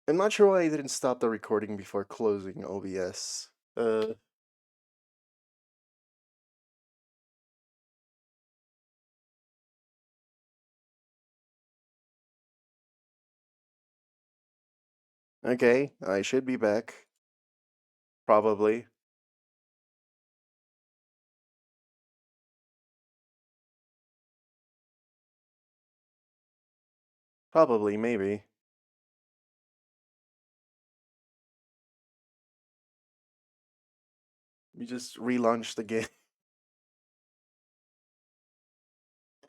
I'm not sure why I didn't stop the recording before closing OBS. Okay, I should be back. Probably. Probably, maybe. We just relaunch the game.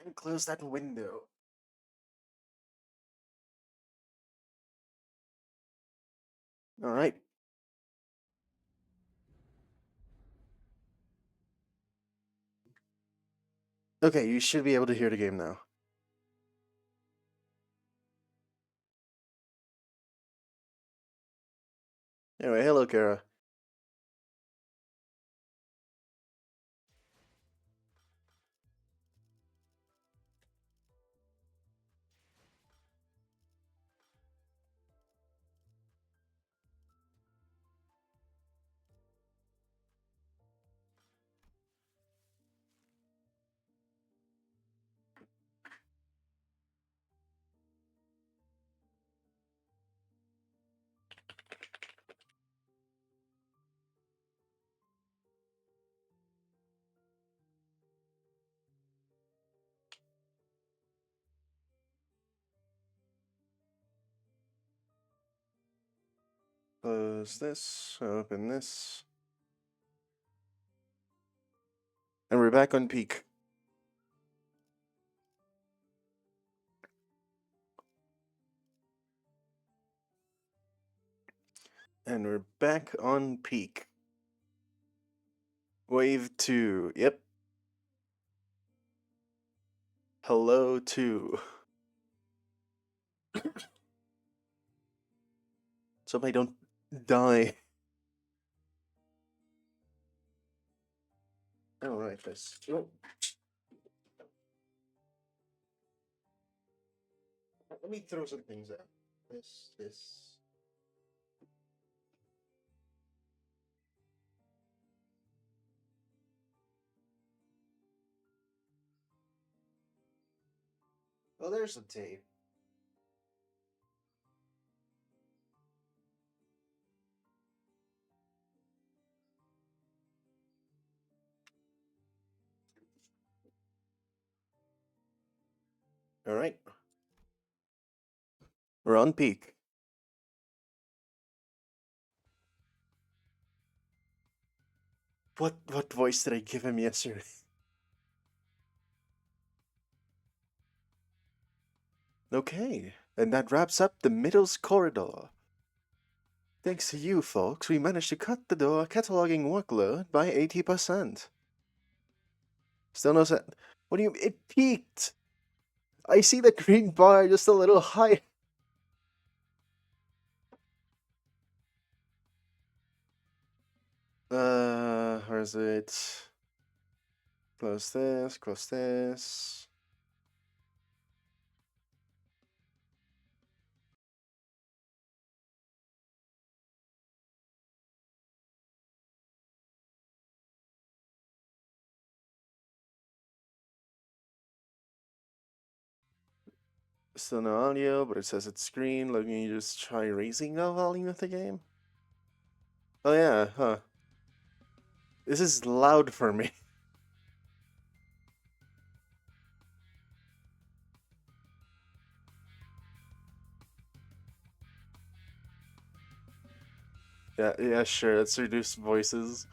And close that window. Alright. Okay, you should be able to hear the game now. Anyway, hello, Kara. Close this, open this. And we're back on peak. And we're back on peak. Wave 2, yep. Hello 2. Somebody don't die. Alright, this. Oh. Let me throw some things out. This. Oh, there's the tape. Alright. We're on peak. What voice did I give him yesterday? Okay, and that wraps up the Middles corridor. Thanks to you folks, we managed to cut the door cataloging workload by 80%. Still no sense. What do you mean? It peaked! I see the green bar just a little high. Where is it? Close this, close this. Still no audio, but it says it's screen. Let me just try raising the volume of the game. Oh yeah, huh. This is loud for me. Yeah, sure, let's reduce voices.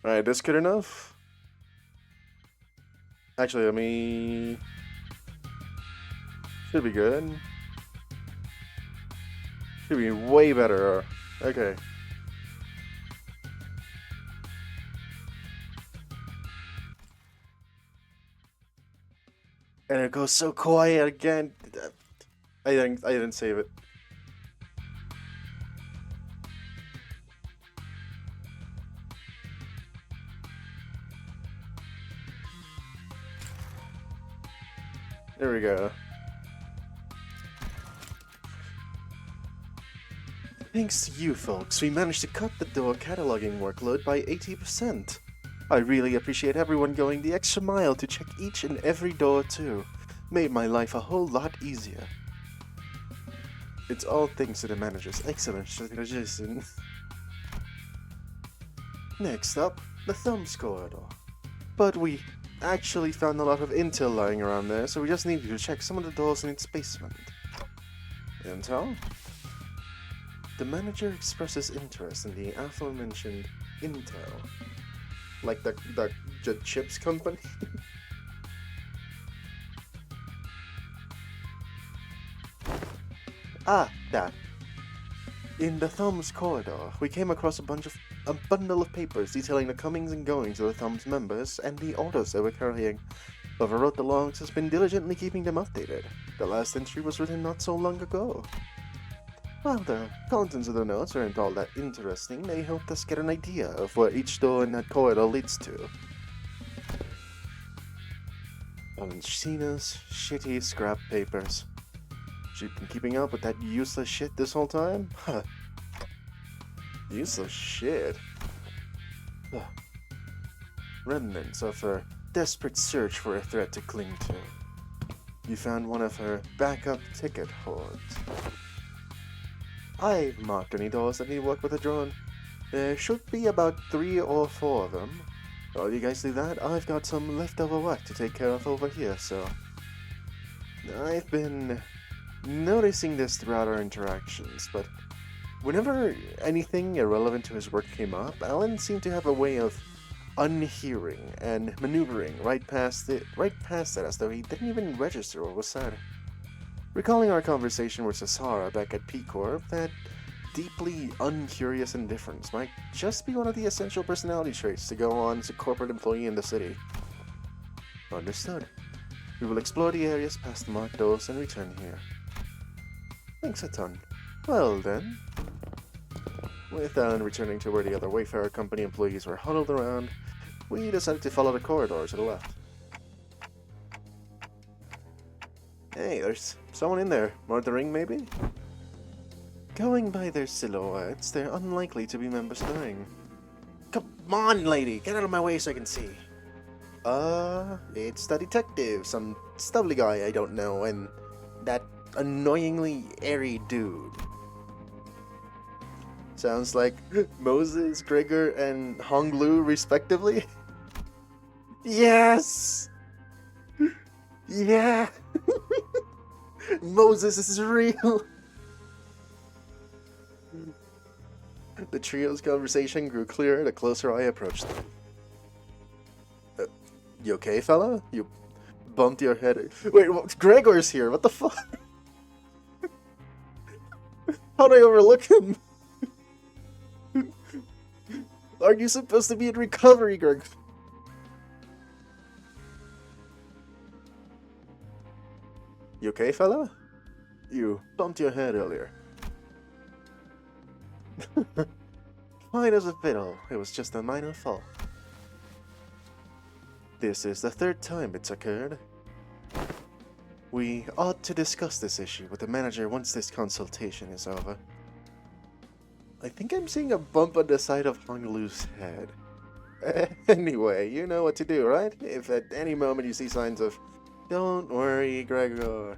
Alright, this good enough? Actually, let me... Should be good. Should be way better. Okay. And it goes so quiet again. I didn't save it. There we go. Thanks to you folks, we managed to cut the door cataloging workload by 80%. I really appreciate everyone going the extra mile to check each and every door too. Made my life a whole lot easier. It's all thanks to the manager's excellent strategization. Next up, the Thumbs Corridor. But we actually found a lot of intel lying around there, so we just needed to check some of the doors in its basement. Intel? The manager expresses interest in the aforementioned intel. Like the chips company? Ah, that. In the Thumbs Corridor, we came across a bundle of papers detailing the comings and goings of the Thumbs members and the orders they were carrying. Whoever wrote the logs has been diligently keeping them updated. The last entry was written not so long ago. While the contents of the notes aren't all that interesting, they helped us get an idea of where each door in that corridor leads to. Valentina's shitty scrap papers. She's been keeping up with that useless shit this whole time? Huh. Useless shit? Ugh. Remnants of her desperate search for a threat to cling to. You found one of her backup ticket hoards. I marked any doors that need work with a drone. There should be about 3 or 4 of them. While you guys do that, I've got some leftover work to take care of over here, so... I've been noticing this throughout our interactions, but whenever anything irrelevant to his work came up, Alan seemed to have a way of unhearing and maneuvering right past it as though he didn't even register what was said. Recalling our conversation with Cesara back at P-Corp, that deeply uncurious indifference might just be one of the essential personality traits to go on as a corporate employee in the city. Understood. We will explore the areas past the marked doors and return here. Thanks a ton. Well then. With Alan returning to where the other Wayfarer Company employees were huddled around, we decided to follow the corridor to the left. Hey, there's someone in there. Murdering, maybe? Going by their silhouettes, they're unlikely to be members of the ring. Come on, lady! Get out of my way so I can see! It's the detective, some stubbly guy I don't know, and that annoyingly airy dude. Sounds like Moses, Gregor, and Honglu, respectively? Yes! Yeah! Moses, this is real! The trio's conversation grew clearer the closer I approached them. You okay, fella? You bumped your head. Wait, Gregor's here, what the fuck? How'd I overlook him? Aren't you supposed to be in recovery, Greg? You okay, fella? You bumped your head earlier. Fine as a fiddle. It was just a minor fall. This is the 3rd time it's occurred. We ought to discuss this issue with the manager once this consultation is over. I think I'm seeing a bump on the side of Honglu's head. Anyway, you know what to do, right? If at any moment you see signs of... Don't worry, Gregor.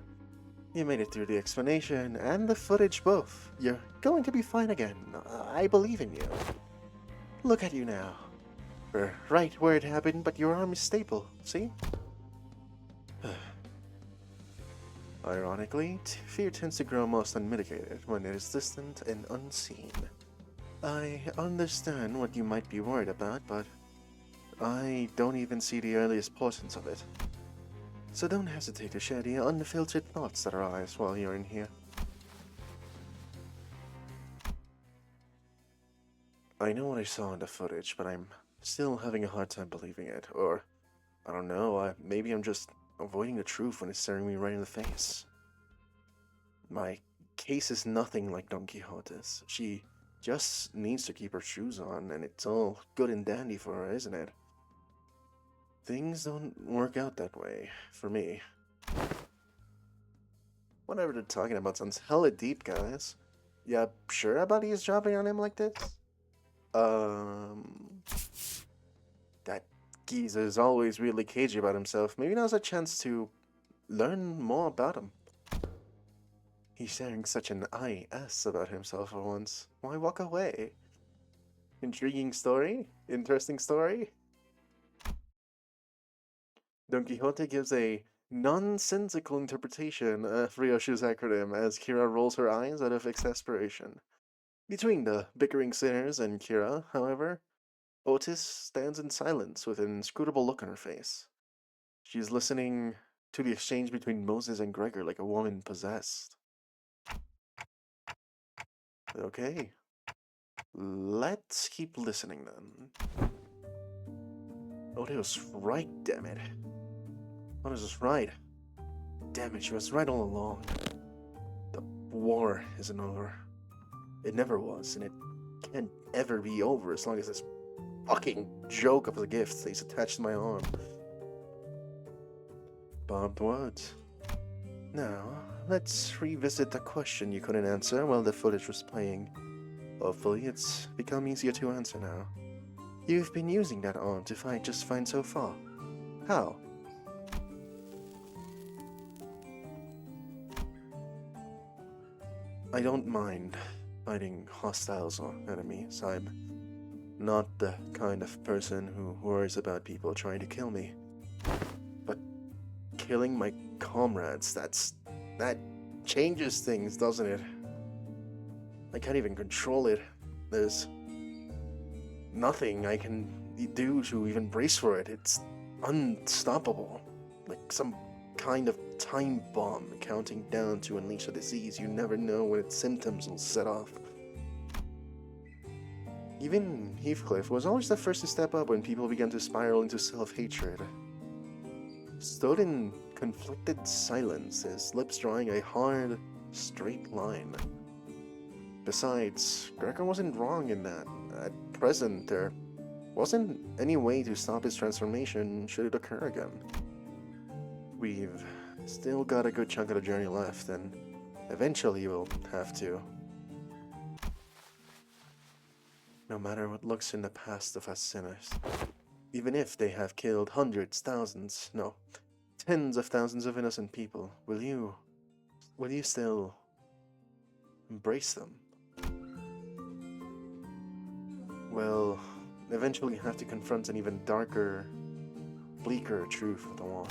You made it through the explanation and the footage both. You're going to be fine again. I believe in you. Look at you now. We're right where it happened, but your arm is stable, see? Ironically, fear tends to grow most unmitigated when it is distant and unseen. I understand what you might be worried about, but I don't even see the earliest portions of it. So don't hesitate to share the unfiltered thoughts that arise while you're in here. I know what I saw in the footage, but I'm still having a hard time believing it, or, I don't know, maybe I'm just avoiding the truth when it's staring me right in the face. My case is nothing like Don Quixote's. She just needs to keep her shoes on, and it's all good and dandy for her, isn't it? Things don't work out that way, for me. Whatever they're talking about sounds hella deep, guys. Yeah, sure about he's dropping on him like this? That geezer is always really cagey about himself. Maybe now's a chance to learn more about him. He's sharing such an IS about himself for once. Why walk away? Intriguing story? Interesting story? Don Quixote gives a nonsensical interpretation of Ryoshu's acronym as Kira rolls her eyes out of exasperation. Between the bickering sinners and Kira, however, Otis stands in silence with an inscrutable look on her face. She is listening to the exchange between Moses and Gregor like a woman possessed. Okay, let's keep listening then. Otis was right, damn it. Otis was right. Damn it, she was right all along. The war isn't over. It never was, and it can't ever be over as long as this fucking joke of a gift stays attached to my arm. Barbed words. Now, let's revisit the question you couldn't answer while the footage was playing. Hopefully, it's become easier to answer now. You've been using that arm to fight just fine so far. How? I don't mind fighting hostiles or enemies. I'm not the kind of person who worries about people trying to kill me. But killing my comrades, that changes things, doesn't it? I can't even control it. There's nothing I can do to even brace for it. It's unstoppable. Like some kind of time bomb counting down to unleash a disease you never know when its symptoms will set off. Even Heathcliff was always the first to step up when people began to spiral into self-hatred. Stood in conflicted silence, his lips drawing a hard, straight line. Besides, Gregor wasn't wrong in that. At present, there wasn't any way to stop his transformation should it occur again. We've still got a good chunk of the journey left, and eventually we'll have to. No matter what looks in the past of us sinners, even if they have killed hundreds, thousands, no, tens of thousands of innocent people, will you still embrace them? We'll eventually have to confront an even darker, bleaker truth of the war.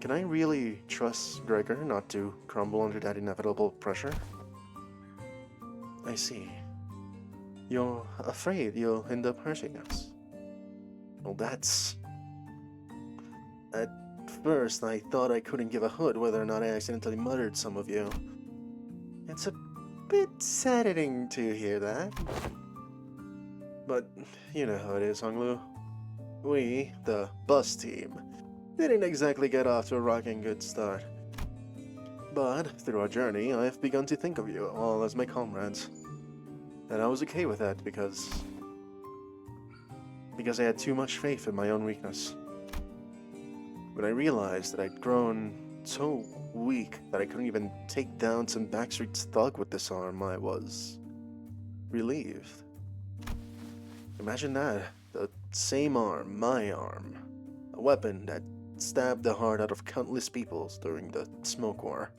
Can I really trust Gregor not to crumble under that inevitable pressure? I see. You're afraid you'll end up hurting us. Well, that's... At first, I thought I couldn't give a hoot whether or not I accidentally murdered some of you. It's a bit saddening to hear that. But you know how it is, Honglu. We, the bus team, didn't exactly get off to a rocking good start. But through our journey, I've begun to think of you all as my comrades. And I was okay with that because I had too much faith in my own weakness. When I realized that I'd grown so weak that I couldn't even take down some backstreet thug with this arm, I was relieved. Imagine that, the same arm, my arm, a weapon that stabbed the heart out of countless peoples during the Smoke War.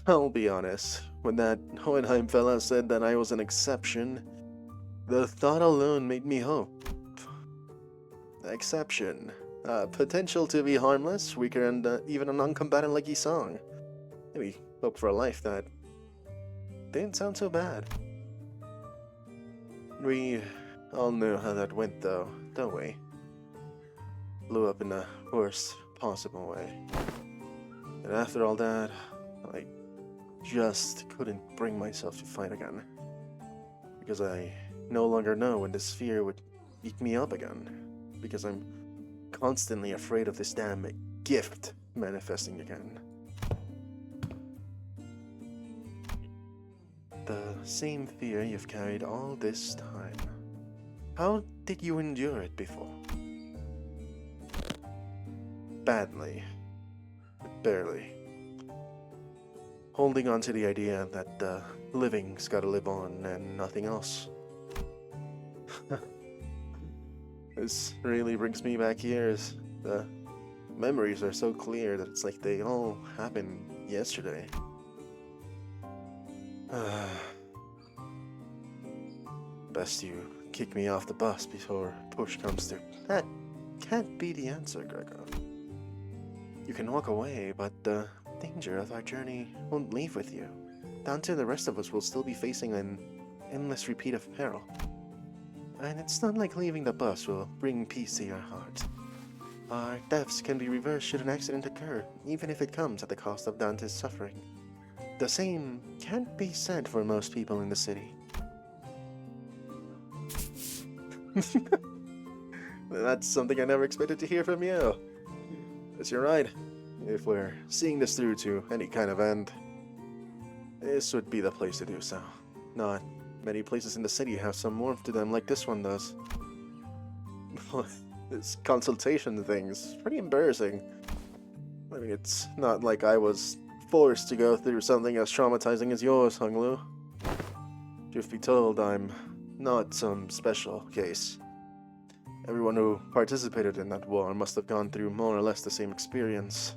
I'll be honest, when that Hohenheim fella said that I was an exception, the thought alone made me hope. Exception. Potential to be harmless, weaker, and even a non-combatant like Yisong. Maybe hope for a life that didn't sound so bad. We all know how that went though, don't we? Blew up in the worst possible way. And after all that, I just couldn't bring myself to fight again. Because I no longer know when this fear would eat me up again. Because I'm constantly afraid of this damn gift manifesting again. The same fear you've carried all this time. How did you endure it before? Badly. barely. Holding on to the idea that the living's gotta live on and nothing else. This really brings me back years. The memories are so clear that it's like they all happened yesterday. Best you kick me off the bus before push comes to. That can't be the answer, Gregor. You can walk away, but the danger of our journey won't leave with you. Dante and the rest of us will still be facing an endless repeat of peril. And it's not like leaving the bus will bring peace to your heart. Our deaths can be reversed should an accident occur, even if it comes at the cost of Dante's suffering. The same can't be said for most people in the city. That's something I never expected to hear from you. But you're right. If we're seeing this through to any kind of end, this would be the place to do so. Not many places in the city have some warmth to them like this one does. This consultation thing's pretty embarrassing. I mean, it's not like I was forced to go through something as traumatizing as yours, Hunglu. Truth be told, I'm not some special case. Everyone who participated in that war must have gone through more or less the same experience.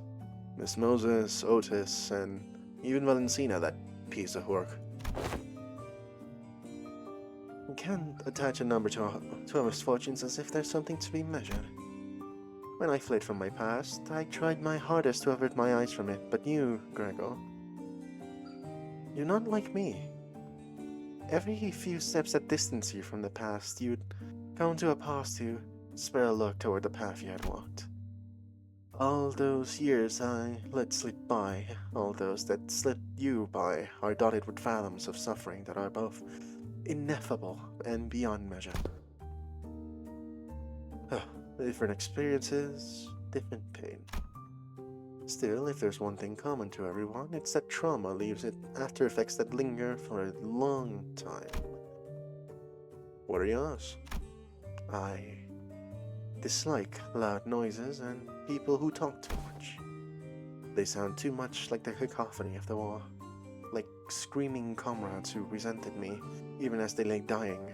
Miss Moses, Otis, and even Valencina, that piece of work. You can't attach a number to our misfortunes as if there's something to be measured. When I fled from my past, I tried my hardest to avert my eyes from it, but you, Gregor, you're not like me. Every few steps that distance you from the past, you'd come to a pause to spare a look toward the path you had walked. All those years I let slip by, all those that slipped you by, are dotted with fathoms of suffering that are both ineffable and beyond measure. Different experiences, different pain. Still, if there's one thing common to everyone, it's that trauma leaves it after effects that linger for a long time. What are yours? I dislike loud noises and people who talk too much. They sound too much like the cacophony of the war, like screaming comrades who resented me even as they lay dying,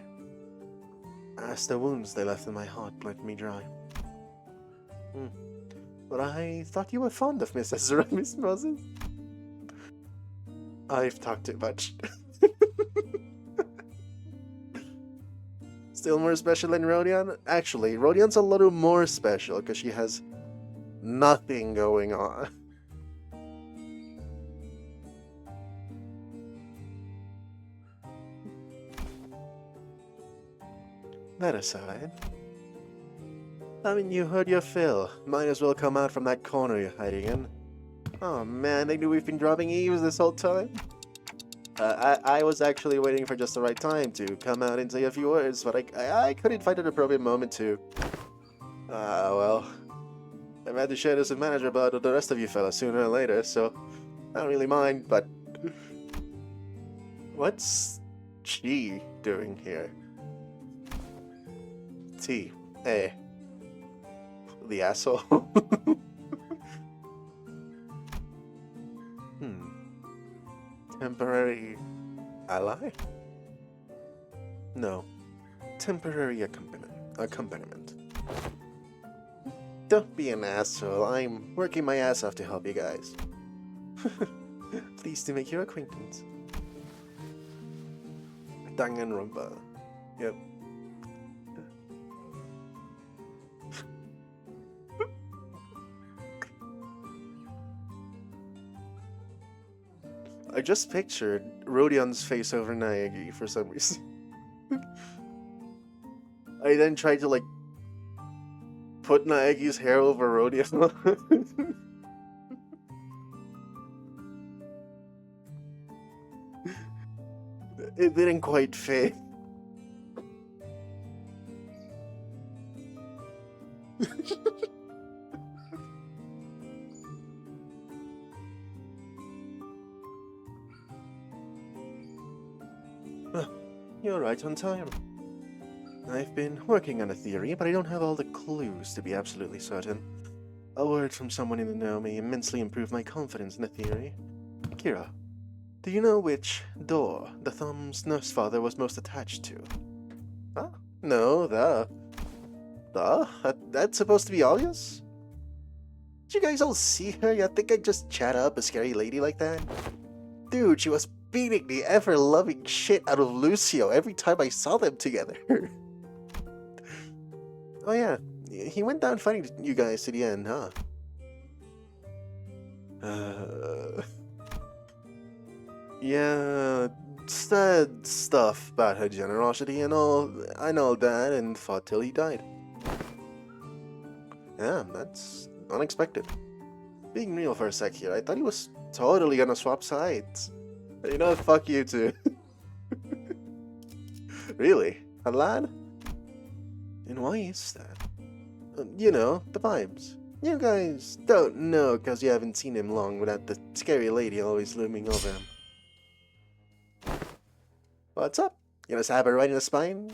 as the wounds they left in my heart bled me dry. But I thought you were fond of Miss Ezra, Miss Moses. I've talked too much. Still more special than Rodion? Actually, Rodion's a little more special because she has nothing going on. That aside, I mean, you heard your fill. Might as well come out from that corner you're hiding in. Oh man, they knew we've been dropping eaves this whole time. I was actually waiting for just the right time to come out and say a few words, but I couldn't find an appropriate moment to. Well, I've had to share this with manager about the rest of you fellas sooner or later, so I don't really mind, but what's she doing here? T. A. The asshole. Temporary ally? No. Temporary accompaniment. Don't be an asshole. I'm working my ass off to help you guys. Pleased to make your acquaintance. Danganronpa. Yep. I just pictured Rodion's face over Naegi for some reason. I then tried to, like, put Naegi's hair over Rodion. It didn't quite fit. You're right on time. I've been working on a theory, but I don't have all the clues to be absolutely certain. A word from someone in the know may immensely improve my confidence in the theory. Kira, do you know which door the Thumb's nurse father was most attached to? Huh? No, that's supposed to be obvious? Did you guys all see her? You think I'd just chat up a scary lady like that? Dude, she was beating the ever-loving shit out of Lucio every time I saw them together. Oh yeah, he went down fighting you guys to the end, huh? Yeah, said stuff about her generosity and all, I know that, and fought till he died. Yeah, that's unexpected. Being real for a sec here, I thought he was totally gonna swap sides. You know, fuck you too. Really? A lad? And why is that? You know, the vibes. You guys don't know because you haven't seen him long without the scary lady always looming over him. What's up? You gonna stab her right in the spine?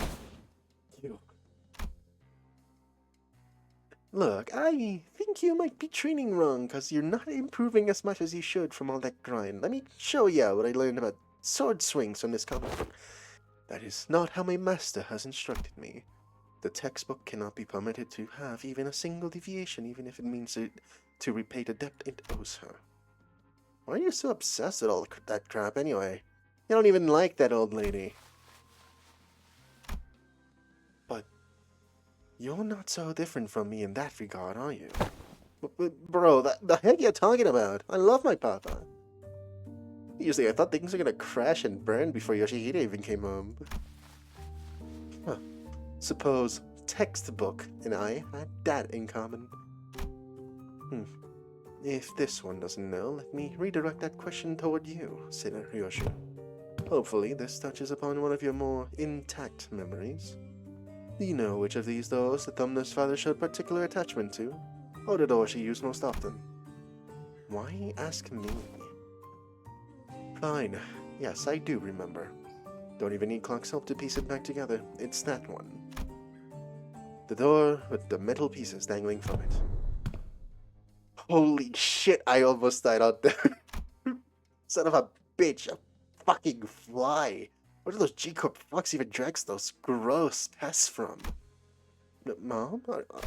You. Look, I think you might be training wrong because you're not improving as much as you should from all that grind. Let me show you what I learned about sword swings from this comic book. That is not how my master has instructed me. The textbook cannot be permitted to have even a single deviation, even if it means to repay the debt it owes her. Why are you so obsessed with all that crap anyway? You don't even like that old lady. But you're not so different from me in that regard, are you? Bro, the heck you talking about? I love my papa. Usually I thought things were gonna crash and burn before Yoshihide even came home. Huh. Suppose textbook and I had that in common. If this one doesn't know, let me redirect that question toward you, Sinner Ryoshu. Hopefully this touches upon one of your more intact memories. Do you know which of these doors the Thumbner's father showed particular attachment to? Or the door she used most often? Why ask me? Fine. Yes, I do remember. Don't even need Clock's help to piece it back together. It's that one. The door with the metal pieces dangling from it. Holy shit, I almost died out there. Son of a bitch, a fucking fly. Where do those G-Corp fucks even drags those gross pests from? Mom,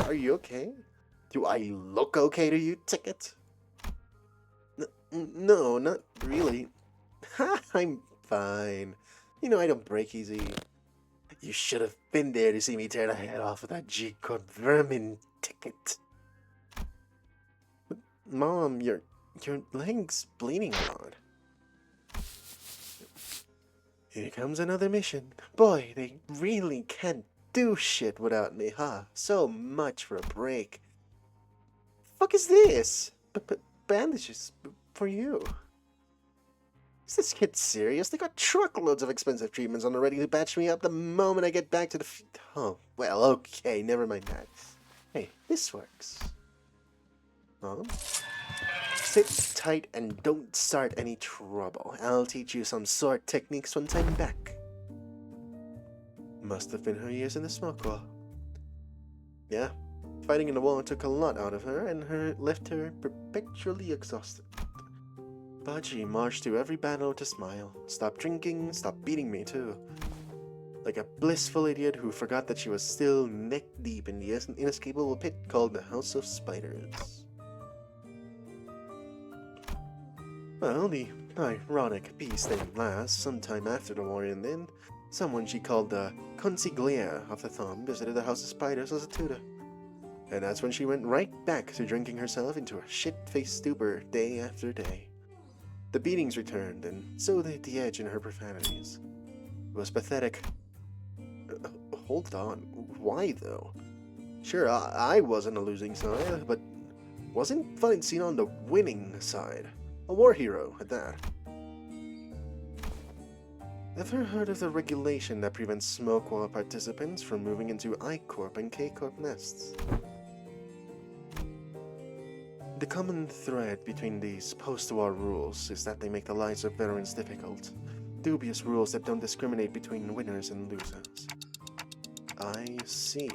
are you okay? Do I look okay to you, Ticket? No, not really. I'm fine. You know I don't break easy. You should have been there to see me tear the head off of that G-Corp vermin, Ticket. Mom, your leg's bleeding a lot. Here comes another mission. Boy, they really can't do shit without me, huh? So much for a break. Fuck is this? Bandages for you. Is this kid serious? They got truckloads of expensive treatments on the ready to patch me up the moment I get back to the oh, well, okay, never mind that. Hey, this works. Mom? Sit tight and don't start any trouble. I'll teach you some sword techniques once I'm back. Must have been her years in the smoke wall. Yeah, fighting in the war took a lot out of her and left her perpetually exhausted. But she marched through every battle with a smile. Stopped drinking, stopped beating me too. Like a blissful idiot who forgot that she was still neck deep in the inescapable pit called the House of Spiders. Well, the ironic piece didn't last. Sometime after the war ended, someone she called the consigliere of the Thumb visited the House of Spiders as a tutor. And that's when she went right back to drinking herself into a shit-faced stupor day after day. The beatings returned, and so did the edge in her profanities. It was pathetic. Hold on, why though? Sure, I wasn't a losing side, but wasn't fun seen on the winning side. A war hero, at that. Ever heard of the regulation that prevents Smoke War participants from moving into I-Corp and K-Corp nests? The common thread between these post-war rules is that they make the lives of veterans difficult. Dubious rules that don't discriminate between winners and losers. I see.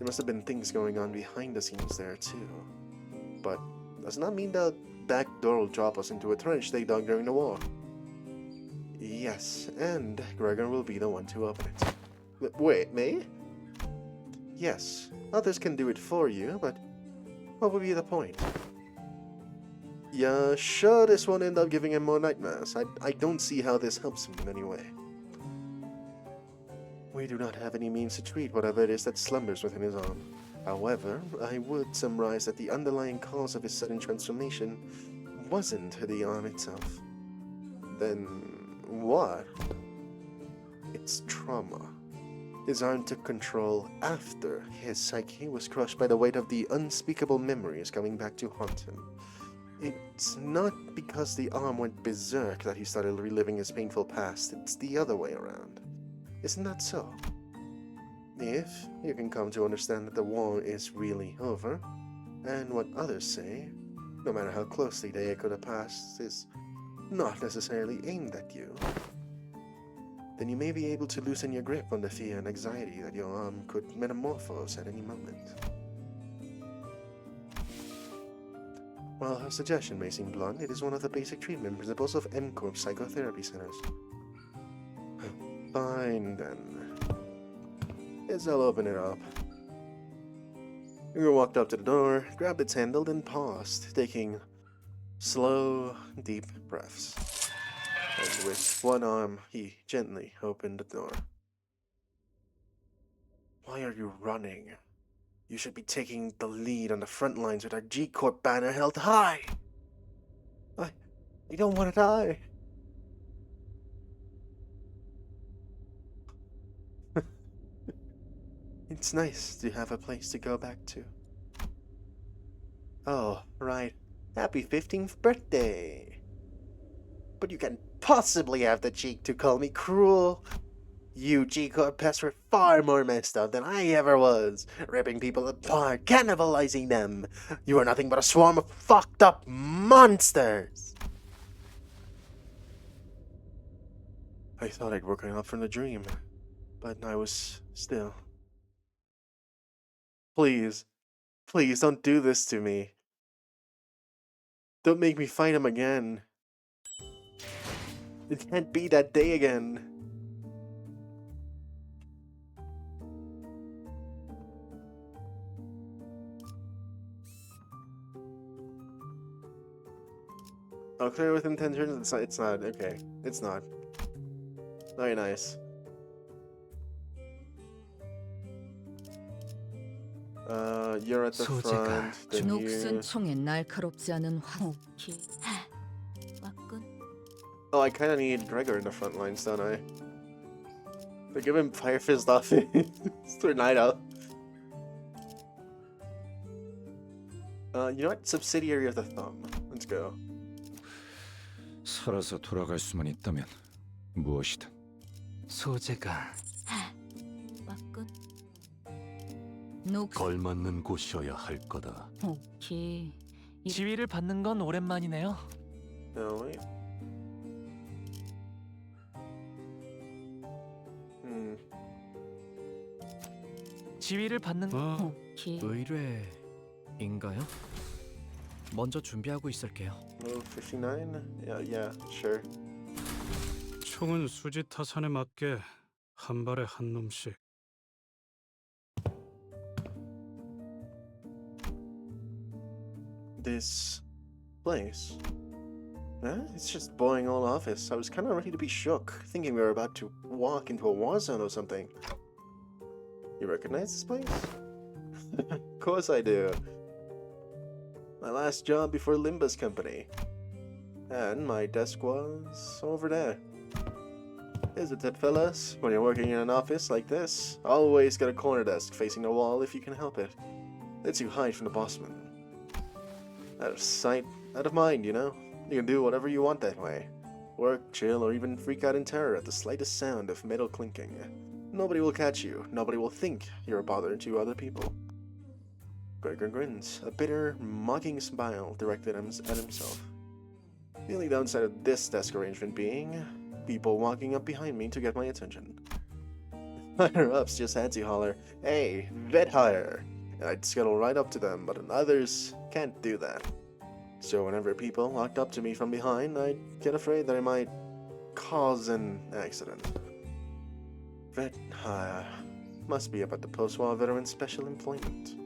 There must have been things going on behind the scenes there too. But does not mean the back door will drop us into a trench they dug during the war. Yes, and Gregor will be the one to open it. Wait, me? Yes, others can do it for you, but what would be the point? Yeah, sure, this won't end up giving him more nightmares. I don't see how this helps him in any way. We do not have any means to treat whatever it is that slumbers within his arm. However, I would surmise that the underlying cause of his sudden transformation wasn't the arm itself. Then what? It's trauma. His arm took control after his psyche was crushed by the weight of the unspeakable memories coming back to haunt him. It's not because the arm went berserk that he started reliving his painful past, it's the other way around. Isn't that so? If you can come to understand that the war is really over, and what others say, no matter how closely they echo the past, is not necessarily aimed at you, then you may be able to loosen your grip on the fear and anxiety that your arm could metamorphose at any moment. While her suggestion may seem blunt, it is one of the basic treatment principles of M-Corp psychotherapy centers. Fine, then. Guess I'll open it up. Ugo walked up to the door, grabbed its handle, then paused, taking slow, deep breaths. And with one arm, he gently opened the door. Why are you running? You should be taking the lead on the front lines with our G-Corp banner held high! I don't want to die! It's nice to have a place to go back to. Oh, right. Happy 15th birthday! But you can't possibly have the cheek to call me cruel! You G-Corp pests were far more messed up than I ever was, ripping people apart, cannibalizing them. You are nothing but a swarm of fucked up monsters! I thought I'd woken up from the dream, but I was still. Please, please don't do this to me. Don't make me fight him again. It can't be that day again. Oh, clear with intentions? It's not. Okay. It's not. Very nice. You're at the front. Then 녹슨 총에 날카롭지 않은 Oh, I kind of need Gregor in the front lines, don't I? But give him Fire Fist off his tornado. You know what? Subsidiary of the thumb. Let's go. 살아서 돌아갈 수만 있다면 무엇이든. 소재가 녹슨 걸맞는 곳이어야 할 거다. 오케이. 지위를 받는 건 오랜만이네요. No, wait. 지위를 받는 오케이. 의뢰인가요? 먼저 준비하고 있을게요. Move 59? Yeah, sure. 총은 수지 타산에 맞게 한 발에 한 놈씩. This place? It's just boring old office. I was kind of ready to be shook, thinking we were about to walk into a war zone or something. You recognize this place? Of course I do. My last job before Limbus Company. And my desk was over there. Isn't it, fellas? When you're working in an office like this, always get a corner desk facing the wall if you can help it. Lets you hide from the bossman. Out of sight, out of mind, you know? You can do whatever you want that way. Work, chill, or even freak out in terror at the slightest sound of metal clinking. Nobody will catch you. Nobody will think you're a bother to other people. Gregor grins, a bitter, mocking smile directed at himself. The only downside of this desk arrangement being people walking up behind me to get my attention. Higher ups just had to holler, "Hey, vet hire!" And I'd scuttle right up to them, but others can't do that. So whenever people walked up to me from behind, I'd get afraid that I might cause an accident. Vet hire. Must be up at the post-war veteran special employment.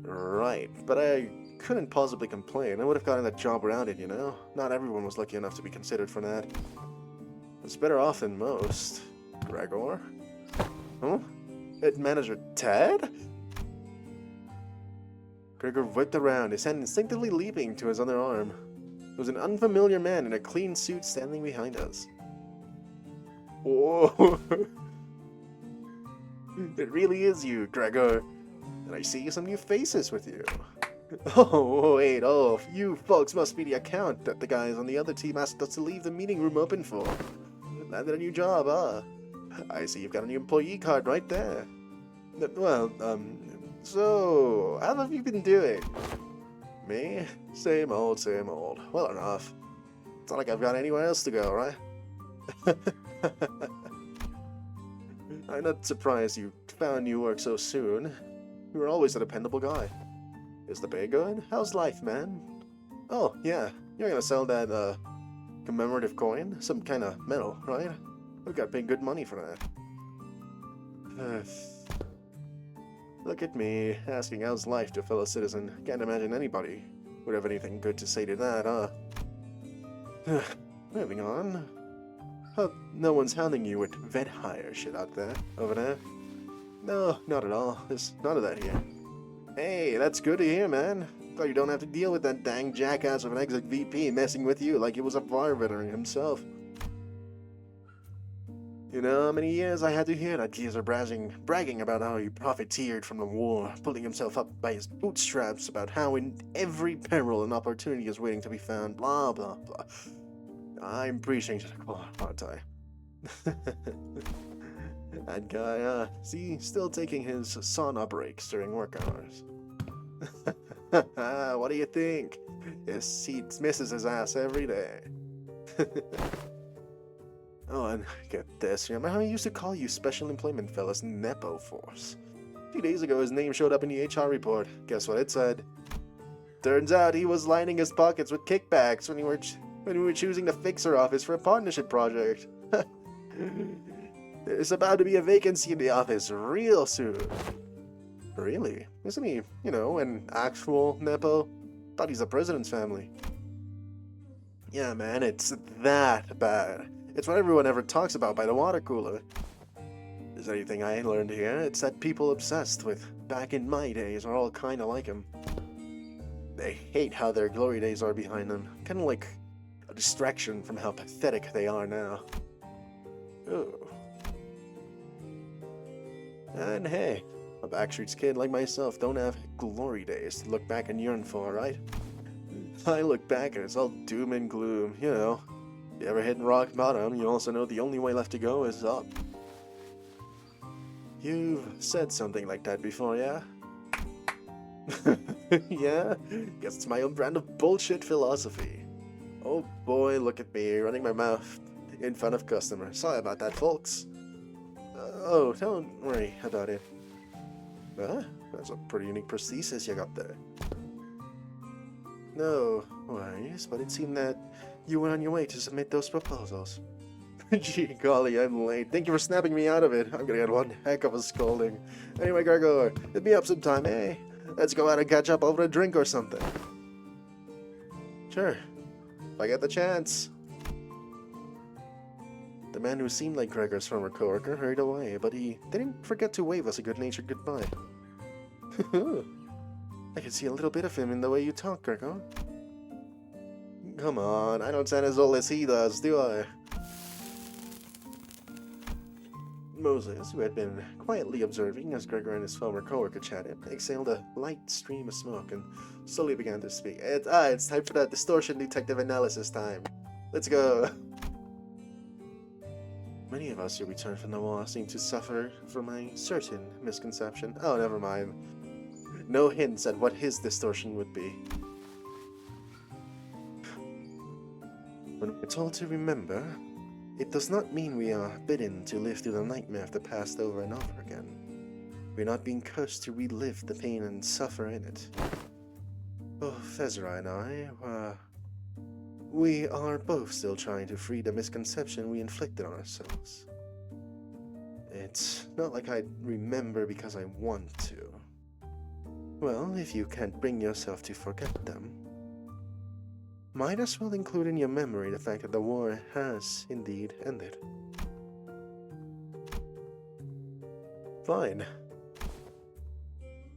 Right, but I couldn't possibly complain. I would have gotten that job without it, you know? Not everyone was lucky enough to be considered for that. It's better off than most. Gregor? Huh? Head manager Ted? Gregor whipped around, his hand instinctively leaping to his other arm. It was an unfamiliar man in a clean suit standing behind us. Whoa! It really is you, Gregor. And I see some new faces with you. Oh, wait, you folks must be the account that the guys on the other team asked us to leave the meeting room open for. Landed a new job, huh? I see you've got a new employee card right there. Well, so, how have you been doing? Me? Same old, same old. Well enough. It's not like I've got anywhere else to go, right? I'm not surprised you found new work so soon. You were always a dependable guy. Is the pay good? How's life, man? Oh, yeah. You're gonna sell that, commemorative coin? Some kind of medal, right? We've got paid good money for that. Look at me, asking how's life to a fellow citizen. Can't imagine anybody would have anything good to say to that, huh? Moving on. Hope no one's hounding you with vet hire shit out there, over there. No, not at all. There's none of that here. Hey, that's good to hear, man. Thought you don't have to deal with that dang jackass of an exec VP messing with you like he was a fire veteran himself. You know how many years I had to hear that geezer bragging about how he profiteered from the war, pulling himself up by his bootstraps about how in every peril an opportunity is waiting to be found, blah, blah, blah. I'm preaching to the choir, aren't I? That guy, see, still taking his sauna breaks during work hours. What do you think? His seat misses his ass every day. Oh, and get this, remember how he used to call you Special Employment Fellas Nepo Force? A few days ago, his name showed up in the HR report. Guess what it said? Turns out he was lining his pockets with kickbacks when we were choosing the fixer office for a partnership project. There's about to be a vacancy in the office real soon. Really? Isn't he, an actual Nepo? Thought he's the president's family. Yeah, man, it's that bad. It's what everyone ever talks about by the water cooler. If there's anything I learned here, it's that people obsessed with back in my days are all kinda like him. They hate how their glory days are behind them. Kinda like a distraction from how pathetic they are now. Ooh. And hey, a Backstreet's kid like myself don't have glory days to look back and yearn for, right? I look back and it's all doom and gloom, If you ever hit rock bottom, you also know the only way left to go is up. You've said something like that before, yeah? Yeah? Guess it's my own brand of bullshit philosophy. Oh boy, look at me, running my mouth in front of customers. Sorry about that, folks. Oh, don't worry about it. That's a pretty unique prosthesis you got there. No worries, but it seemed that you were on your way to submit those proposals. Gee golly, I'm late. Thank you for snapping me out of it. I'm gonna get one heck of a scolding. Anyway, Gregor, hit me up sometime, eh? Let's go out and catch up over a drink or something. Sure, if I get the chance. The man who seemed like Gregor's former coworker hurried away, but he didn't forget to wave us a good-natured goodbye. I can see a little bit of him in the way you talk, Gregor. Come on, I don't sound as old as he does, do I? Moses, who had been quietly observing as Gregor and his former coworker chatted, exhaled a light stream of smoke and slowly began to speak. It's time for that distortion detective analysis time. Let's go. Many of us who returned from the war seem to suffer from a certain misconception. Oh, never mind. No hints at what his distortion would be. When we're told to remember, It does not mean we are bidden to live through the nightmare of the past over and over again. We're not being cursed to relive the pain and suffer in it. Both Ezra and I, we are both still trying to free the misconception we inflicted on ourselves. It's not like I remember because I want to. Well, if you can't bring yourself to forget them, might as well include in your memory the fact that the war has indeed ended. Fine.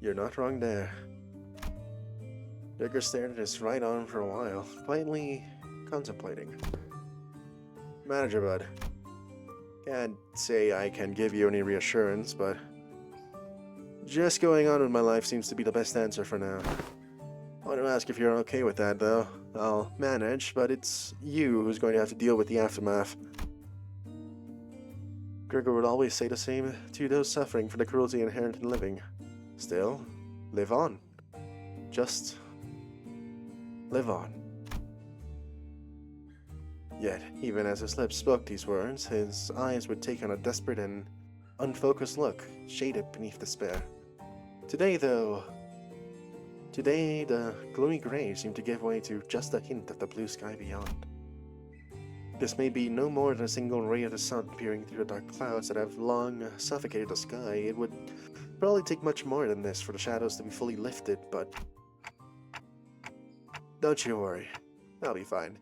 You're not wrong there. Digger stared at his right arm for a while, quietly contemplating. Manager Bud. Can't say I can give you any reassurance, but just going on with my life seems to be the best answer for now. I want to ask if you're okay with that, though. I'll manage, but it's you who's going to have to deal with the aftermath. Gregor would always say the same to those suffering for the cruelty inherent in living. Still, live on. Just live on. Yet, even as his lips spoke these words, his eyes would take on a desperate and unfocused look, shaded beneath despair. Today, the gloomy gray seemed to give way to just a hint of the blue sky beyond. This may be no more than a single ray of the sun peering through the dark clouds that have long suffocated the sky. It would probably take much more than this for the shadows to be fully lifted, but don't you worry, I'll be fine.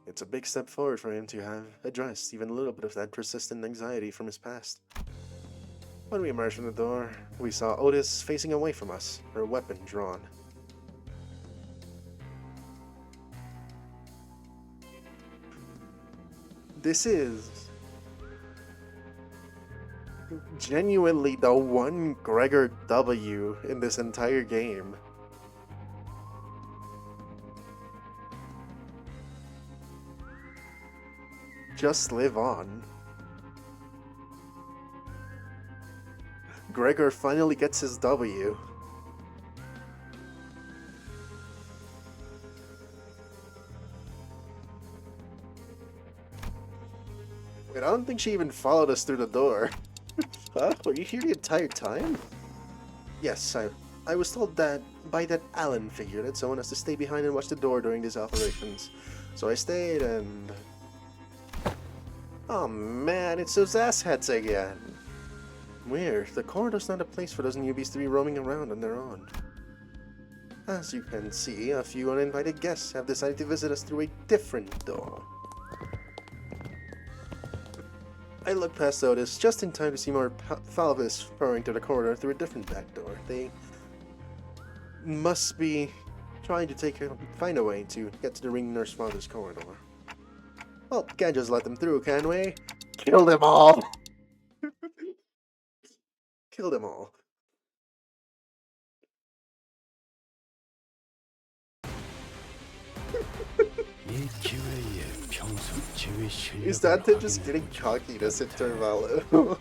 It's a big step forward for him to have addressed even a little bit of that persistent anxiety from his past. When we emerged from the door, we saw Otis facing away from us, her weapon drawn. This is genuinely the one Gregor W in this entire game. Just live on. Gregor finally gets his W. Wait, I don't think she even followed us through the door. Huh? Were you here the entire time? Yes, I was told that by that Allen figure that someone has to stay behind and watch the door during these operations. So I stayed and... Oh man, it's those asshats again. Weird, the corridor's not a place for those newbies to be roaming around on their own. As you can see, a few uninvited guests have decided to visit us through a different door. I looked past Otis just in time to see more Falvis pouring to the corridor through a different back door. They must be trying to find a way to get to the ring nurse father's corridor. Well, can't just let them through, can we? Kill them all! Kill them all. Is that them just getting cocky this interval? Well,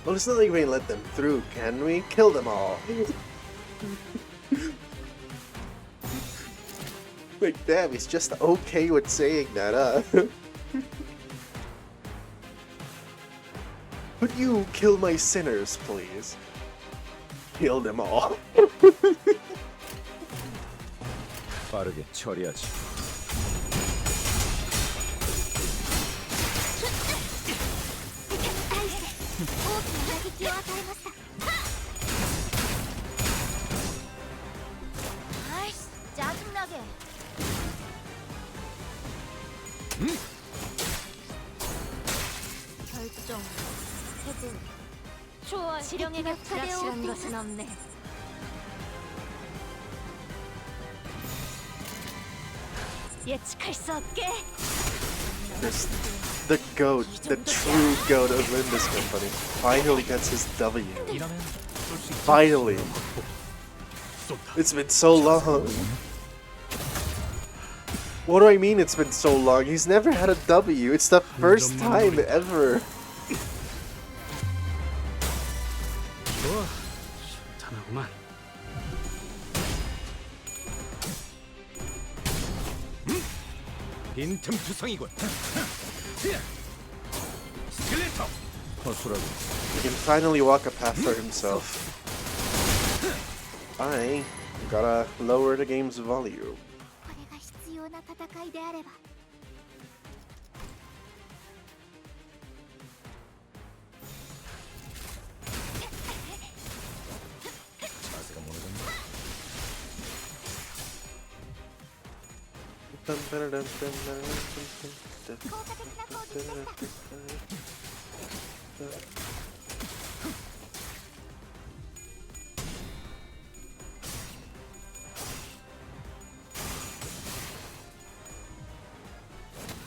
it's not like we can let them through, can we? Kill them all. Wait, damn, he's just okay with saying that, huh? Would you kill my sinners, please? Kill them all. 빠르게 처리하지. 짜증나게. 결정. 해제. 좋아. 지령해가 불확실한 것은 없네. 예측할 수 없게. The GOAT, the true GOAT of Limbus Company, finally gets his W. Finally. It's been so long. What do I mean it's been so long? He's never had a W. It's the first time ever. 탄하구만. 빈틈투성이군. 스켈레터. 허술하군. He can finally walk a path for himself. I gotta lower the game's volume. これが必要な戦いであれば 자세가 무너졌네. 効果的な攻撃でした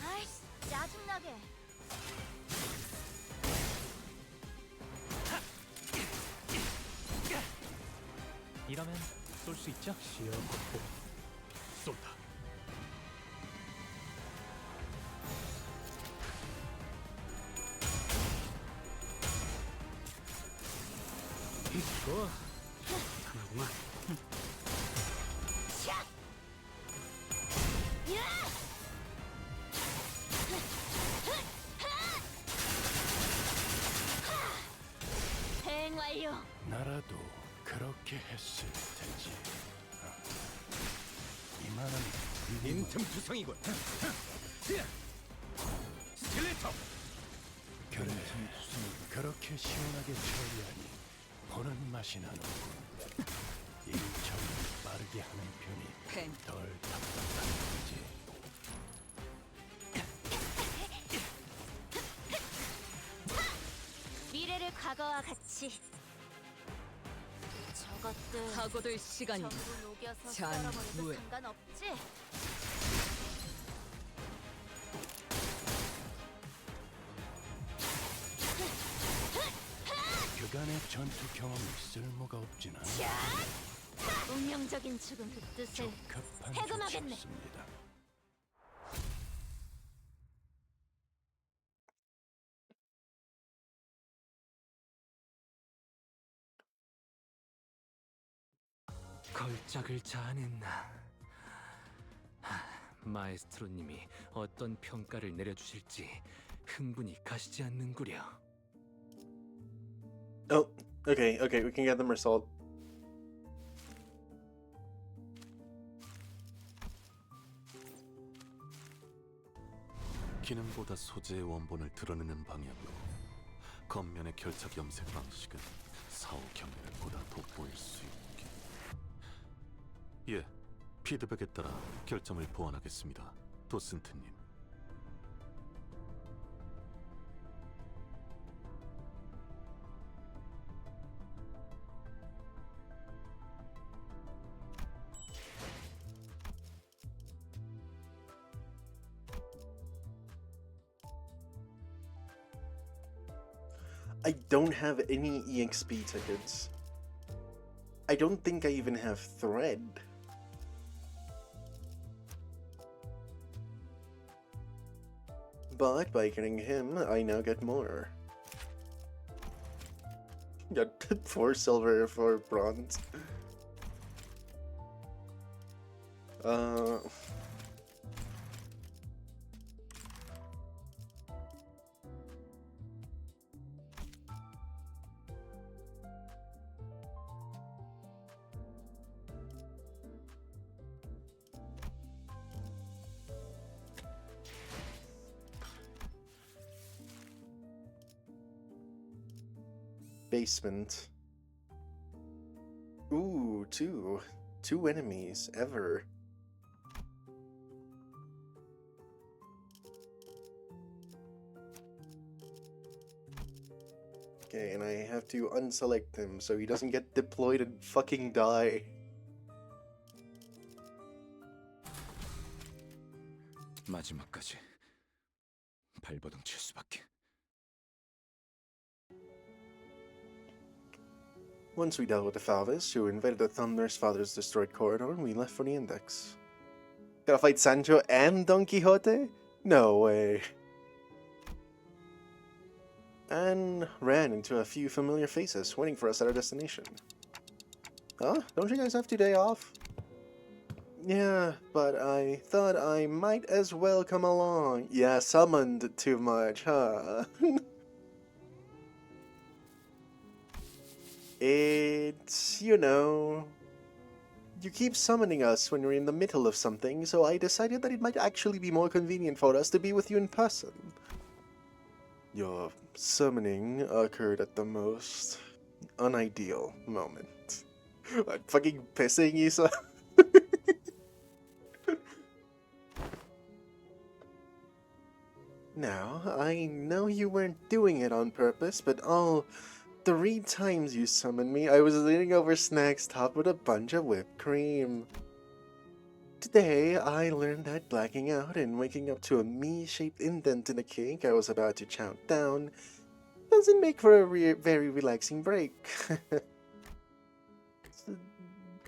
아이씨, 짜증나게. 이러면 쏠 수 있죠? 시야 확보. 쏜다. 좋아. 하나구만. 대응 완료. 나라도 그렇게 했을 테지. 이만한 빈틈투성이군. 스켈레터. 그래, 그렇게 시원하게 처리하니 보는 맛이 나는군. 일 처리를 빠르게 하는 편이 펜. 덜 답답한 거지. 미래를 과거와 같이. 저것들 파고들 시간이. 전부 녹여서 잔, 썰어버려도 물. 상관없지? 그간의 전투 경험이 쓸모가 없진 않아. 운명적인 죽음 그 뜻을 적합한 해금하겠네. 조치였습니다. 걸작을 자아낸 마에스트로님이 어떤 평가를 내려주실지 흥분이 가시지 않는구려. Oh, okay, we can get them resolved. 기능보다 소재의 원본을 드러내는 방향으로 겉면의 결착 염색 방식은 사후 경례를 보다 돋보일 수 있게. 예, 피드백에 따라 결점을 보완하겠습니다, 도슨트님. I don't have any EXP tickets. I don't think I even have thread. But by getting him, I now get more. Got 4 silver, 4 bronze. Basement. Ooh, 2. 2 enemies, ever. Okay, and I have to unselect him so he doesn't get deployed and fucking die. 마지막까지 발버둥 칠 수밖에. Once we dealt with the Falvis, who invaded the Thunder's father's destroyed corridor, we left for the Index. Gotta fight Sancho and Don Quixote? No way. And ran into a few familiar faces waiting for us at our destination. Huh? Don't you guys have today off? Yeah, but I thought I might as well come along. Yeah, summoned too much, huh? It's, you keep summoning us when we're in the middle of something, so I decided that it might actually be more convenient for us to be with you in person. Your summoning occurred at the most unideal moment. I'm fucking pissing you, so. Now, I know you weren't doing it on purpose, but all 3 times you summoned me, I was leaning over snacks topped with a bunch of whipped cream. Today, I learned that blacking out and waking up to a me-shaped indent in the cake I was about to chow down doesn't make for a very relaxing break.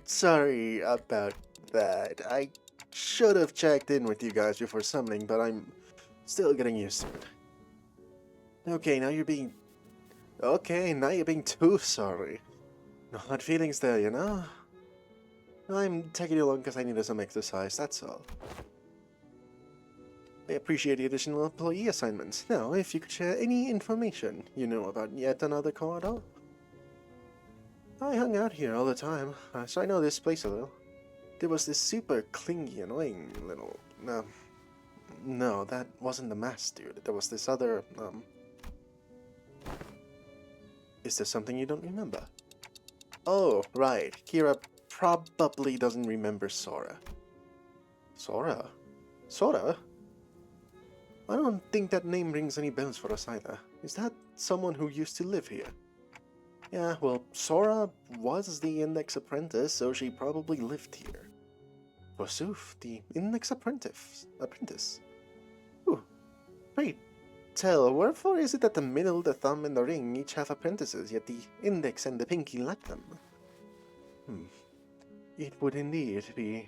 Sorry about that. I should have checked in with you guys before summoning, but I'm still getting used to it. Okay, now you're being... Okay, now you're being too sorry. No hard feelings there, you know? I'm taking you along because I needed some exercise, that's all. I appreciate the additional employee assignments. Now, if you could share any information you know about yet another corridor. I hung out here all the time, so I know this place a little. There was this super clingy, annoying little... No, that wasn't the masked dude. There was this other, Is there something you don't remember? Oh, right. Kira probably doesn't remember Sora. Sora? Sora? I don't think that name rings any bells for us either. Is that someone who used to live here? Yeah, well, Sora was the Index Apprentice, so she probably lived here. Forsooth, the Index Apprentice. Ooh, great. Tell, wherefore is it that the middle, the thumb, and the ring each have apprentices, yet the index and the pinky lack them? It would indeed be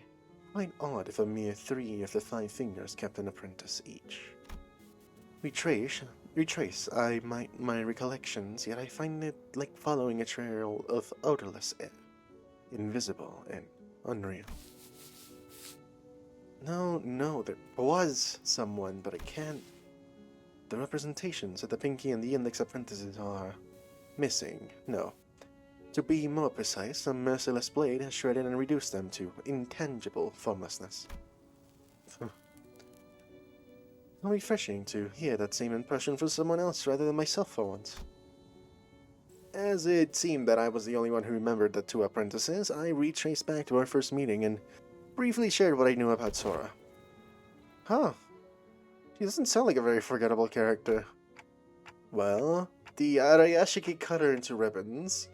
quite odd if a mere 3 of the 5 fingers kept an apprentice each. Retrace my recollections, yet I find it like following a trail of odorless air, invisible and unreal. No, there was someone, but I can't. The representations of the pinky and the index apprentices are missing. No. To be more precise, a merciless blade has shredded and reduced them to intangible formlessness. How refreshing to hear that same impression from someone else rather than myself for once. As it seemed that I was the only one who remembered the 2 apprentices, I retraced back to our first meeting and briefly shared what I knew about Sora. Huh. She doesn't sound like a very forgettable character. Well, the Arayashiki cut her into ribbons.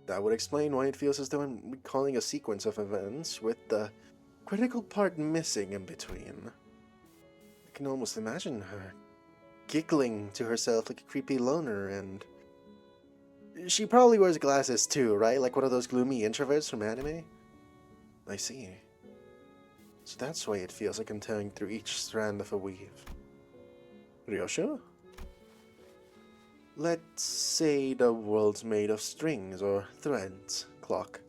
That would explain why it feels as though I'm recalling a sequence of events with the critical part missing in between. I can almost imagine her giggling to herself like a creepy loner, and she probably wears glasses too, right? Like one of those gloomy introverts from anime? I see. So that's why it feels like I'm tearing through each strand of a weave. Ryosho? Let's say the world's made of strings or threads, clock.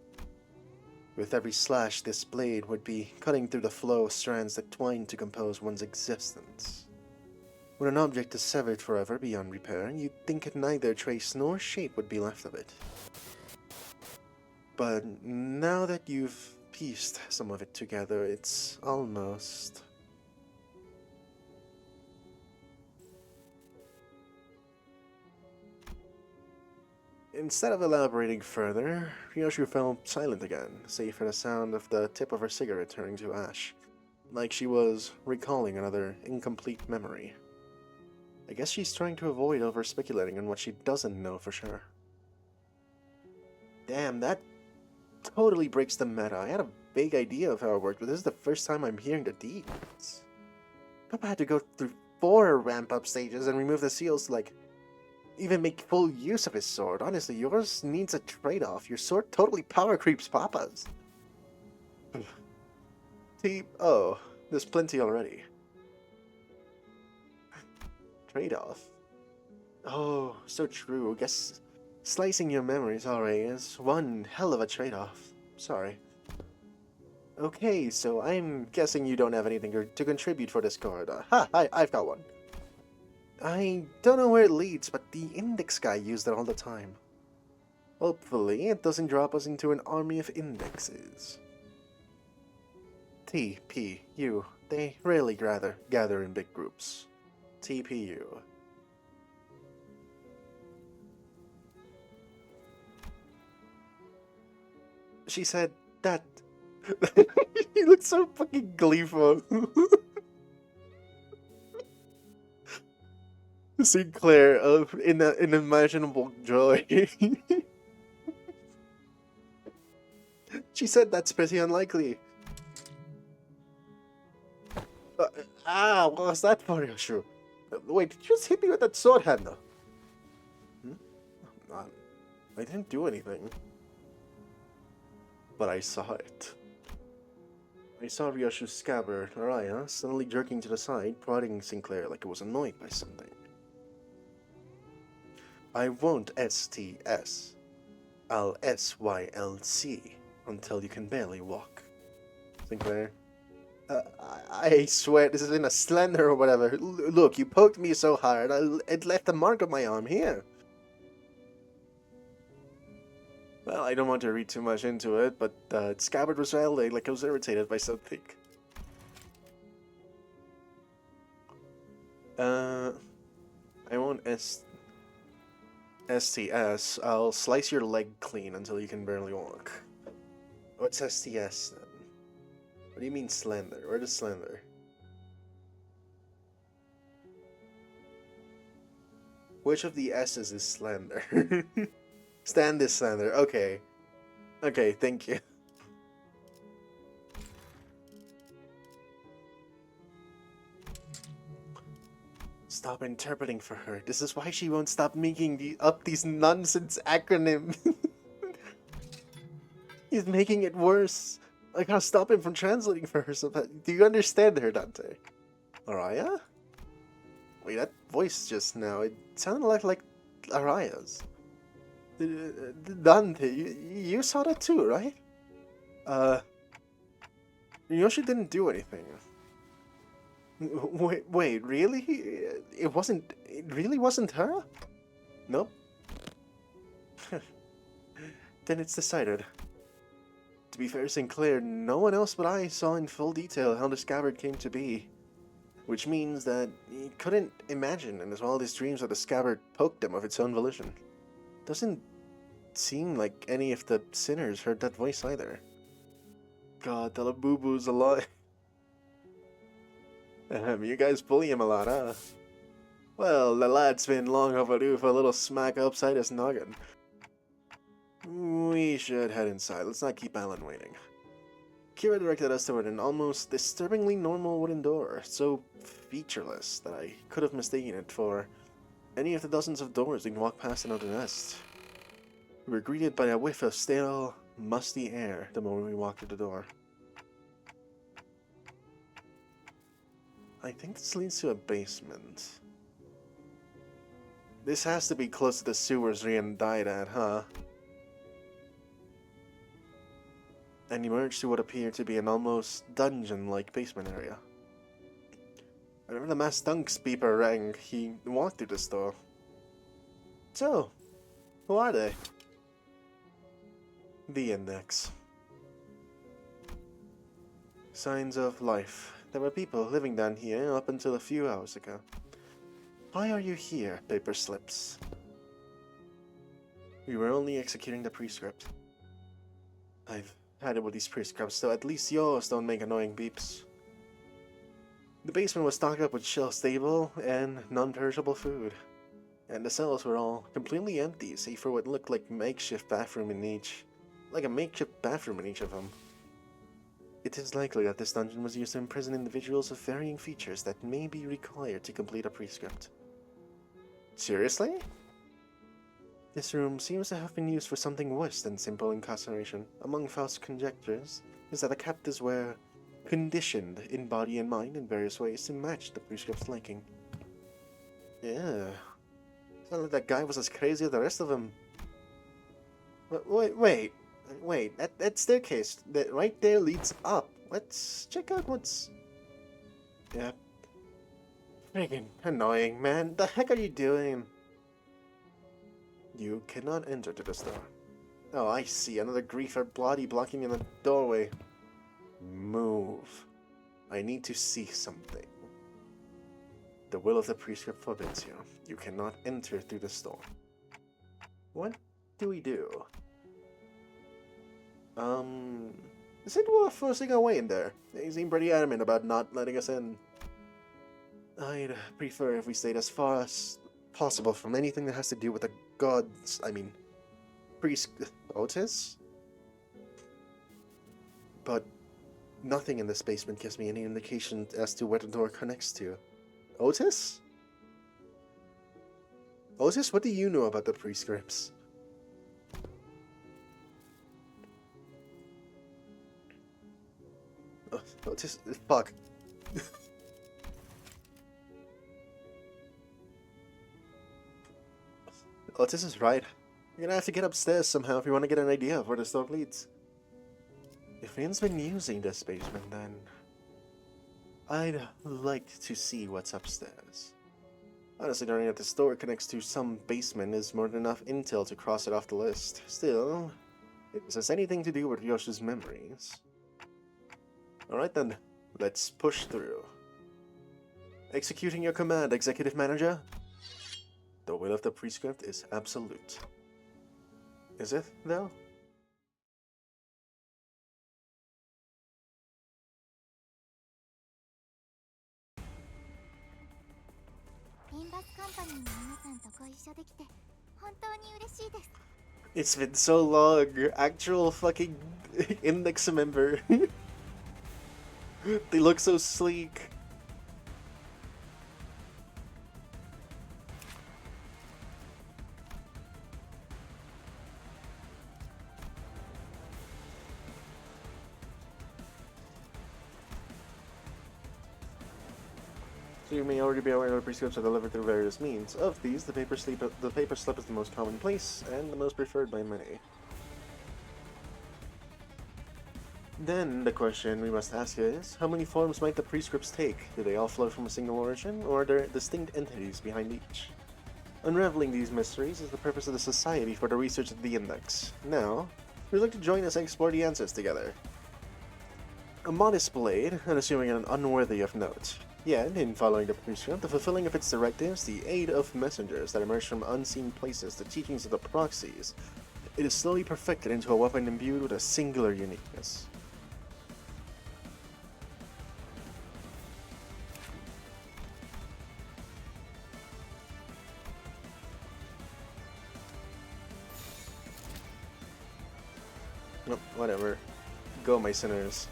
With every slash, this blade would be cutting through the flow of strands that twine to compose one's existence. When an object is severed forever beyond repair, you'd think neither trace nor shape would be left of it. But now that you've pieced some of it together, it's almost... Instead of elaborating further, Ryoshu fell silent again, save for the sound of the tip of her cigarette turning to ash, like she was recalling another incomplete memory. I guess she's trying to avoid over-speculating on what she doesn't know for sure. Damn, that totally breaks the meta. I had a vague idea of how it worked, but this is the first time I'm hearing the deeds. Papa had to go through 4 ramp-up stages and remove the seals to, even make full use of his sword. Honestly, yours needs a trade-off. Your sword totally power creeps Papa's. Oh, there's plenty already. Trade-off? Oh, so true. Guess slicing your memories already is one hell of a trade-off. Sorry. Okay, so I'm guessing you don't have anything to contribute for this corridor. Ha! I've got one. I don't know where it leads, but the index guy used it all the time. Hopefully, it doesn't drop us into an army of indexes. TPU. They rarely gather in big groups. TPU. She said that. He looks so fucking gleeful. Sinclair of in unimaginable joy. She said that's pretty unlikely. What was that for, Yoshu? Wait, did you just hit me with that sword handle? I didn't do anything. But I saw it. I saw Ryoshu's scabbard, Araya, suddenly jerking to the side, prodding Sinclair like it was annoyed by something. I won't STS. I'll SYLC until you can barely walk. Sinclair. I swear this isn't a slender or whatever. Look, you poked me so hard, it left a mark on my arm here. Well, I don't want to read too much into it, but scabbard was rattling like I was irritated by something. I won't STS. I'll slice your leg clean until you can barely walk. What's STS then? What do you mean slender? Where does slender? Which of the S's is slender? Stand is slender. Okay. Okay, thank you. Stop interpreting for her. This is why she won't stop making up these nonsense acronyms. He's making it worse. I gotta stop him from translating for her. So do you understand her, Dante? Araya? Wait, that voice just now, it sounded like Araya's. Dante, you saw that too, right? Yoshi didn't do anything. Wait, really? It really wasn't her? Nope. Then it's decided. To be fair, Sinclair, no one else but I saw in full detail how the scabbard came to be. Which means that he couldn't imagine in his wildest dreams that the scabbard poked him of its own volition. Doesn't seem like any of the sinners heard that voice either. God, Talabubu's alive. You guys bully him a lot, huh? Well, the lad's been long overdue for a little smack upside his noggin. We should head inside. Let's not keep Alan waiting. Kira directed us toward an almost disturbingly normal wooden door, so featureless that I could have mistaken it for any of the dozens of doors we can walk past in Outer Nest. We were greeted by a whiff of stale, musty air the moment we walked through the door. I think this leads to a basement. This has to be close to the sewers Rian died at, huh? And emerged to what appeared to be an almost dungeon-like basement area. Whenever the Mass Dunk's beeper rang, he walked through this door. So, who are they? The Index. Signs of life. There were people living down here up until a few hours ago. Why are you here, paper slips? We were only executing the prescript. I've had it with these prescripts, so at least yours don't make annoying beeps. The basement was stocked up with shelf-stable and non-perishable food, and the cells were all completely empty, save for what looked like a makeshift bathroom in each of them. It is likely that this dungeon was used to imprison individuals of varying features that may be required to complete a prescript. Seriously? This room seems to have been used for something worse than simple incarceration. Among Faust's conjectures is that the captives were conditioned in body and mind in various ways to match the prescript's liking. Yeah. It's not like that guy was as crazy as the rest of them. Wait. Wait, that staircase that right there leads up. Let's check out what's... Yep. Freaking annoying, man. The heck are you doing? You cannot enter to this door. Oh, I see. Another griefer bloody blocking in the doorway. Move. I need to see something. The will of the prescript forbids you. You cannot enter through this door. What do we do? Is it worth forcing our way in there? They seem pretty adamant about not letting us in. I'd prefer if we stayed as far as possible from anything that has to do with the gods. I mean, priest Otis? But nothing in this basement gives me any indication as to where the door connects to. Otis? Otis, what do you know about the prescripts? Otis, fuck. Otis is right. You're gonna have to get upstairs somehow if you want to get an idea of where the door leads. If Ian's been using this basement, then I'd like to see what's upstairs. Honestly, knowing that this door connects to some basement is more than enough intel to cross it off the list. Still, if this has anything to do with Yoshi's memories. Alright then, let's push through. Executing your command, Executive Manager. The will of the prescript is absolute. Is it, though? Limbus Company の皆さんとご一緒できて本当に嬉しいです。 It's been so long. Actual fucking index member. They look so sleek. So you may already be aware that prescripts are delivered through various means. Of these, the paper slip is the most commonplace and the most preferred by many. Then the question we must ask is, how many forms might the prescripts take? Do they all flow from a single origin, or are there distinct entities behind each? Unraveling these mysteries is the purpose of the Society for the Research of the Index. Now, we'd like to join us and explore the answers together. A modest blade, unassuming and unworthy of note. Yet, in following the prescript, the fulfilling of its directives, the aid of messengers that emerge from unseen places, the teachings of the proxies, it is slowly perfected into a weapon imbued with a singular uniqueness. Oh, whatever. Go, my sinners.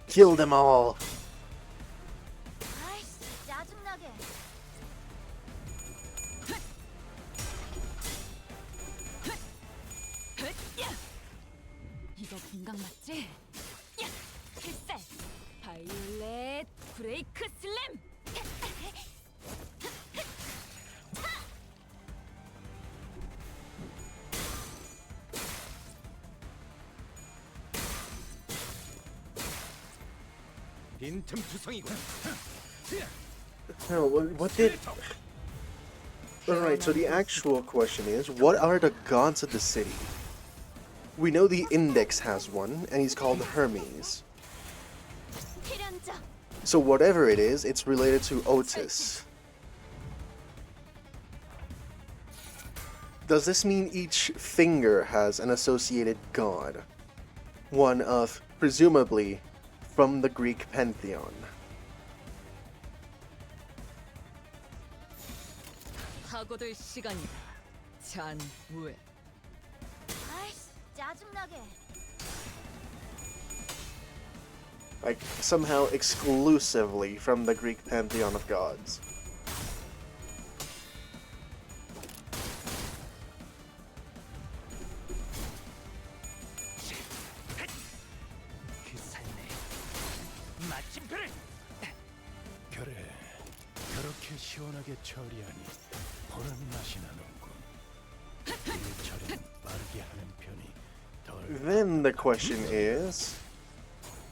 Kill them all! 아이씨, 짜증나게. 이거 공각 맞지? 야! 필살! 바이올렛 브레이크 슬램! 빈틈 투성이군. No, what did... Alright, so the actual question is, what are the gods of the city? We know the Index has one, and he's called Hermes. 필연적. So whatever it is, it's related to Otis. Does this mean each finger has an associated god? One of, presumably, from the Greek pantheon. 파고들 시간이다. 잔우에. 아이씨, 짜증나게. Like, somehow exclusively from the Greek pantheon of gods. 그 삶에 마침표를. 그래, 그렇게 시원하게 처리하니 보는 맛이 나는군. 일처리는 빠르게 하는 편이 Then the question is,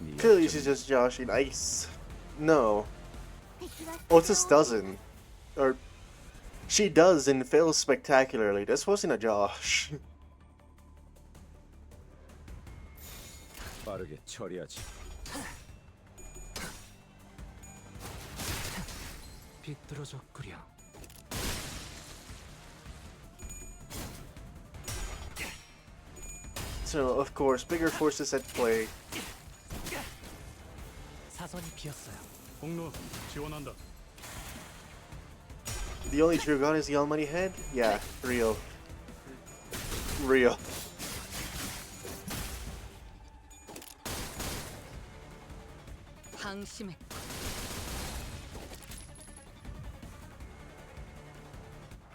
네 clearly 약점은 she's just joshing ice. No, 敵は Otis doesn't. Or she does and fails spectacularly. This wasn't a Josh. 빠르게 처리하지. 비뚤어졌구려. So, of course, bigger forces at play. 사선이 비었어요. 공로 지원한다. The only true god is the Almighty Head? Yeah, real. Real. 방심했.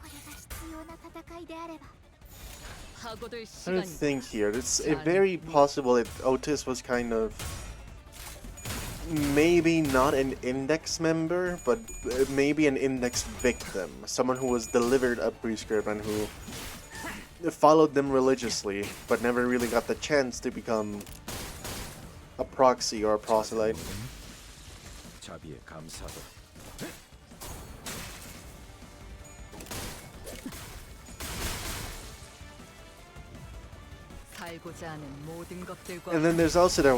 これが必要な戦いであれば 하고들 I don't 시간이다. think here. It's very possible that Otis was kind of maybe not an index member, but maybe an index victim. Someone who was delivered a prescript and who followed them religiously, but never really got the chance to become a proxy or a proselyte. 자비에 감사하다. 살고자 하는 모든 것들과 And then there's also the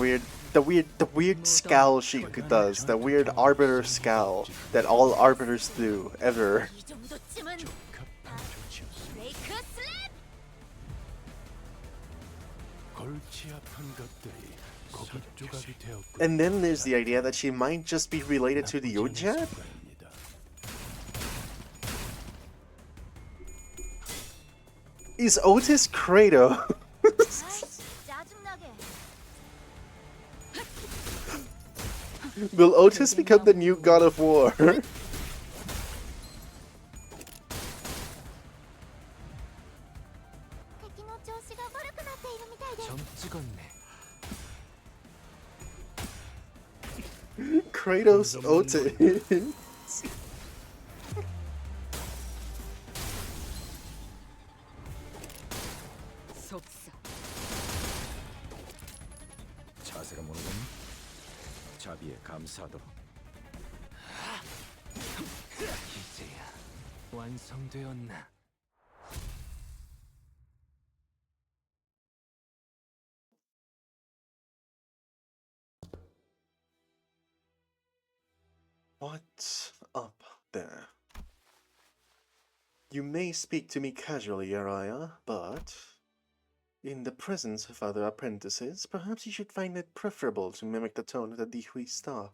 weird scowl she does, the weird arbiter scowl that all arbiters do ever. 이 정도쯤은 브레이크 슬램! 골치 아픈 것들이 고기 조각이 되었고. And then there's the idea that she might just be related to the Ojab? Is Otis Kratos? 아이씨 짜증나게 Will Otis become the new god of war?敵の調子が悪くなっているみたいです 점 찍었네. Kratos Otis. 속사. 자세가 모르겠니? 자비에 감사하도록. 이제야 완성되었나? What's up there? You may speak to me casually, Uriah, but in the presence of other apprentices, perhaps you should find it preferable to mimic the tone of the Dihui Star.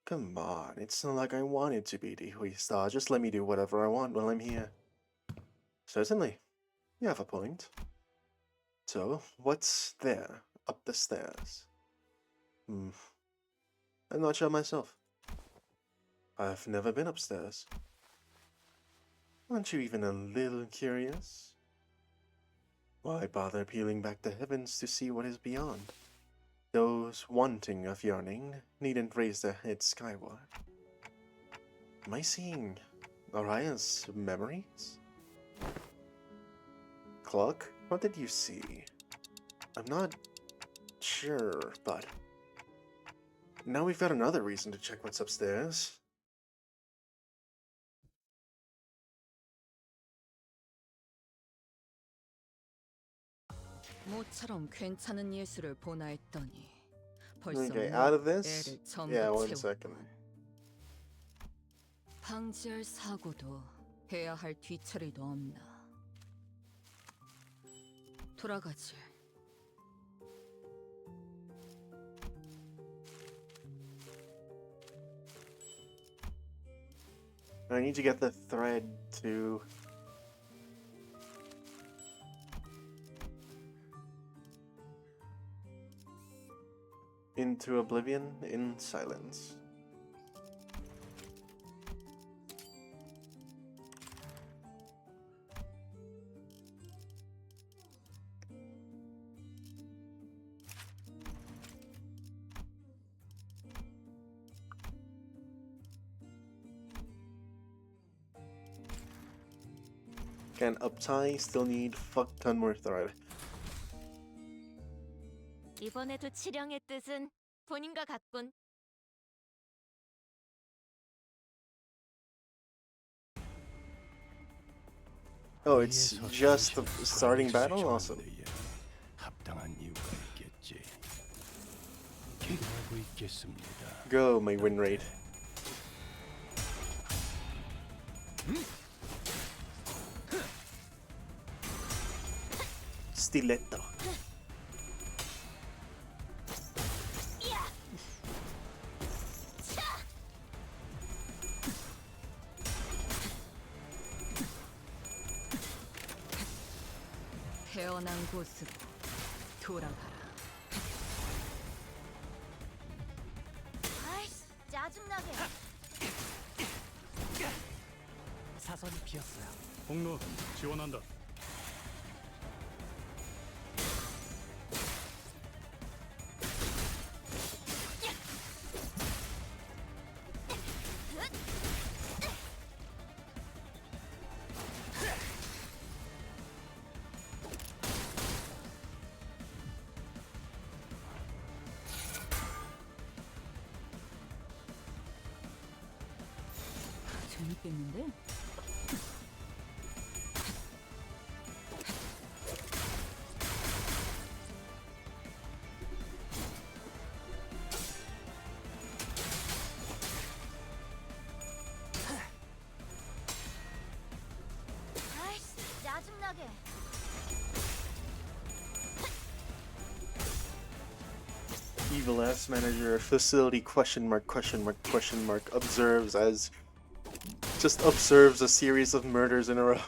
Come on, it's not like I wanted to be Dihui Star. Just let me do whatever I want while I'm here. Certainly. You have a point. So, what's there, up the stairs? I'm not sure myself. I've never been upstairs. Aren't you even a little curious? Why bother peeling back the heavens to see what is beyond? Those wanting of yearning needn't raise their heads skyward. Am I seeing Oria's memories? Clock, what did you see? I'm not sure, but now we've got another reason to check what's upstairs. 모처럼 괜찮은 예술을 보나 했더니 벌써 Okay, 뭐 out of this? 애를 전부 Yeah, one 채웠구만. second. 방지할 사고도 해야 할 뒤처리도 없나. 돌아가지. I need to get the thread to... into oblivion in silence. Can uptie, still need fuck ton more thread. 이번에도 치령의 뜻은 본인과 같군. Oh, it's just the starting battle? Awesome. 합당한 이유가 있겠지. 기대하고 있겠습니다. Go, my win rate. Stiletto. 태어난 곳으로 돌아가라. 아이씨, 짜증나게. 사선이 비었어요. 공로 지원한다. 재밌겠는데? 아이씨, 짜증나게. Evil ass manager facility question mark observes as just observes a series of murders in a row.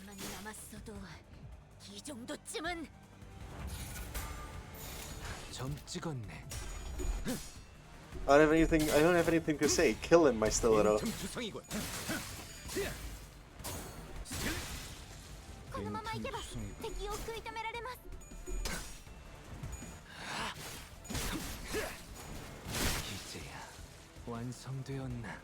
가만히 남았어도 이 정도쯤은. 점 찍었네. I don't have anything to say. Kill him, my stiletto. 틈투성이군. このままいけば敵を食い止められます。 이제야 완성되었나?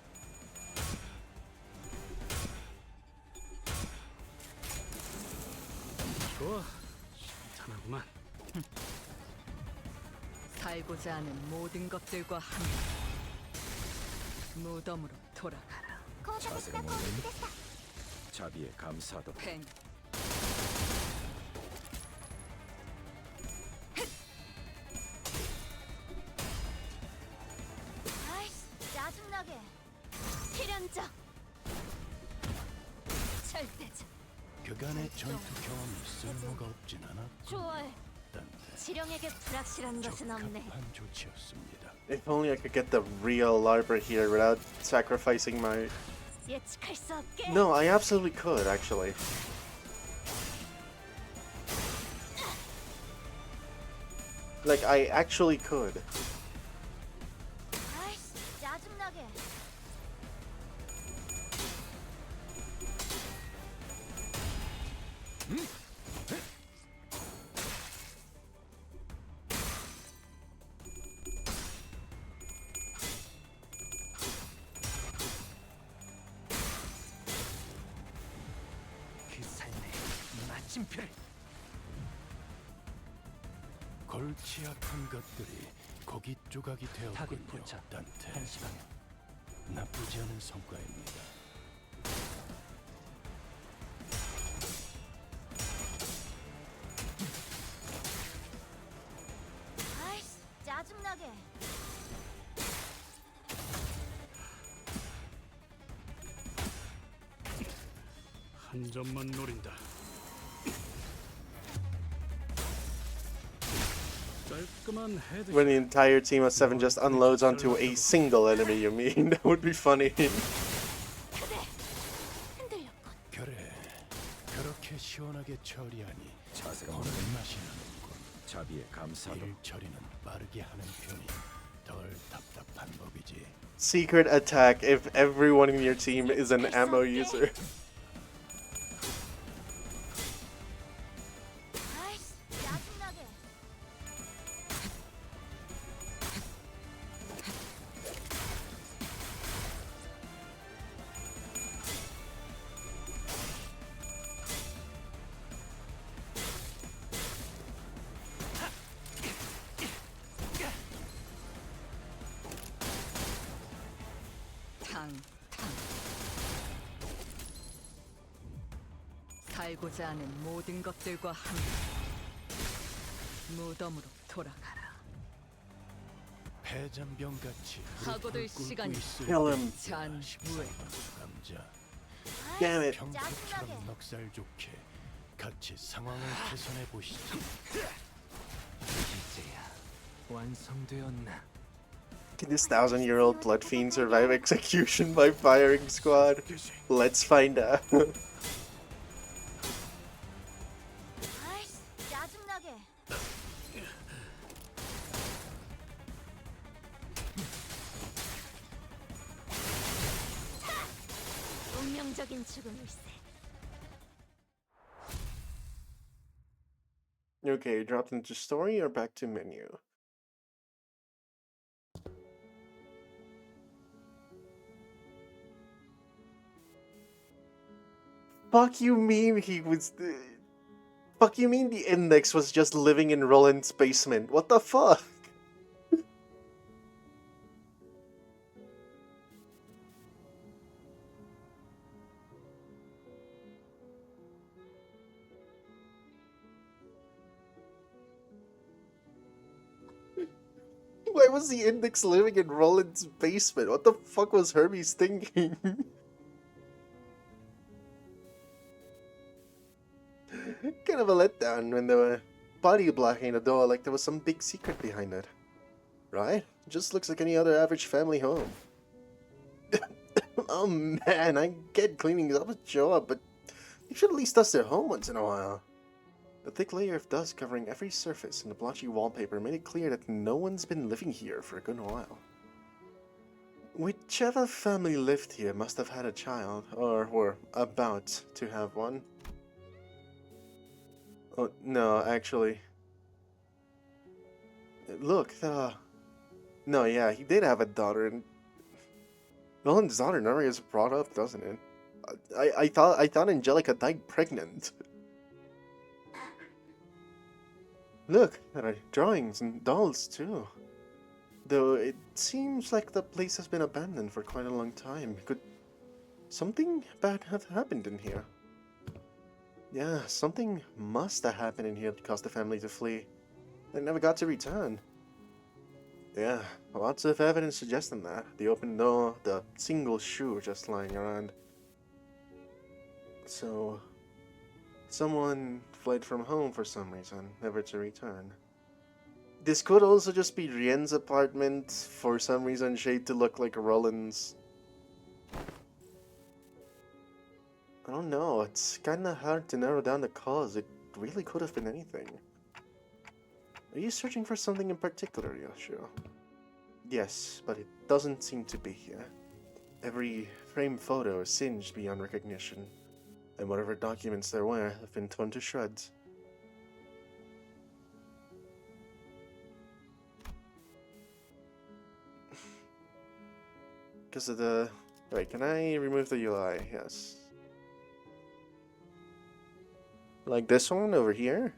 좋아. 시원하구만. 살고자 하는 모든 것들과 함께 무덤으로 돌아가라. 効果的な攻撃でした。 자비의 감사도. 팽. 아이씨, 짜증나게. 필연적. 절대적. 그간의 전투 경험이 쓸모가 없진 않았던 좋아해. 치령에게 불확실한 것은 없네. 적합한 조치였습니다. If only I could get the real larper here without sacrificing my... 예측할 수 없게. No, I absolutely could, actually. Like, I actually could. 아이씨, 짜증나게. 그 삶의 마침표를. 골치 아픈 것들이 고깃 조각이 타겟 되었군요. 포착. 단테. 한시 방향. 나쁘지 않은 성과입니다. 아이씨, 짜증나게. 한 점만 노린다. 깔끔한 헤드. When the entire team of 7 just unloads onto a single enemy, you mean? That would be funny. 그래. 흔들렸군. 그래, 그렇게 시원하게 처리하니 자세가 오는 맛이 나는군. 자비의 감사도. 일 처리는 빠르게 하는 편이 덜 답답한 법이지. Secret attack if everyone in your team is an ammo user. 아이씨, 짜증나게. 살고자 하는 모든 것들과 함께 무덤으로 돌아가라. 패잔병같이 하고들 꿀 끓고 시간이 있을 Kill him. 잔후에 감자 Damn it. 평소처럼 넉살 좋게 같이 상황을 개선해 보시죠. 이제야 완성되었나? Can this 1,000-year-old blood fiend survive execution by firing squad? Let's find out. 아이씨, 짜증나게. 운명적인 죽음일세. Okay, dropped into story or back to menu? Fuck you mean he was... Fuck you mean the Index was just living in Roland's basement? What the fuck? Why was the Index living in Roland's basement? What the fuck was Hermes thinking? Kind of a letdown when they were body blocking the door like there was some big secret behind it. Right? Just looks like any other average family home. Oh man, I get cleaning up a job, but they should at least dust their home once in a while. The thick layer of dust covering every surface and the blotchy wallpaper made it clear that no one's been living here for a good while. Whichever family lived here must have had a child, or were about to have one. Oh, no, actually. Look, no, yeah, he did have a daughter, and Nolan's daughter never is brought up, doesn't it? I thought Angelica died pregnant. Look, there are drawings and dolls too. Though it seems like the place has been abandoned for quite a long time. Could something bad have happened in here? Yeah, something must have happened in here that caused the family to flee. They never got to return. Yeah, lots of evidence suggesting that. The open door, the single shoe just lying around. So, someone fled from home for some reason, never to return. This could also just be Rien's apartment, for some reason shaped to look like Roland's. I don't know, it's kinda hard to narrow down the cause. It really could have been anything. Are you searching for something in particular, Yoshio? Yes, but it doesn't seem to be here. Every framed photo is singed beyond recognition, and whatever documents there were have been torn to shreds. Because of the... Wait, can I remove the UI? Yes. Like this one over here?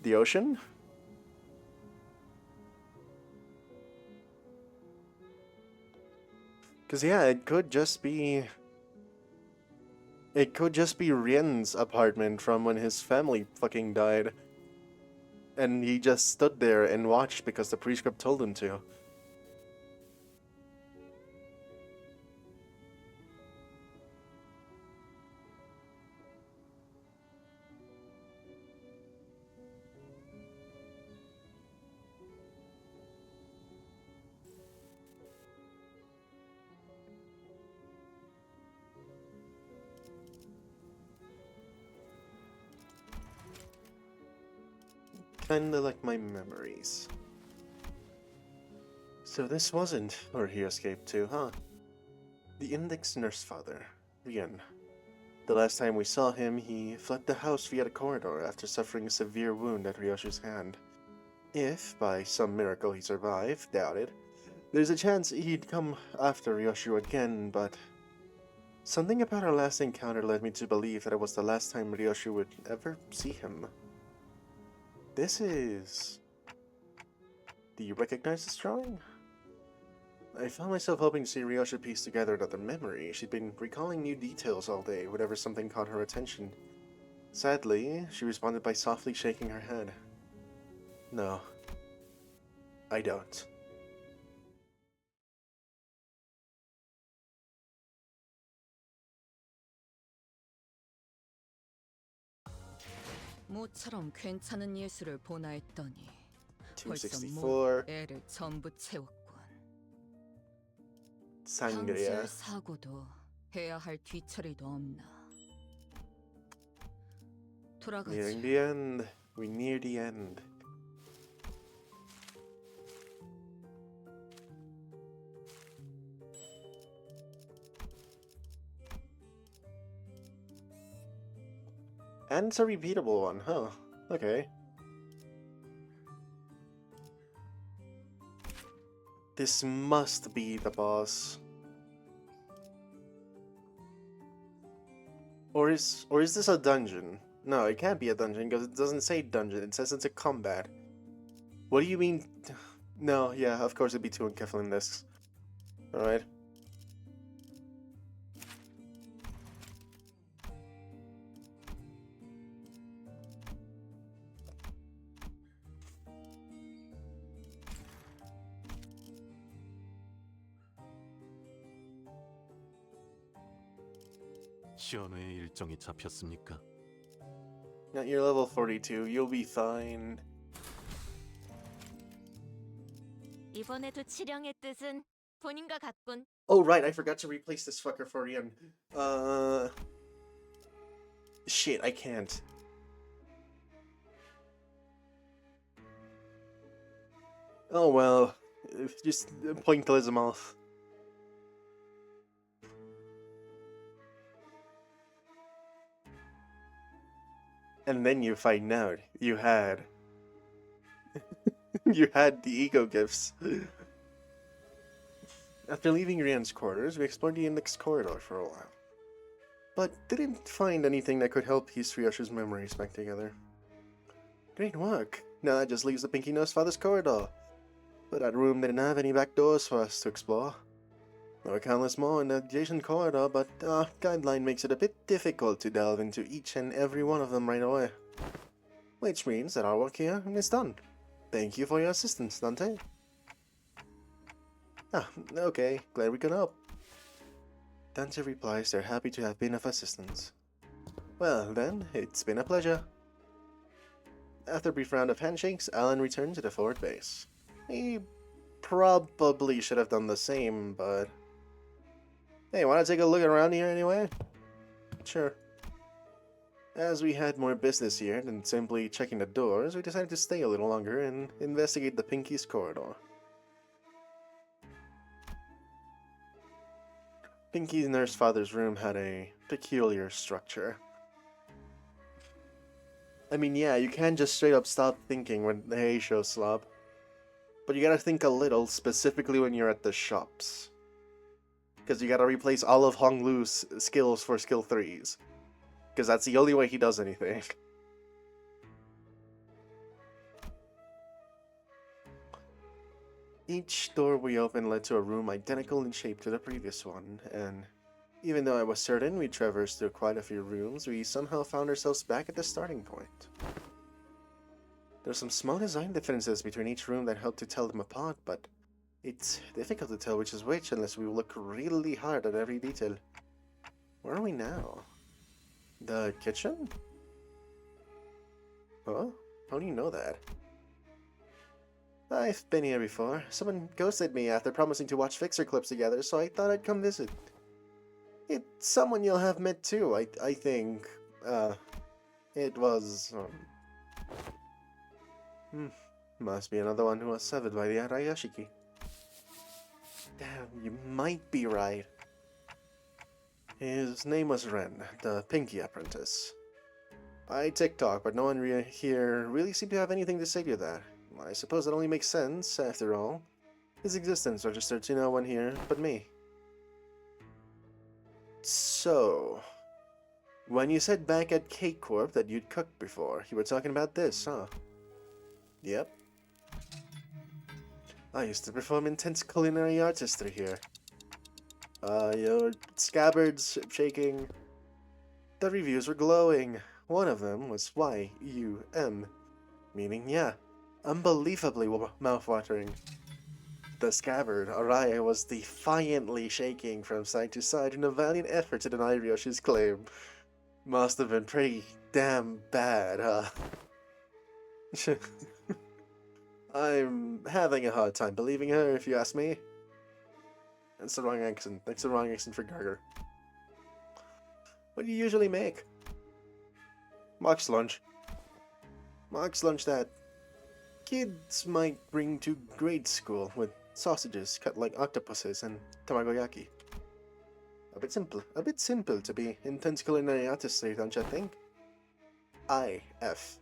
The ocean? Because yeah, it could just be... It could just be Rien's apartment from when his family fucking died. And he just stood there and watched because the prescript told him to. Kinda like my memories. So this wasn't where he escaped to, huh? The Index nurse father, Rien. The last time we saw him, he fled the house via the corridor after suffering a severe wound at Ryoshu's hand. If, by some miracle, he survived, doubted, there's a chance he'd come after Ryoshu again, but... Something about our last encounter led me to believe that it was the last time Ryoshu would ever see him. This is... Do you recognize this drawing? I found myself hoping to see Ryosha piece together another memory. She'd been recalling new details all day whenever something caught her attention. Sadly, she responded by softly shaking her head. No, I don't. 모처럼 괜찮은 예술을 보나 했더니 벌써 264. 애를 전부 채웠군. Sangria. 방지할 사고도 해야 할 뒤처리도 없나. Nearing 돌아가지. the end. We near the end. And it's a repeatable one, huh? Okay. This must be the boss. Or is this a dungeon? No, it can't be a dungeon because it doesn't say dungeon. It says it's a combat. What do you mean? No, yeah, of course it'd be 2 Keflin discs. Alright. 시연회의 일정이 잡혔습니까? At your level 42, you'll be fine. 이번에도 치령의 뜻은 본인과 같군. Oh, right, I forgot to replace this fucker for Ian. Shit, I can't. Oh well, just pointless him off. And then you find out you had you had the ego gifts. After leaving Rian's quarters, we explored the index corridor for a while, but didn't find anything that could help piece Ryosha's memories back together. Great work. Now that just leaves the Pinky Nose Father's corridor. But that room didn't have any back doors for us to explore. There were countless more in the adjacent corridor, but our guideline makes it a bit difficult to delve into each and every one of them right away. Which means that our work here is done. Thank you for your assistance, Dante. Ah, okay, glad we could help. Dante replies they're happy to have been of assistance. Well then, it's been a pleasure. After a brief round of handshakes, Alan returned to the forward base. He probably should have done the same, but... Hey, wanna take a look around here anyway? Sure. As we had more business here than simply checking the doors, we decided to stay a little longer and investigate the Pinky's corridor. Pinky's nurse father's room had a peculiar structure. I mean, yeah, you can't just straight up stop thinking when the hay shows slop. But you gotta think a little, specifically when you're at the shops. Because you gotta replace all of Hong Lu's skills for skill 3s. Because that's the only way he does anything. Each door we opened led to a room identical in shape to the previous one, and even though I was certain we traversed through quite a few rooms, we somehow found ourselves back at the starting point. There's some small design differences between each room that help to tell them apart, but it's difficult to tell which is which unless we look really hard at every detail. Where are we now? The kitchen? Huh? How do you know that? I've been here before. Someone ghosted me after promising to watch Fixer clips together, so I thought I'd come visit. It's someone you'll have met too, I think. It was, must be another one who was severed by the Arayashiki. Damn, you might be right. His name was Ren, the Pinky apprentice. I TikTok, but no one here really seemed to have anything to say to that. I suppose it only makes sense, after all. His existence registered to no one here but me. So, when you said back at Cake Corp that you'd cooked before, you were talking about this, huh? Yep. I used to perform intense culinary artistry here. Your scabbards shaking. The reviews were glowing. One of them was Y-U-M, meaning yeah, unbelievably mouth-watering. The scabbard, Araya, was defiantly shaking from side to side in a valiant effort to deny Ryoshi's claim. Must have been pretty damn bad, huh? I'm having a hard time believing her, if you ask me. That's the wrong accent. That's the wrong accent for Garger. What do you usually make? Mock's lunch. Mock's lunch that kids might bring to grade school with sausages cut like octopuses and tamagoyaki. A bit simple to be intense culinary artistry, don't you think? IF.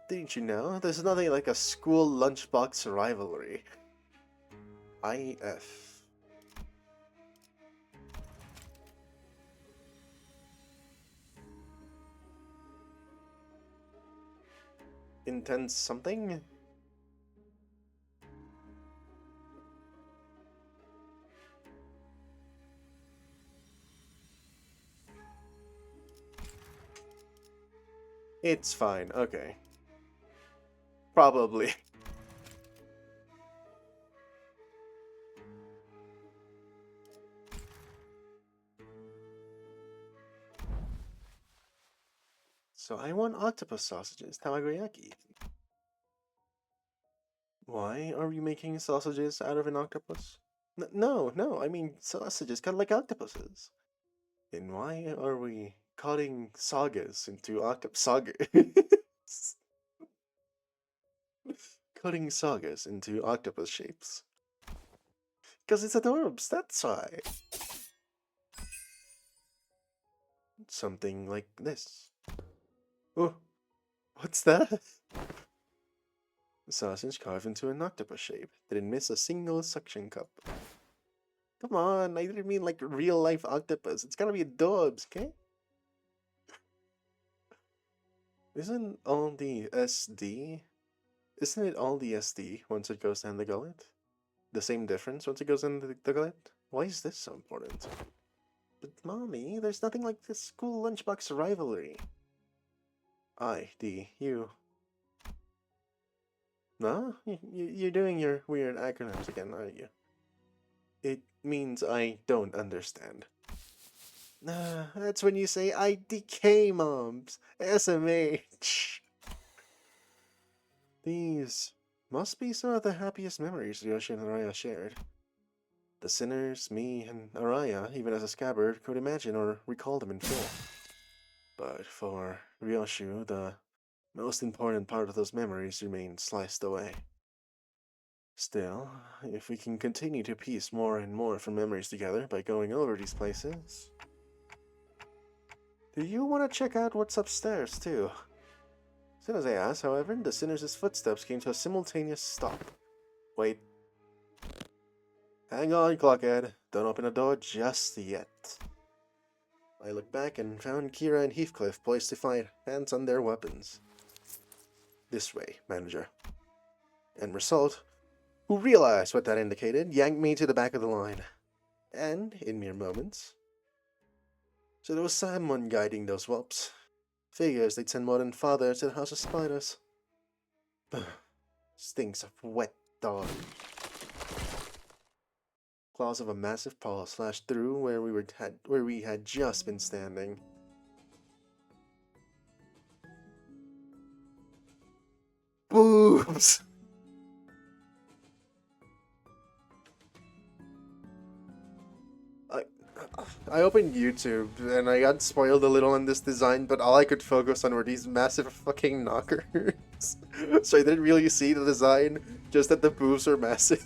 Didn't you know? There's nothing like a school lunchbox rivalry. IF. Intense something? It's fine, okay. Probably. So I want octopus sausages, tamagoyaki. Why are we making sausages out of an octopus? No, I mean sausages cut like octopuses. And why are we cutting sagas into cutting sagas into octopus shapes? Because it's adorbs, that's why. Something like this. Oh, what's that? Sausage carved into an octopus shape. Didn't miss a single suction cup. Come on, I didn't mean like real life octopus. It's gotta be adorbs, okay? Isn't all the SD? Isn't it all the SD once it goes down the gullet? The same difference once it goes in the gullet? Why is this so important? But mommy, there's nothing like this school lunchbox rivalry. I-D-U. No? You're doing your weird acronyms again, aren't you? It means I don't understand. Nah, that's when you say IDK, moms. SMH. These must be some of the happiest memories Ryoshi and Araya shared. The sinners, me, and Araya, even as a scabbard, could imagine or recall them in full. But for Ryoshi, the most important part of those memories remained sliced away. Still, if we can continue to piece more and more from memories together by going over these places... Do you want to check out what's upstairs, too? As soon as I asked, however, the sinner's footsteps came to a simultaneous stop. Wait. Hang on, Clockhead. Don't open the door just yet. I looked back and found Kira and Heathcliff poised to fight, hands on their weapons. This way, manager. And Result, who realized what that indicated, yanked me to the back of the line. And, in mere moments... So there was someone guiding those whelps. Figures they'd send more than father to the House of Spiders. Stinks of wet dog. Claws of a massive paw slashed through where we had just been standing. Boobs! I opened YouTube and I got spoiled a little on this design, but all I could focus on were these massive fucking knockers. So I didn't really see the design, just that the boobs were massive.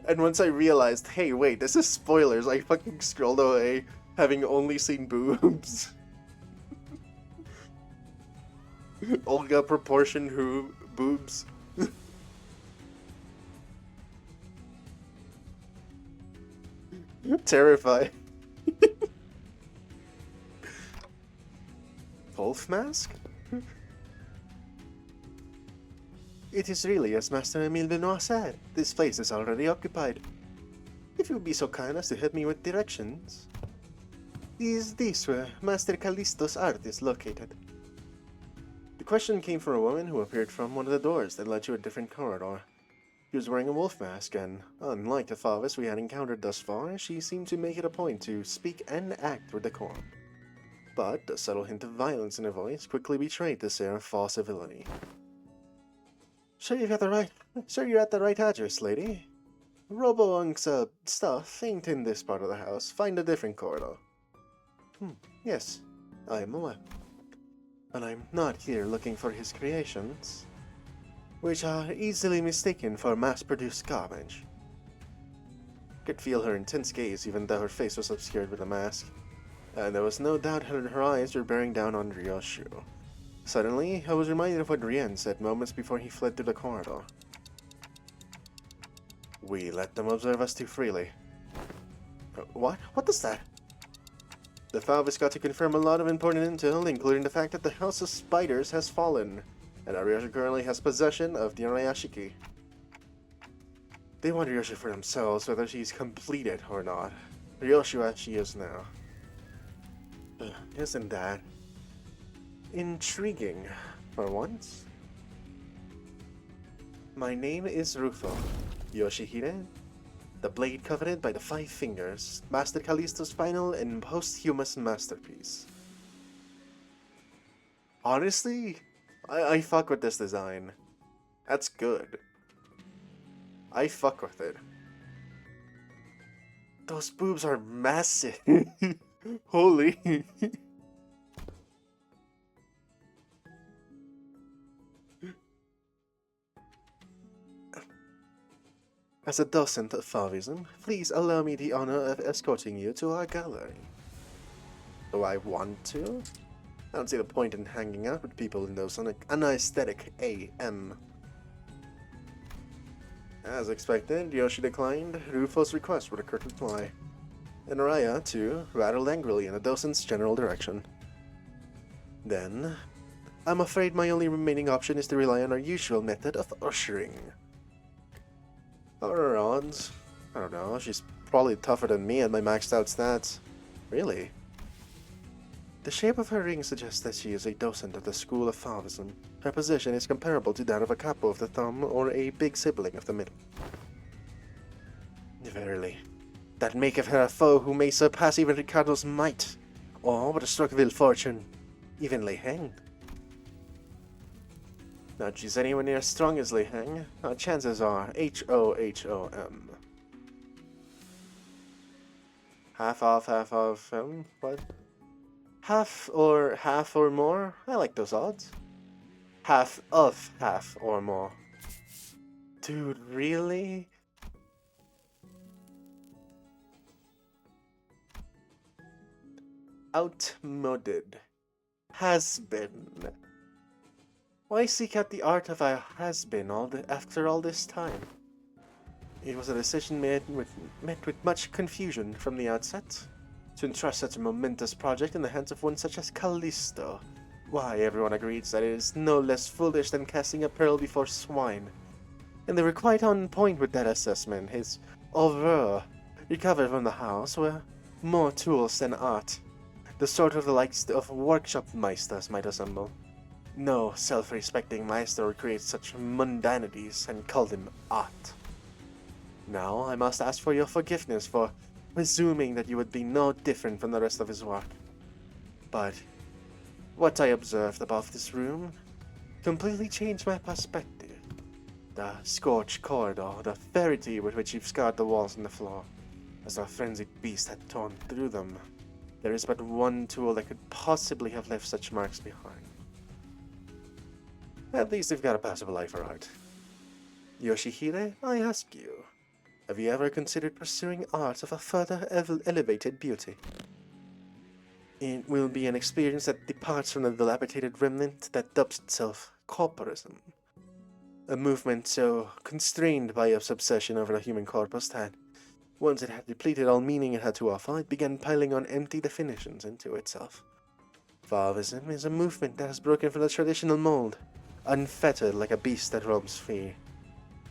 And once I realized, hey wait, this is spoilers, I fucking scrolled away, having only seen boobs. Olga proportion who boobs. Terrifying. wolf mask? It is really as Master Emile Benoit said. This place is already occupied. If you would be so kind as to help me with directions. Is this where Master Callisto's art is located? The question came from a woman who appeared from one of the doors that led to a different corridor. She was wearing a wolf mask, and unlike the Favis we had encountered thus far, she seemed to make it a point to speak and act with decorum. But a subtle hint of violence in her voice quickly betrayed this air of false civility. Sure you're at the right address, lady. Robo-Unk's stuff ain't in this part of the house. Find a different corridor. Yes, I am aware. But I'm not here looking for his creations, which are easily mistaken for mass-produced garbage. Could feel her intense gaze even though her face was obscured with a mask, and there was no doubt her eyes were bearing down on Ryoshu. Suddenly, I was reminded of what Rien said moments before he fled through the corridor. We let them observe us too freely. What? What does that? The Falvis got to confirm a lot of important intel, including the fact that the House of Spiders has fallen, and Ryoshu currently has possession of the Arayashiki. They want Ryoshu for themselves, whether she's completed or not. Ryoshu as she is now. Isn't that intriguing, for once? My name is Rufo Yoshihide, the blade coveted by the 5 fingers, Master Callisto's final and posthumous masterpiece. Honestly, I fuck with this design. That's good. I fuck with it. Those boobs are massive. Holy. As a docent of Fauvism, please allow me the honor of escorting you to our gallery. Do I want to? I don't see the point in hanging out with people in those unaesthetic AM. As expected, Yoshi declined Rufo's request with a curt reply, and Araya, too, rattled angrily in the docent's general direction. Then, I'm afraid my only remaining option is to rely on our usual method of ushering. What are her odds? I don't know, she's probably tougher than me at my maxed out stats. Really? The shape of her ring suggests that she is a docent of the School of Fauvism. Her position is comparable to that of a capo of the thumb or a big sibling of the middle. Verily, that maketh her a foe who may surpass even Ricardo's might, or, with a stroke of ill fortune, even Lei Heng. Not she's anywhere near as strong as Lei Heng. Our chances are HOHOM. Half off, what? Half or more? I like those odds. Half or more. Dude, really? Outmoded. Has been. Why seek out the art of a has-been after all this time? It was a decision met with much confusion from the outset. To entrust such a momentous project in the hands of one such as Callisto. Why, everyone agrees that it is no less foolish than casting a pearl before swine. And they were quite on point with that assessment. His oeuvre, recovered from the house, were more tools than art. The sort of the likes of workshop meisters might assemble. No self-respecting maestro would create such mundanities and call them art. Now I must ask for your forgiveness for presuming that you would be no different from the rest of his work. But what I observed above this room completely changed my perspective. The scorched corridor, the ferocity with which you've scarred the walls and the floor, as our frenzied beast had torn through them. There is but one tool that could possibly have left such marks behind. At least you've got a passable eye for art. Yoshihide, I ask you, have you ever considered pursuing art of a further elevated beauty? It will be an experience that departs from the dilapidated remnant that dubs itself corporism. A movement so constrained by its obsession over the human corpus that, once it had depleted all meaning it had to offer, it began piling on empty definitions into itself. Fauvism is a movement that has broken from the traditional mold, unfettered like a beast that roams free.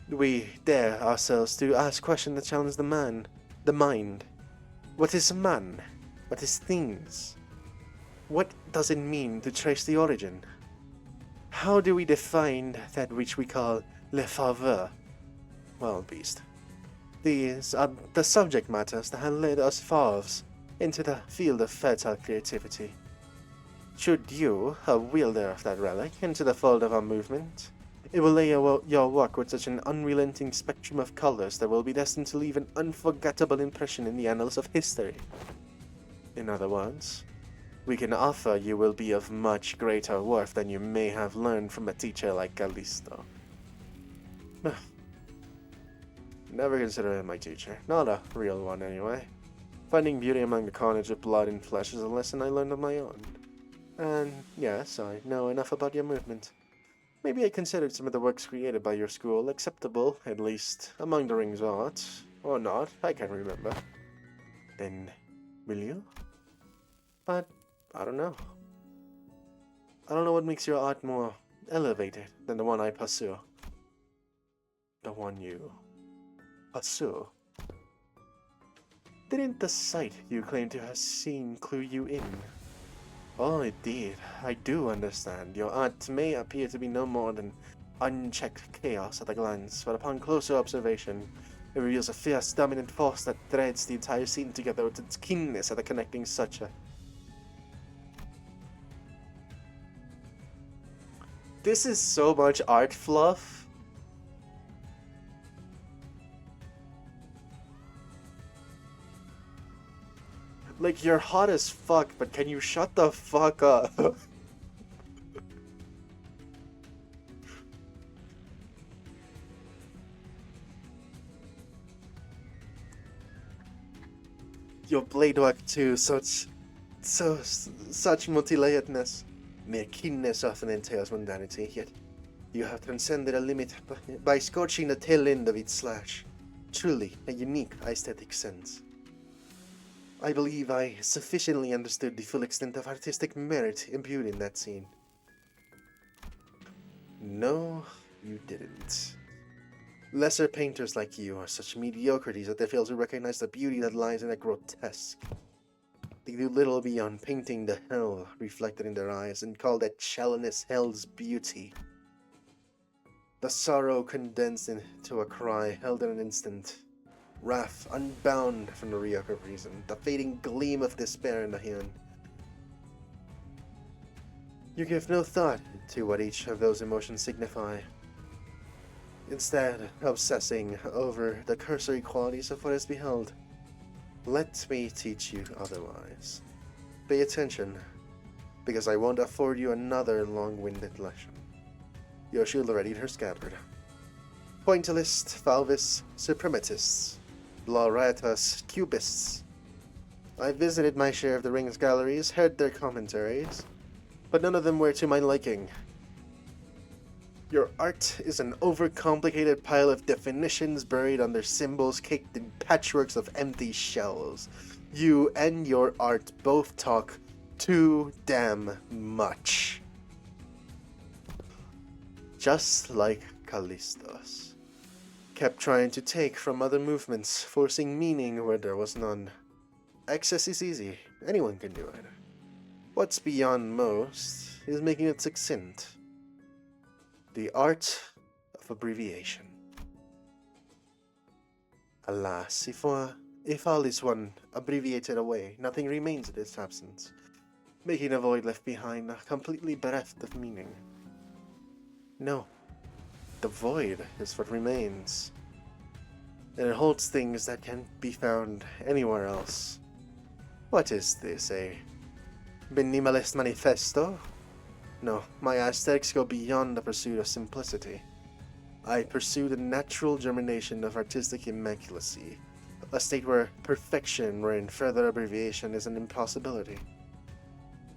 We dare ourselves to ask questions that challenge the mind. What is man? What is things? What does it mean to trace the origin? How do we define that which we call le faveur? Wild beast. These are the subject matters that have led us Favs into the field of fertile creativity. Should you, a wielder of that relic, enter the fold of our movement, it will lay your work with such an unrelenting spectrum of colors that will be destined to leave an unforgettable impression in the annals of history. In other words, we can offer you will be of much greater worth than you may have learned from a teacher like Callisto. Never consider him my teacher. Not a real one, anyway. Finding beauty among the carnage of blood and flesh is a lesson I learned on my own. And yes, I know enough about your movement. Maybe I considered some of the works created by your school acceptable, at least among the Rings art. Or not, I can't remember. Then, will you? But, I don't know. I don't know what makes your art more elevated than the one I pursue. The one you pursue. Didn't the sight you claim to have seen clue you in? Oh, indeed. I do understand. Your art may appear to be no more than unchecked chaos at a glance, but upon closer observation, it reveals a fierce, dominant force that threads the entire scene together with its keenness at a connecting suture. This is so much art fluff. Like, you're hot as fuck, but can you shut the fuck up? Your blade work too, such multi-layeredness. Mere keenness often entails mundanity, yet you have transcended a limit by scorching the tail end of each slash. Truly a unique aesthetic sense. I believe I sufficiently understood the full extent of artistic merit imbued in that scene. No, you didn't. Lesser painters like you are such mediocrities that they fail to recognize the beauty that lies in the grotesque. They do little beyond painting the hell reflected in their eyes and call that shallowness hell's beauty. The sorrow condensed into a cry held in an instant. Wrath unbound from the reek of reason, the fading gleam of despair in the hand. You give no thought to what each of those emotions signify, instead obsessing over the cursory qualities of what is beheld. Let me teach you otherwise. Pay attention, because I won't afford you another long-winded lesson. Your shield ready in her scabbard. Pointillist, Falvis, Suprematists, Blauretus, Cubists. I visited my share of the Rings galleries, heard their commentaries, but none of them were to my liking. Your art is an overcomplicated pile of definitions buried under symbols caked in patchworks of empty shells. You and your art both talk too damn much. Just like Callistos. Kept trying to take from other movements, forcing meaning where there was none. Excess is easy, anyone can do it. What's beyond most is making it succinct. The art of abbreviation. Alas, if all is one abbreviated away, nothing remains in its absence, making a void left behind completely bereft of meaning. No, the void is what remains, and it holds things that can't be found anywhere else. What is this, a minimalist manifesto? No, my aesthetics go beyond the pursuit of simplicity. I pursue the natural germination of artistic immaculacy, a state where perfection wherein further abbreviation is an impossibility.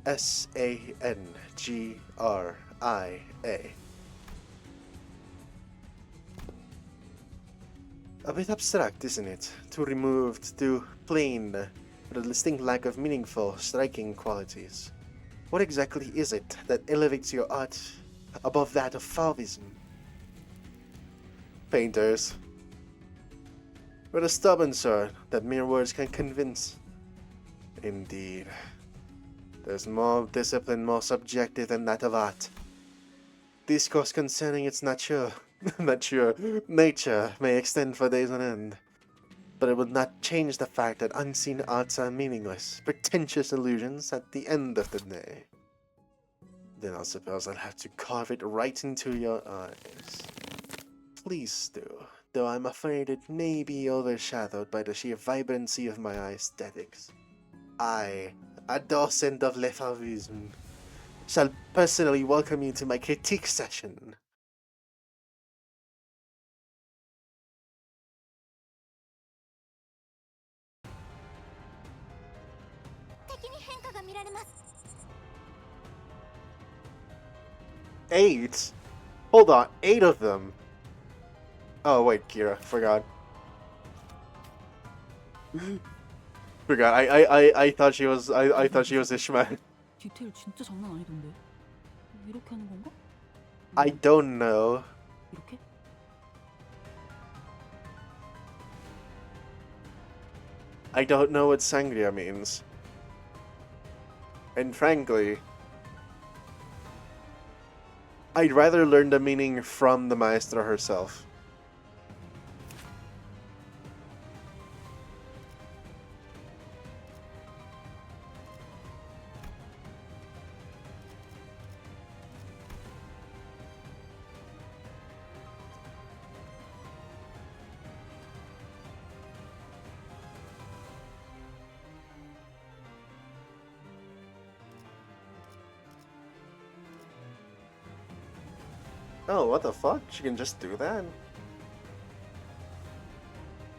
S-A-N-G-R-I-A. A bit abstract, isn't it? Too removed, too plain, with a distinct lack of meaningful, striking qualities. What exactly is it that elevates your art above that of Fauvism? Painters. With a stubborn sort that mere words can convince. Indeed. There's more discipline, more subjective than that of art. Discourse concerning its nature may extend for days on end. But it would not change the fact that unseen arts are meaningless, pretentious illusions at the end of the day. Then I suppose I'll have to carve it right into your eyes. Please do, though I'm afraid it may be overshadowed by the sheer vibrancy of my aesthetics. I, a docent of Le Fauvisme, shall personally welcome you to my critique session. Eight? Hold on, 8 of them. Oh wait, Kira, forgot. Forgot. I thought she was I thought she was Ishmael. 디테일 진짜 장난 아니던데. 이렇게 하는 건가? I don't know. 이렇게? I don't know what sangria means. And frankly, I'd rather learn the meaning from the maestra herself. Oh, what the fuck? She can just do that?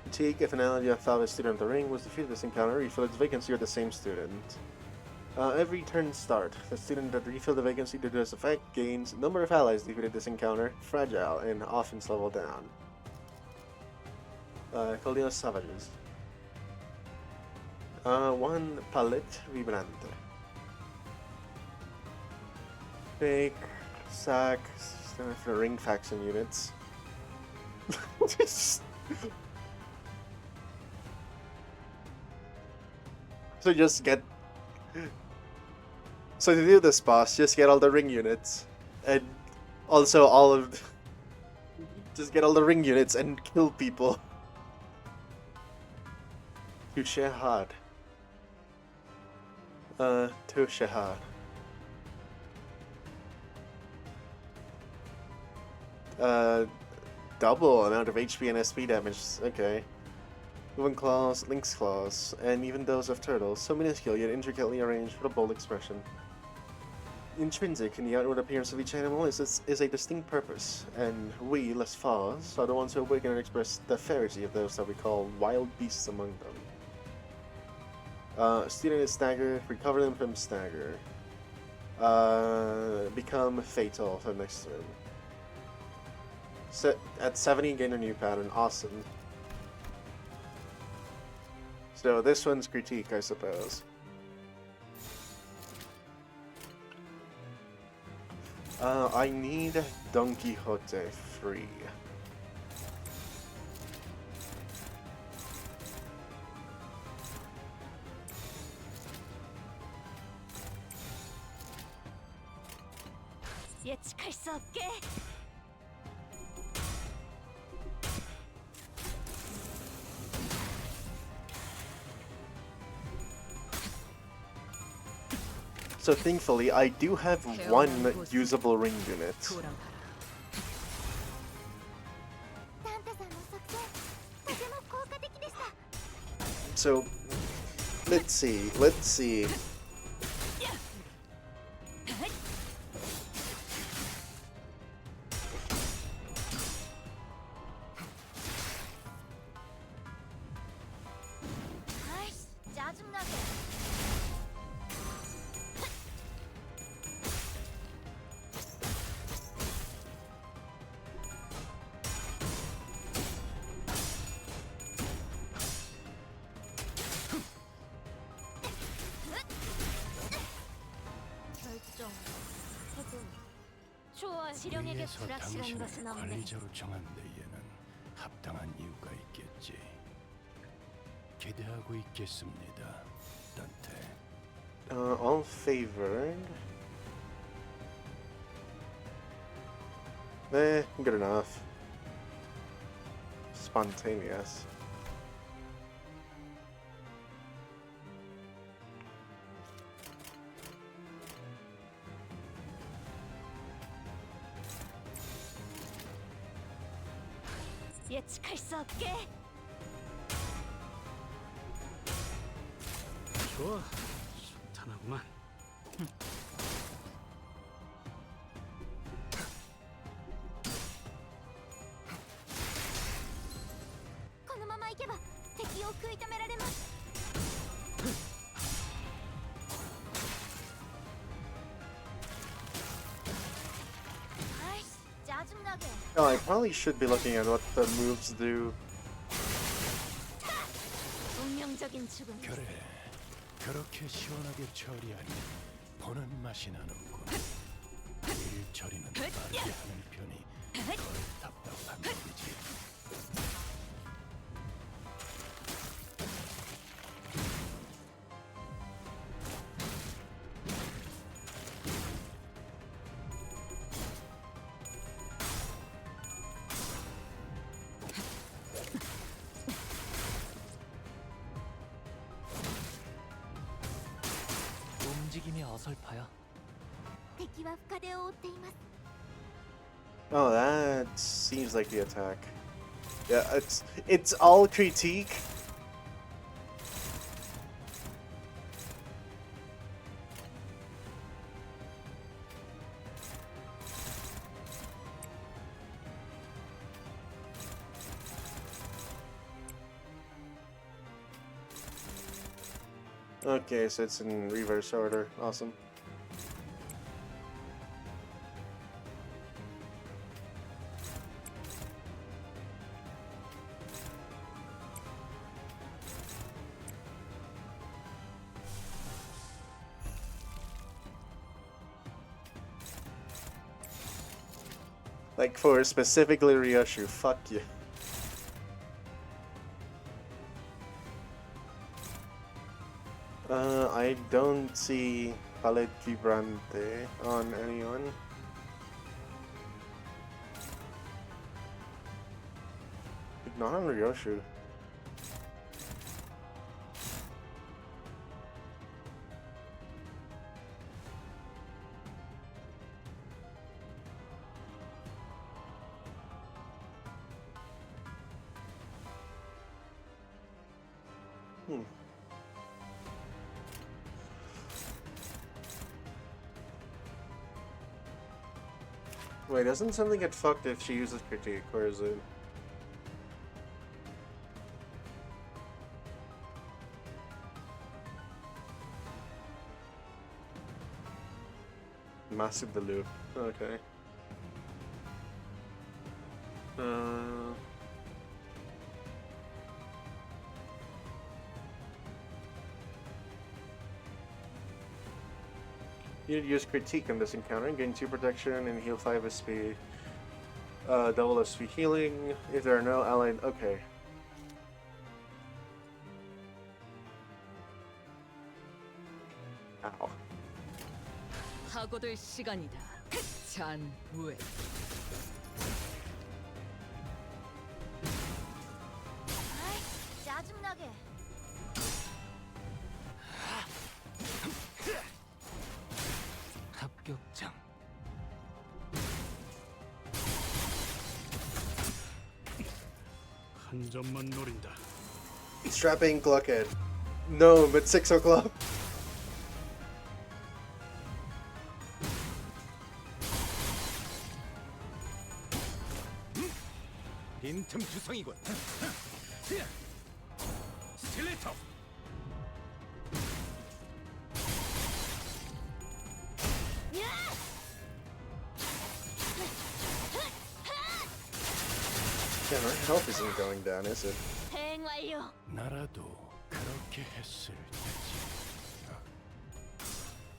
Critique: if an analogy of Falvis student of the ring was defeated this encounter, you fill its vacancy with the same student. Every turn start, the student that refilled the vacancy due to this effect gains number of allies defeated this encounter, fragile, and offense level down. Caldeos Savages. 1 Palette Vibrante. Fake, sack, for ring faction units. So just get... So to do this boss, just get all the ring units. And also all of... Just get all the ring units and kill people. Touche hard. Touche hard. Double amount of HP and SP damage. Okay. Moving claws, Link's claws, and even those of turtles, so minuscule yet intricately arranged with a bold expression. Intrinsic in the outward appearance of each animal is a distinct purpose, and we, Les Faws, are the ones who awaken and express the ferocity of those that we call wild beasts among them. Student is stagger, recover them from stagger. Become fatal for the next turn. Set at 70, gain a new pattern. Awesome. So this one's critique, I suppose. I need Don Quixote free. 예측할 수 없게. So thankfully, I do have one usable ring unit. So, let's see. 아이씨, 짜증나게. 지령에게 위에서 불확실한 당신을 것은 없네. 관리자로 정한 데에는 합당한 이유가 있겠지. 기대하고 있겠습니다, 단테. All favored. Good enough. Spontaneous. 예측할 수 없게. 좋아, 탄하구만. このまま行けば敵を食い止められます。 아이씨, 짜증나게. Oh, I probably should be looking at what the moves do. 운명적인 죽음. 그래, 그렇게 시원하게 처리하니 보는 맛이 나는군. 일 처리는 빠르게 하는 편이 덜 답답한 일이지. 움직임이 어설퍼요. 敵は深手を負っています。 Oh, that seems like the attack. Yeah, it's all critique. Okay, so it's in reverse order. Awesome. Like for specifically Ryoshu, fuck you. I don't see Palette Vibrante on anyone. Not on Ryoshu. Wait, doesn't something get fucked if she uses critique, or is it? Massive the loop. Okay. You'd use critique on this encounter, gain 2 protection and heal 5 SP. Double SP healing if there are no allied. Okay. Ow. 하고들 시간이다. 잔후에. 아이씨, 짜증나게. 합격장. 한 점만 노린다. Strapping Gluckhead. No, but 6 o'clock. 빈틈 투성이군. 스틸레터. Yeah, our health isn't going down, is it? 대응 완료. 나라도 그렇게 했을 테지.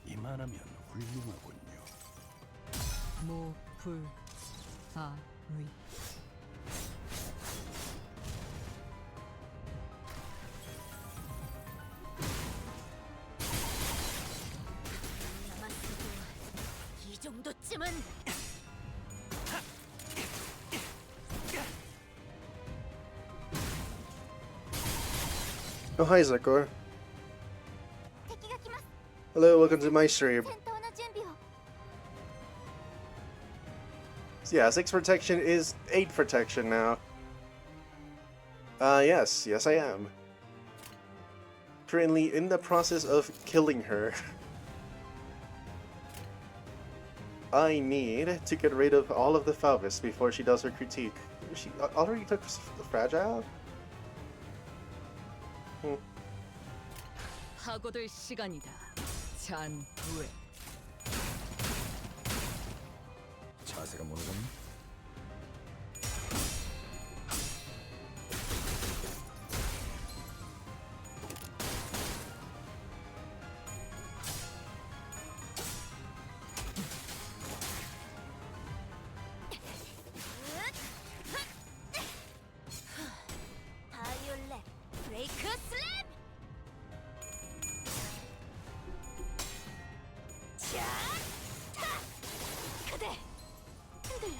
이만하면 훌륭하군요. 뭐 불사의. 남았어도 이 정도쯤은. Oh, hi, Zekor. 敵が来ます。 Hello, welcome to my stream. 戦闘の準備を。 So yeah, 6 protection is 8 protection now. Yes, I am. Currently in the process of killing her. I need to get rid of all of the Falvis before she does her critique. She already took Fragile? 하고들 시간이다. 잔부에. 자세가 무너졌네. 바이올렛 브레이크 슬램. 자, 타! 그대 흔들려.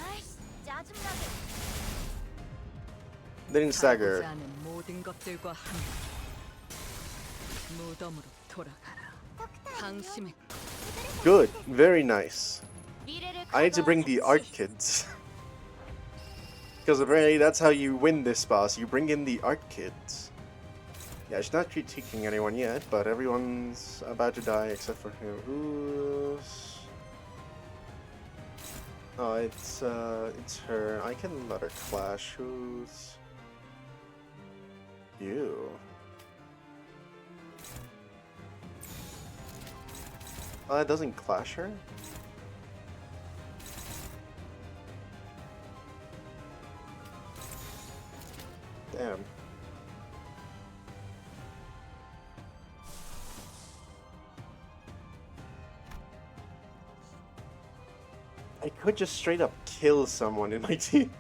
아이씨, 짜증나게. Then 가고자 stagger. 하는 모든 것들과 함께 무덤으로 돌아가라. ドクターの病 방심의 Good, very nice. 미래를 I need to bring the art kids. Because apparently that's how you win this boss, you bring in the art kids. Yeah, she's not critiquing anyone yet, but everyone's about to die except for him. Who's... Oh, it's her. I can let her clash. Who's... You. Oh, that doesn't clash her? Damn. I could just straight up kill someone in my team.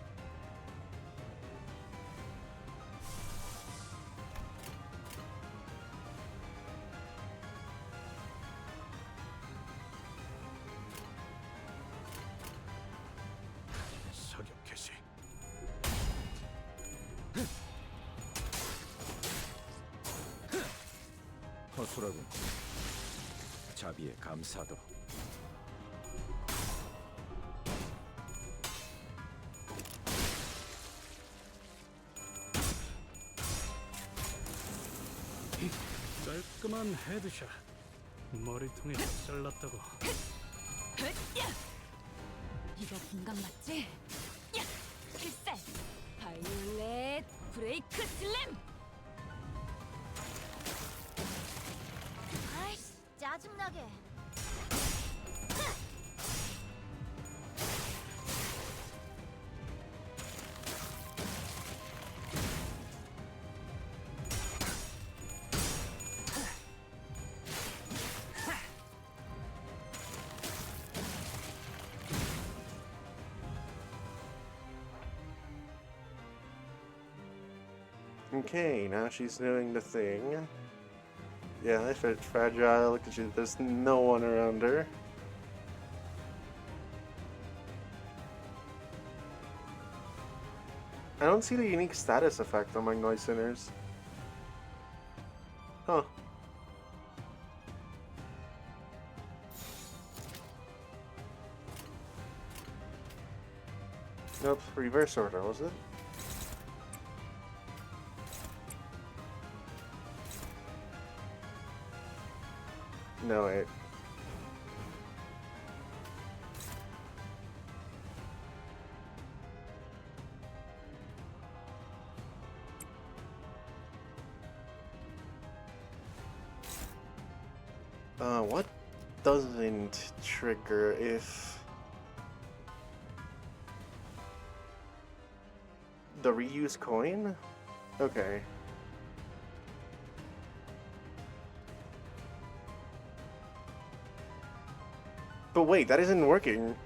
사격 개시. 허술하군. 자비에 감사도. 깔끔한 헤드샷. 머리통이 잘랐다고. 이거 분강 맞지? 야! 필살! 바이올렛 브레이크 슬램! 아이씨, 짜증나게. Okay, now she's doing the thing. Yeah, if it's fragile, because there's no one around her. I don't see the unique status effect among Noise Sinners. Huh. Nope, reverse order, was it? No, wait. What doesn't trigger if... The reuse coin? Okay. But wait, that isn't working.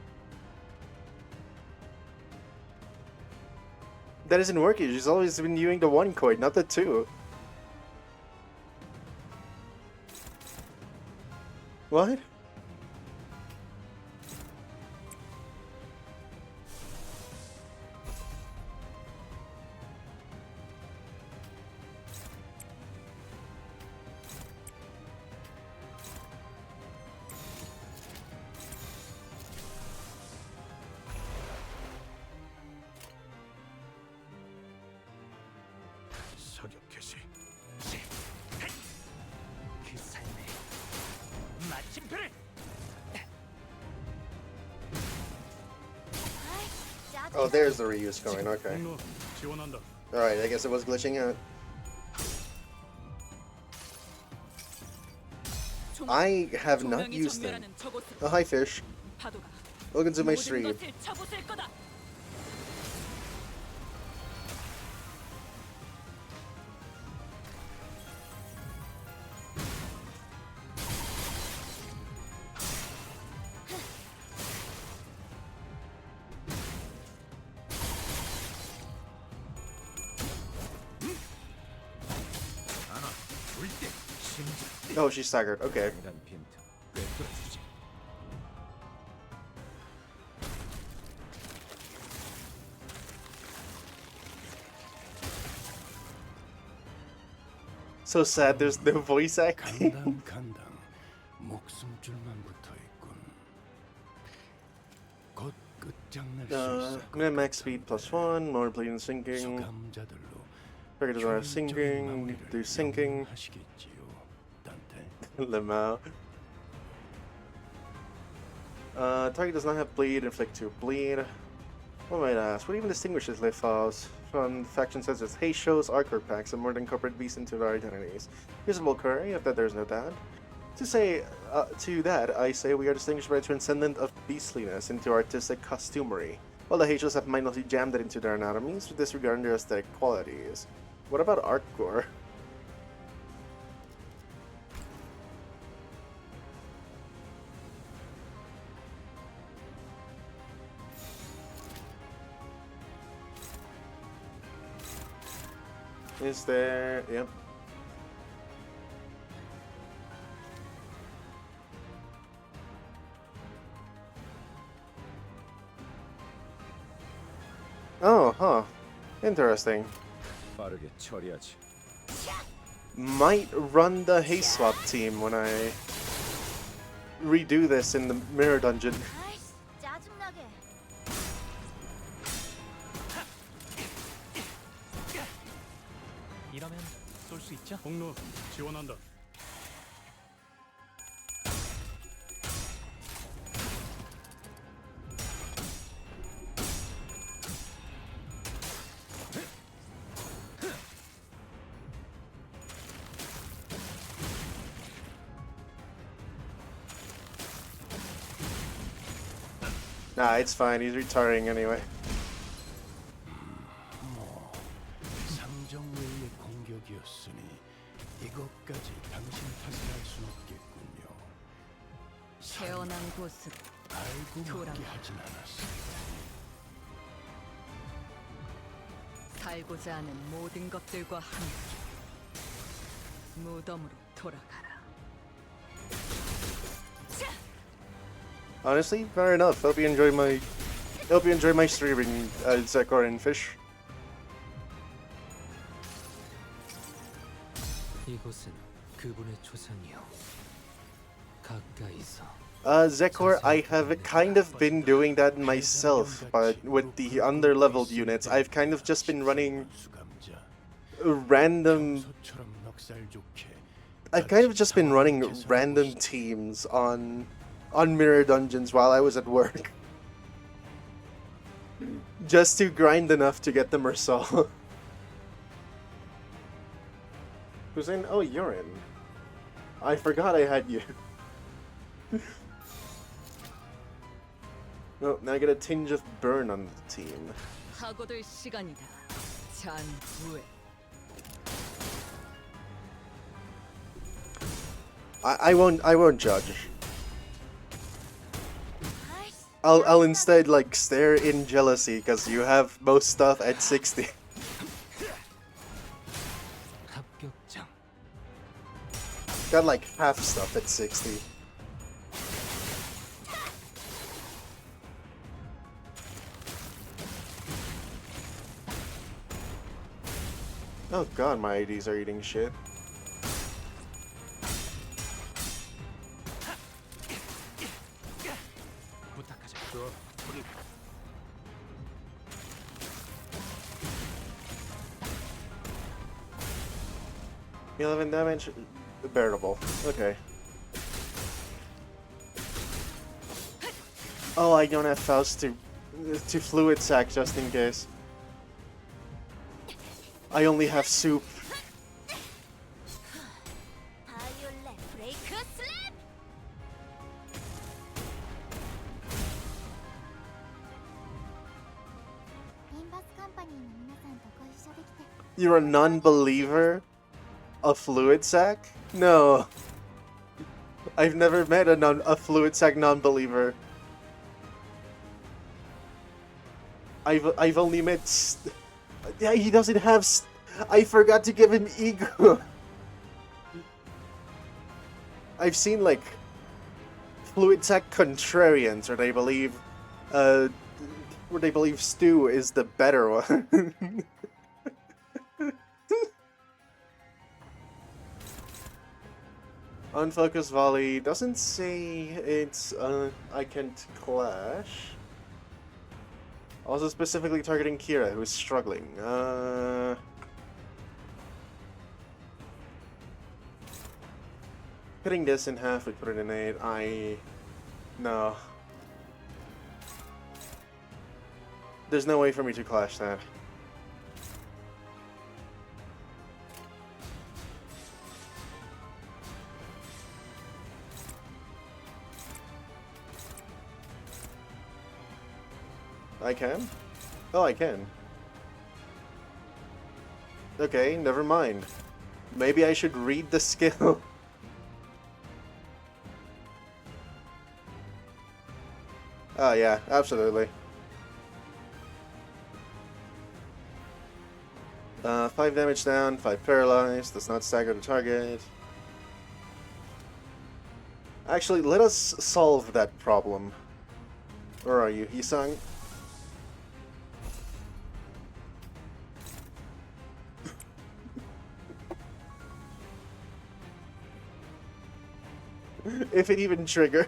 That isn't working. She's always been using the 1 coin, not the 2. What? 사격 개시. 그 삶의 마침표를. Oh, there's the reuse coin, okay. 공로 지원한다. Alright, I guess it was glitching out. I have not used them. Oh, hi, fish. Welcome to my stream. Oh, she's staggered. Okay. So sad there's no voice acting. 간당 목숨줄만 붙어있군. 곧 끝장날 수 있을 Min-max speed +1, more bleed and sinking. 감자들로 Target doesn't have sinking, do sinking. 하시겠지요, 단테. Limau. Target does not have bleed, inflict 2 bleed. What might I ask? What even distinguishes life files from faction such as Haste shows, Arcor packs, and more than incorporate beasts into their identities? Usable curry, if that there's no doubt. To that, I say we are distinguished by a transcendent of beastliness into artistic costumery, while the Haitians have mindlessly jammed it into their anatomies, disregarding their aesthetic qualities. What about Arcor? Is there... Yep. Oh, huh. Interesting. 빠르게 처리하지. Might run the haste swap team when I redo this in the mirror dungeon. 아이씨, 짜증나게. 이러면 쏠 수 있죠? 공로 지원한다. Nah, it's fine. He's retiring anyway. 상정 외의 공격이었으니 이것까지 당신 탓할 순 없겠군요. 태어난 곳은 알고 돌아가. 먹게 하진 않았어. 살고자 하는 모든 것들과 함께 무덤으로 돌아가라. Honestly, fair enough. Hope you enjoy my streaming, Zekor and Fish. 이곳은 그분의 초상이요. 가까이서. Zekor, I have kind of been doing that myself, but with the under-leveled units, I've kind of just been running random... 소처럼 넉살 좋게. I've kind of just been running random teams on mirror dungeons while I was at work. Just to grind enough to get the Mersal. Who's in? Oh, you're in. I forgot I had you. Oh, now I get a tinge of burn on the team. 하고들 시간이다. 잔부에 I won't judge. 아이씨, I'll instead like stare in jealousy because you have most stuff at 60. 합격장. Got like half stuff at 60. Oh god, my IDs are eating shit. 부탁하자. 11 damage? Bearable. Okay. Oh, I don't have Faust to fluid sack just in case. I only have soup. 바이올렛 브레이크 슬랩. 림버스 컴퍼니の皆さんとご一緒できて You're a non-believer? A fluid sack? No. I've never met a fluid sack non-believer. I've only met. Yeah, he doesn't have. I forgot to give him ego. I've seen like fluid sack contrarians, where they believe Stu is the better one. Unfocused volley doesn't say it's I can't clash. Also specifically targeting Kira, who's struggling. Cutting this in half would put it in 8. No. There's no way for me to clash that. I can? Oh, I can. Okay, never mind. Maybe I should read the skill. Oh yeah, absolutely. 5 damage down, 5 paralyzed, does not stagger the target. Actually, let us solve that problem. Where are you, Hisang? If it even triggers.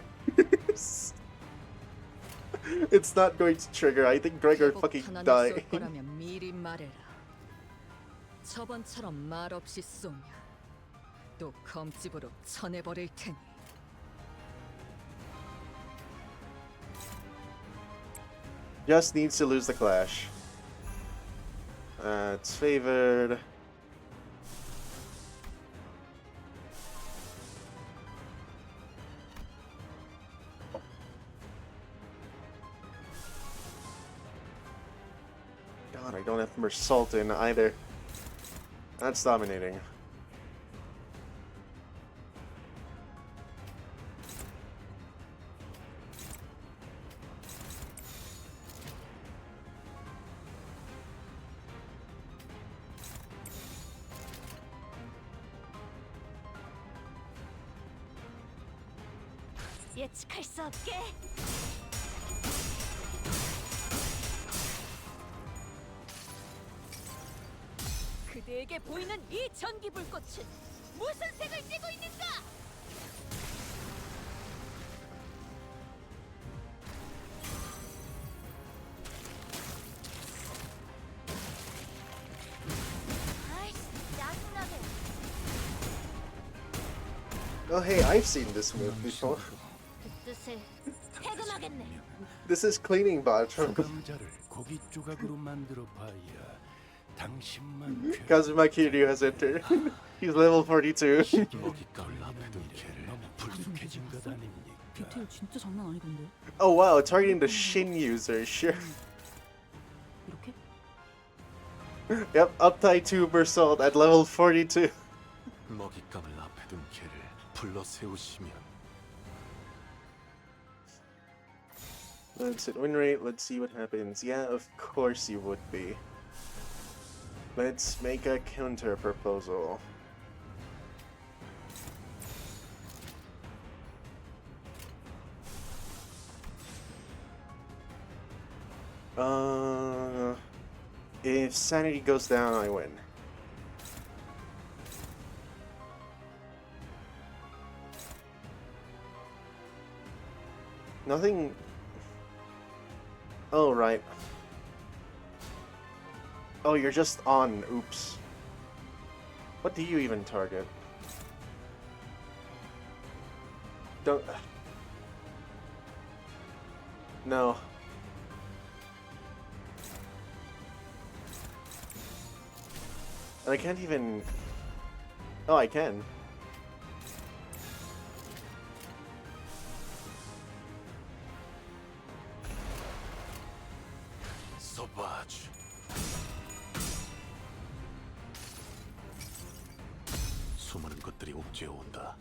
It's not going to trigger. I think Gregor 제법 fucking 하나 died. 쏠 거라면 미리 말해라. 저번처럼 말 없이 쏘면 또 검집으로 쳐내버릴 테니. Just needs to lose the clash. It's favored. God, I don't have Mersaltin either. That's dominating. 예측할 수 없게. 그대에게 보이는 이 전기 불꽃은 무슨 색을 띠고 있는가? 아이씨, 짜증나게. Oh hey, I've seen this move before. 그 뜻을 해금하겠네. This is cleaning bot from 감자를 고기 조각으로 만들어 봐야 당신만 Kazuma Kiryu has entered. He's level 42. 먹잇감을 앞에 둔 개를 너무 불쑥해진 것 아닙니까? 디테일 진짜 장난 아니던데. Oh wow, targeting the Shin user, sure. 이렇게? Yep, uptie 2 Bersault at level 42. 먹잇감을 앞에 둔 개를 불러 세우시면 Let's hit win rate, let's see what happens. Yeah, of course you would be. Let's make a counter proposal. If sanity goes down, I win. Nothing. Oh, right. Oh, you're just on. Oops. What do you even target? Don't. No. And I can't even. Oh, I can. 소바주 수많은 것들이 옥죄어 온다.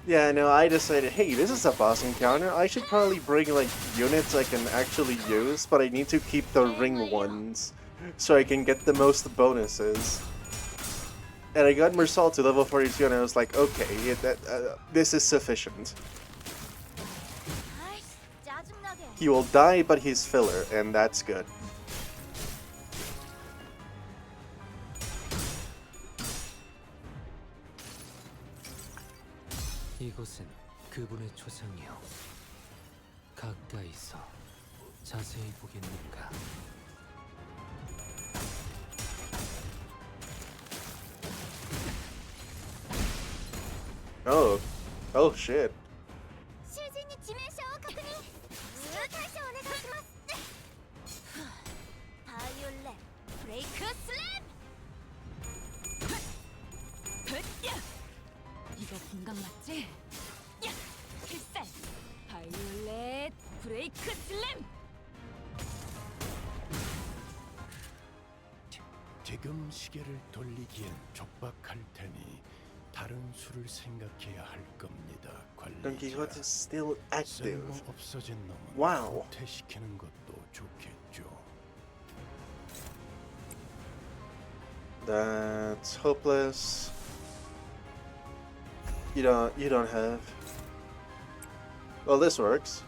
Yeah, no, I decided, hey, this is a boss encounter. I should probably bring, like, units I can actually use, but I need to keep the ring ones, so I can get the most bonuses. And I got Mersault to level 42, and I was like, okay, this is sufficient. He will die, but he's filler, and that's good. 이곳은 그분의 초상이요. 가까이서 자세히 보겠는가? Oh. Oh, shit. 이거 분강 맞지? 야! 필살! 바이올렛 브레이크 슬램! 지금 시계를 돌리기엔 촉박할 테니 다른 수를 생각해야 할 겁니다. Don Quixote is still active. 쓸모 없어진 놈은 Wow. 후퇴시키는 것도 좋겠죠. That's hopeless. You don't have. Well, this works.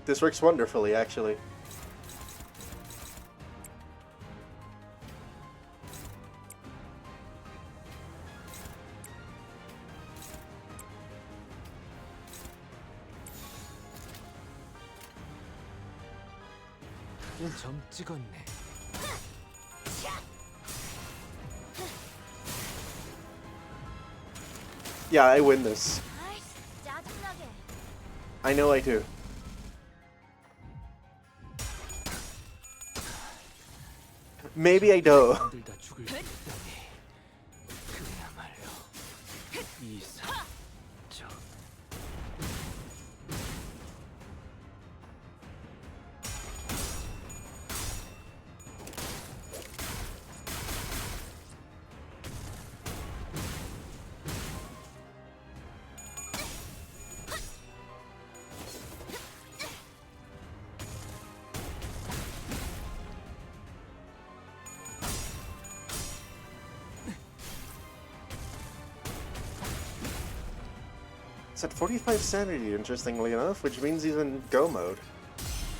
This works wonderfully, actually. 점 찍었네. Yeah, I win this. I know I do. Maybe I don't. 다 죽을 수 있다니. 그야말로 이상적. It's at 45 sanity, interestingly enough, which means he's in go mode.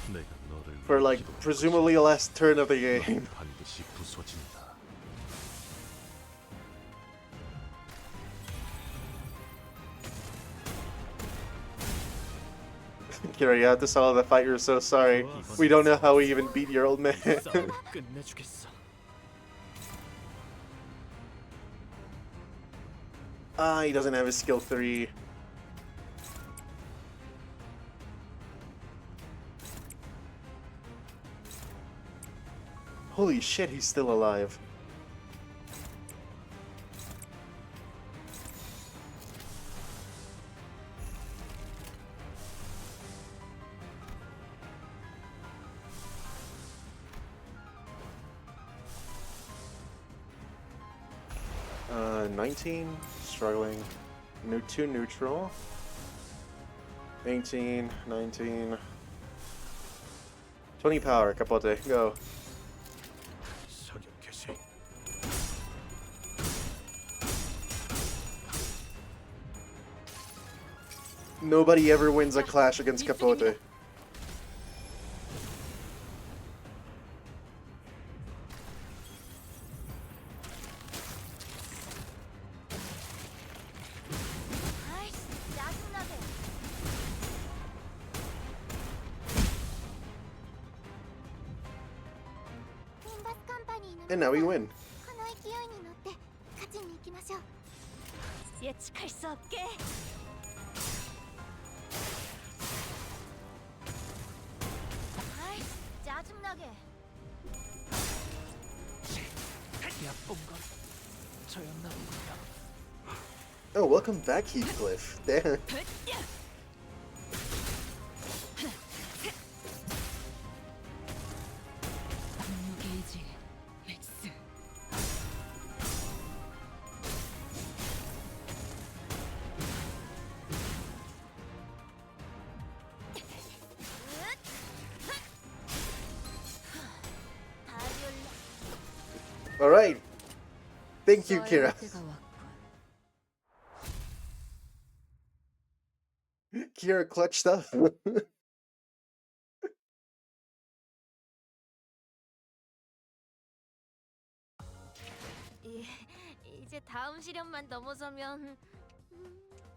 내가 너를 For, like, 위해 presumably the last turn of the 너는 game. 반드시 부서진다. Kira, you have to solo the fight, you're so sorry. We don't know how we even beat your old man. 싸움 끝내주겠어. Ah, he doesn't have his skill 3. Holy shit, he's still alive. 19, struggling. 2 neutral. 18, 19. 20 power, Capote, go. 사격 개시. Nobody ever wins a clash against Capote. 아이씨, 짜증나게. 림버스 컴퍼니는 And now we win. この勢いに乗って勝ちに行きましょう。 예측할 수 없게. 아이씨, 짜증나게. 얕본 건 저였나 보군요. Oh, welcome back, Heathcliff. Damn. 분노 게이지 맥스. Alright. Thank you, Kira. 때가 왔군. Kira clutched up. 이제 다음 시련만 넘어서면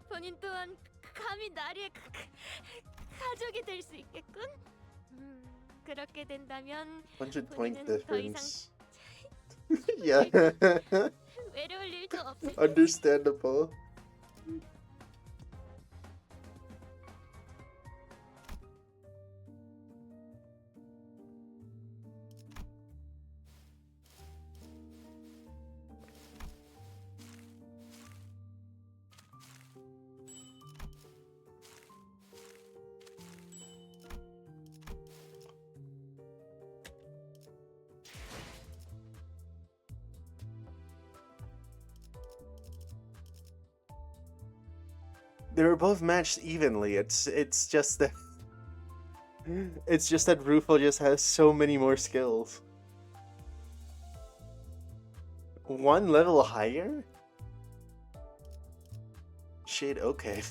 본인 또한 감히 나리의 가족이 될 수 있겠군. 그렇게 된다면 100 point 본인은 더 이상 difference. Yeah. 외로울 일도 없을 테니. Understandable. They were both matched evenly. It's just that Rufo just has so many more skills. 1 level higher? Shit, okay.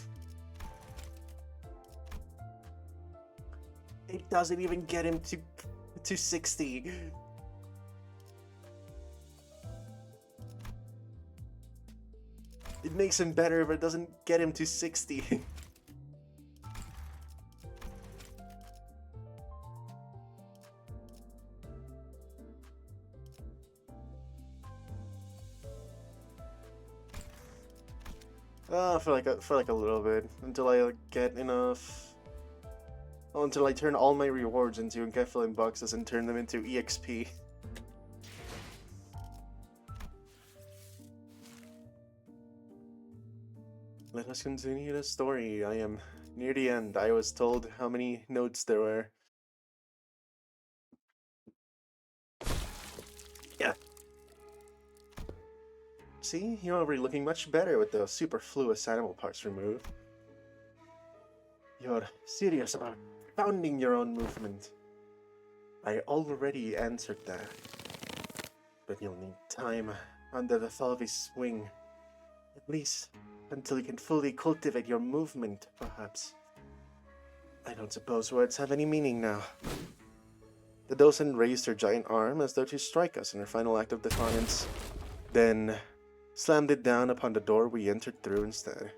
It doesn't even get him to 60. It makes him better, but it doesn't get him to 60. For like a little bit until I get enough. Oh, until I turn all my rewards into Geflin boxes and turn them into EXP. Let us continue the story. I am near the end. I was told how many notes there were. Yeah. See, you're already looking much better with the superfluous animal parts removed. You're serious about founding your own movement. I already answered that. But you'll need time under the Falvi's wing. At least until you can fully cultivate your movement, perhaps. I don't suppose words have any meaning now. The docent raised her giant arm as though to strike us in her final act of defiance, then slammed it down upon the door we entered through instead.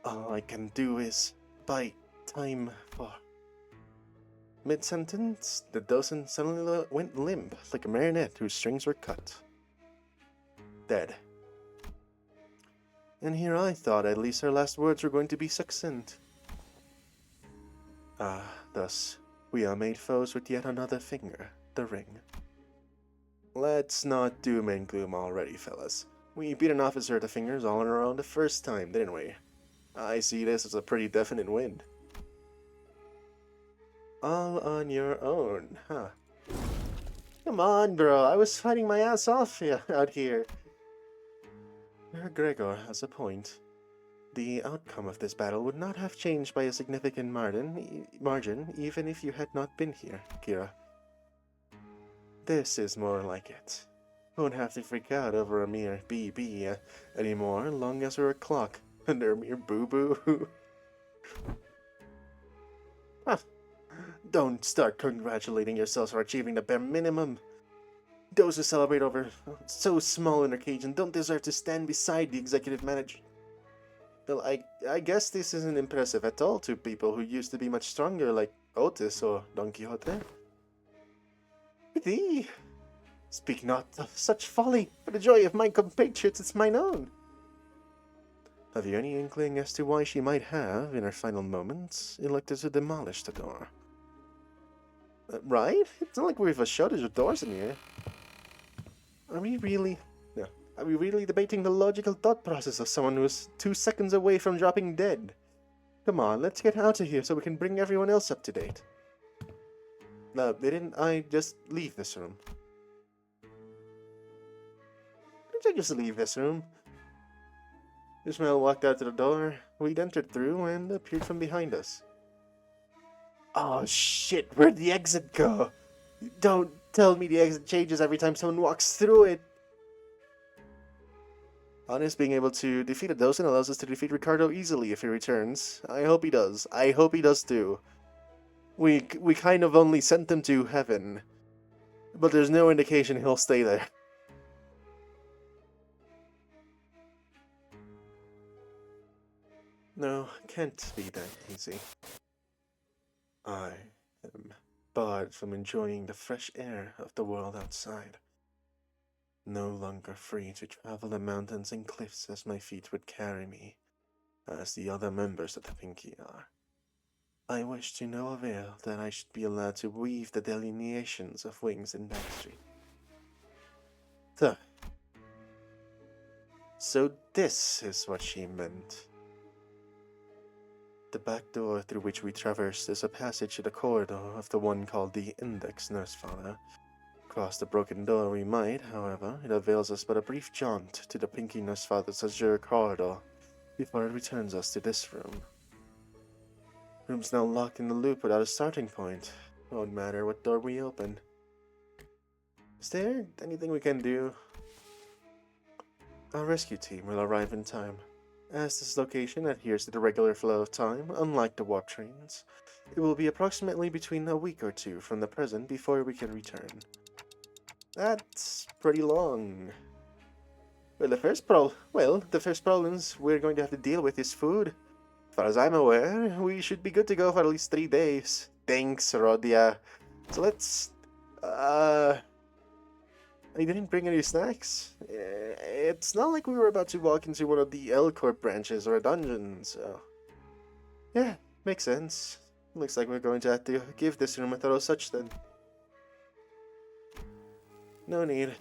All I can do is bite time for... Mid-sentence, the docent suddenly went limp, like a marionette whose strings were cut. Dead. And here I thought at least her last words were going to be succinct. Ah, thus, we are made foes with yet another finger, the ring. Let's not doom and gloom already, fellas. We beat an officer at the fingers all on our own the first time, didn't we? I see this as a pretty definite win. All on your own, huh? Come on, bro, I was fighting my ass off out here. Gregor has a point. The outcome of this battle would not have changed by a significant margin even if you had not been here, Kira. This is more like it. Won't have to freak out over a mere BB anymore, long as we're a clock under a mere boo-boo. Huh. Don't start congratulating yourselves for achieving the bare minimum. Those who celebrate over so small an occasion don't deserve to stand beside the executive manager. Well, I guess this isn't impressive at all to people who used to be much stronger, like Otis or Don Quixote. Pity. Speak not of such folly, for the joy of my compatriots is mine own. Have you any inkling as to why she might have, in her final moments, elected to demolish the door? Right? It's not like we have a shortage of doors in here. Are we really... No. Are we really debating the logical thought process of someone who's 2 seconds away from dropping dead? Come on, let's get out of here so we can bring everyone else up to date. Didn't I just leave this room? Didn't I just leave this room? Ishmael walked out to the door, we'd entered through, and appeared from behind us. Oh shit, where'd the exit go? Don't tell me the exit changes every time someone walks through it. Honest, being able to defeat a dozen allows us to defeat Ricardo easily if he returns. I hope he does. I hope he does too. We kind of only sent him to heaven, but there's no indication he'll stay there. No, can't be that easy. I am barred from enjoying the fresh air of the world outside. No longer free to travel the mountains and cliffs as my feet would carry me, as the other members of the Pinky are. I wish to no avail that I should be allowed to weave the delineations of wings in Backstreet. So this is what she meant. The back door through which we traversed is a passage to the corridor of the one called the Index Nurse Father. Across the broken door we might, however, it avails us but a brief jaunt to the Pinky Nurse Father's azure corridor before it returns us to this room. Room's now locked in the loop without a starting point. Won't matter what door we open. Is there anything we can do? Our rescue team will arrive in time. As this location adheres to the regular flow of time, unlike the warp trains, it will be approximately between a week or two from the present before we can return. That's pretty long. Well, the first problems we're going to have to deal with is food. As far as I'm aware, we should be good to go for at least 3 days. Thanks, Rodia. So let's... I didn't bring any snacks. It's not like we were about to walk into one of the L-Corp branches or a dungeon, so... Yeah, makes sense. Looks like we're going to have to give this room a thorough search then. No need.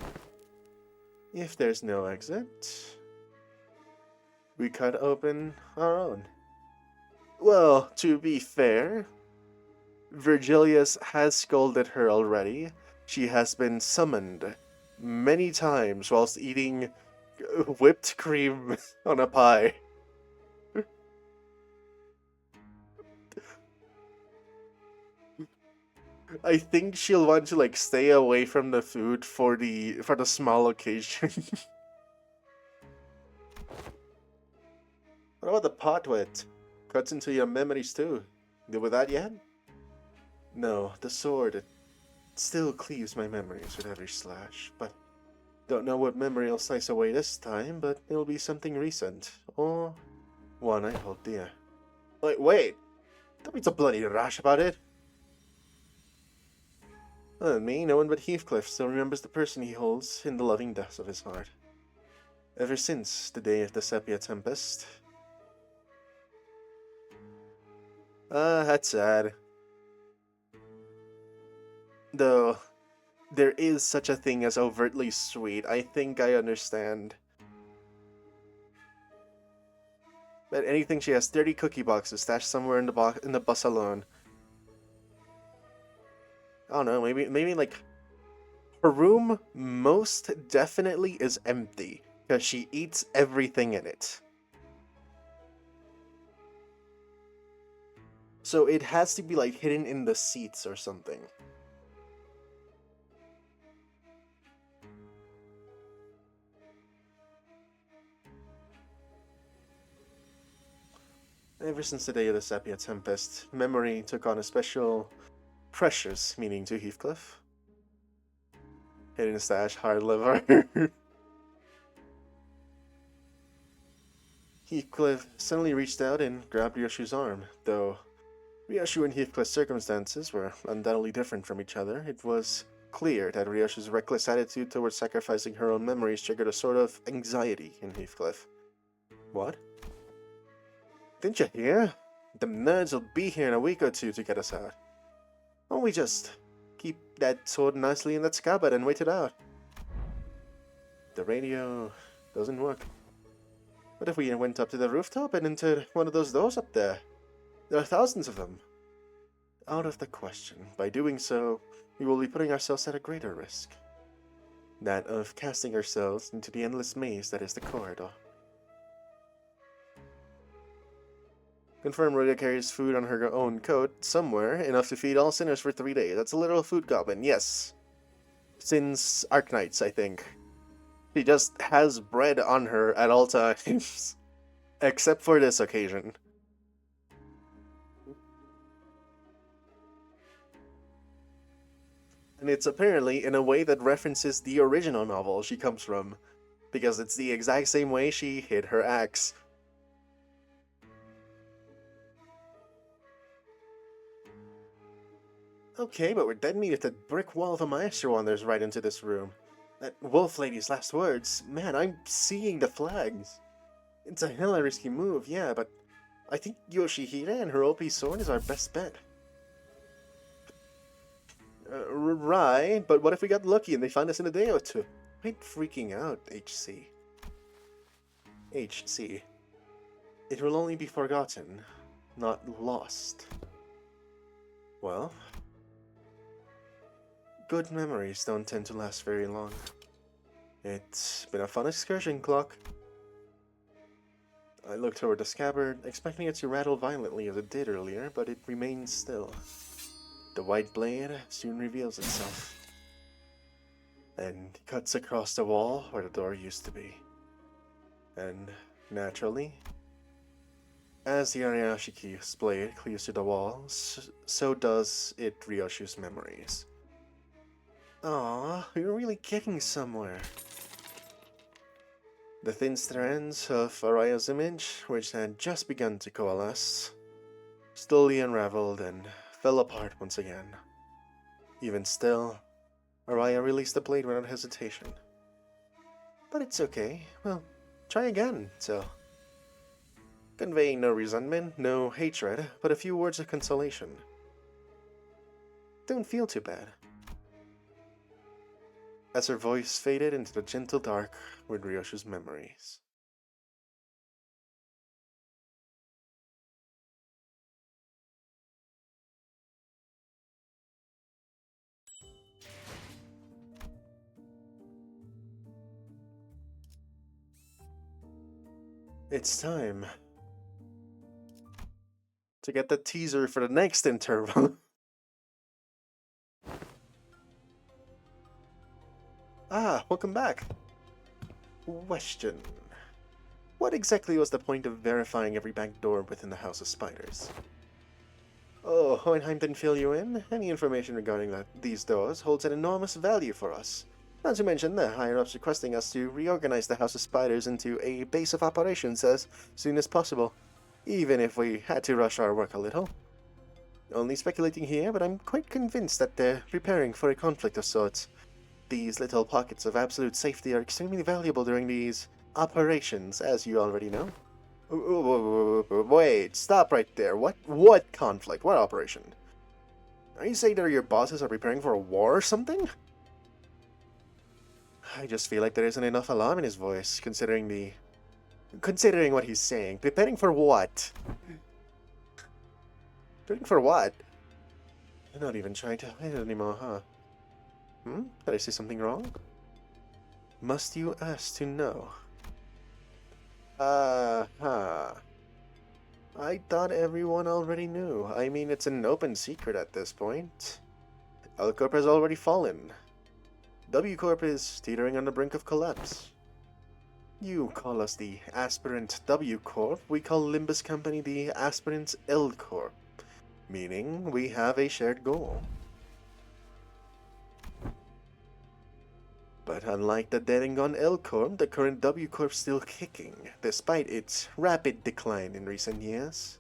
If there's no exit, we cut open our own. Well, to be fair, Virgilius has scolded her already. She has been summoned many times whilst eating whipped cream on a pie. I think she'll want to like stay away from the food for the small occasion. What about the pot wet? Cuts into your memories too. Good with that yet? No, the sword, it still cleaves my memories with every slash, but don't know what memory I'll slice away this time, but it'll be something recent, or one I hold dear. Wait! Don't be so bloody rash about it! Other than me, no one but Heathcliff still remembers the person he holds in the loving depths of his heart. Ever since the day of the Sepia Tempest. That's sad. Though, there is such a thing as overtly sweet. I think I understand. But anything, she has 30 cookie boxes stashed somewhere in the bus alone. I don't know, maybe like her room most definitely is empty. because she eats everything in it. So it has to be like hidden in the seats or something. Ever since the day of the Sepia Tempest, memory took on a special precious meaning to Heathcliff. Hidden stash, hard liver. Heathcliff suddenly reached out and grabbed Ryoshu's arm. Though Ryoshu and Heathcliff's circumstances were undoubtedly different from each other, it was clear that Ryoshu's reckless attitude towards sacrificing her own memories triggered a sort of anxiety in Heathcliff. What? Didn't you hear? The nerds will be here in a week or two to get us out. Why don't we just keep that sword nicely in that scabbard and wait it out? The radio doesn't work. What if we went up to the rooftop and entered one of those doors up there? There are thousands of them. Out of the question. By doing so, we will be putting ourselves at a greater risk. That of casting ourselves into the endless maze that is the corridor. Confirm Rhoda carries food on her own coat somewhere, enough to feed all sinners for 3 days. That's a literal food goblin, yes. Since Arknights, I think. She just has bread on her at all times. Except for this occasion. And it's apparently in a way that references the original novel she comes from. Because it's the exact same way she hid her axe. Okay, but we're dead meat if the brick wall of a maestro wanders right into this room. That wolf lady's last words. Man, I'm seeing the flags. It's a hella risky move, yeah, but I think Yoshihira and her OP sword is our best bet. Right, but what if we got lucky and they find us in a day or two? Quite freaking out, HC. HC. It will only be forgotten, not lost. Well, good memories don't tend to last very long. It's been a fun excursion, Clock. I looked toward the scabbard, expecting it to rattle violently as it did earlier, but it remained still. The white blade soon reveals itself, and cuts across the wall where the door used to be. And, naturally, as the Ariashiki's blade cleaves to the wall, so does it Ryoshu's memories. Aw, you're really getting somewhere. The thin strands of Araya's image, which had just begun to coalesce, slowly unraveled and fell apart once again. Even still, Araya released the blade without hesitation. But it's okay. Well, try again, so. Conveying no resentment, no hatred, but a few words of consolation. Don't feel too bad. As her voice faded into the gentle dark with Ryoshu's memories. It's time to get the teaser for the next interval. Welcome back. Question. What exactly was the point of verifying every back door within the House of Spiders? Oh, Hohenheim didn't fill you in? Any information regarding these doors holds an enormous value for us. Not to mention the higher-ups requesting us to reorganize the House of Spiders into a base of operations as soon as possible, even if we had to rush our work a little. Only speculating here, but I'm quite convinced that they're preparing for a conflict of sorts. These little pockets of absolute safety are extremely valuable during these operations, as you already know. Wait, stop right there. What conflict? What operation? Are you saying that your bosses are preparing for a war or something? I just feel like there isn't enough alarm in his voice, considering what he's saying. Preparing for what? Preparing for what? You're not even trying to hide it anymore, huh? Did I say something wrong? Must you ask to know? Huh. I thought everyone already knew. I mean, it's an open secret at this point. L Corp has already fallen. W Corp is teetering on the brink of collapse. You call us the aspirant W Corp, we call Limbus Company the aspirant L Corp, meaning we have a shared goal. But unlike the dead and gone L Corp, the current W Corp's still kicking, despite its rapid decline in recent years.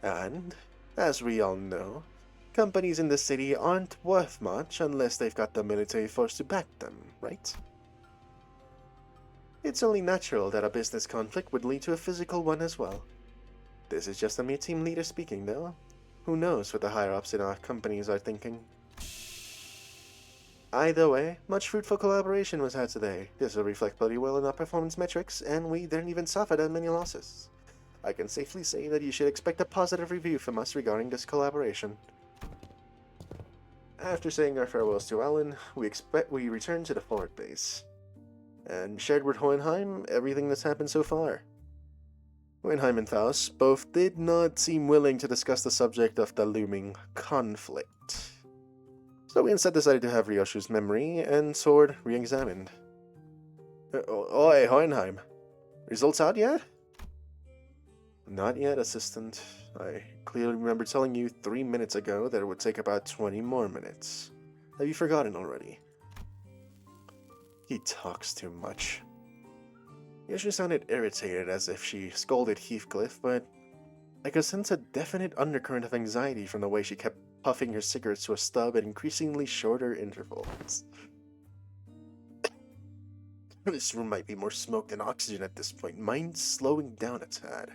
And, as we all know, companies in the city aren't worth much unless they've got the military force to back them, right? It's only natural that a business conflict would lead to a physical one as well. This is just a mere team leader speaking, though. Who knows what the higher-ups in our companies are thinking. Either way, much fruitful collaboration was had today. This will reflect bloody well in our performance metrics, and we didn't even suffer that many losses. I can safely say that you should expect a positive review from us regarding this collaboration. After saying our farewells to Alan, we return to the forward base, and shared with Hohenheim everything that's happened so far. Hohenheim and Faust both did not seem willing to discuss the subject of the looming conflict. So we instead decided to have Ryoshu's memory and sword re-examined. Oi, Hohenheim. Results out yet? Not yet, Assistant. I clearly remember telling you 3 minutes ago that it would take about 20 more minutes. Have you forgotten already? He talks too much. Yoshu sounded irritated, as if she scolded Heathcliff, but I could sense a definite undercurrent of anxiety from the way she kept puffing her cigarettes to a stub at increasingly shorter intervals. This room might be more smoke than oxygen at this point. Mine's slowing down a tad.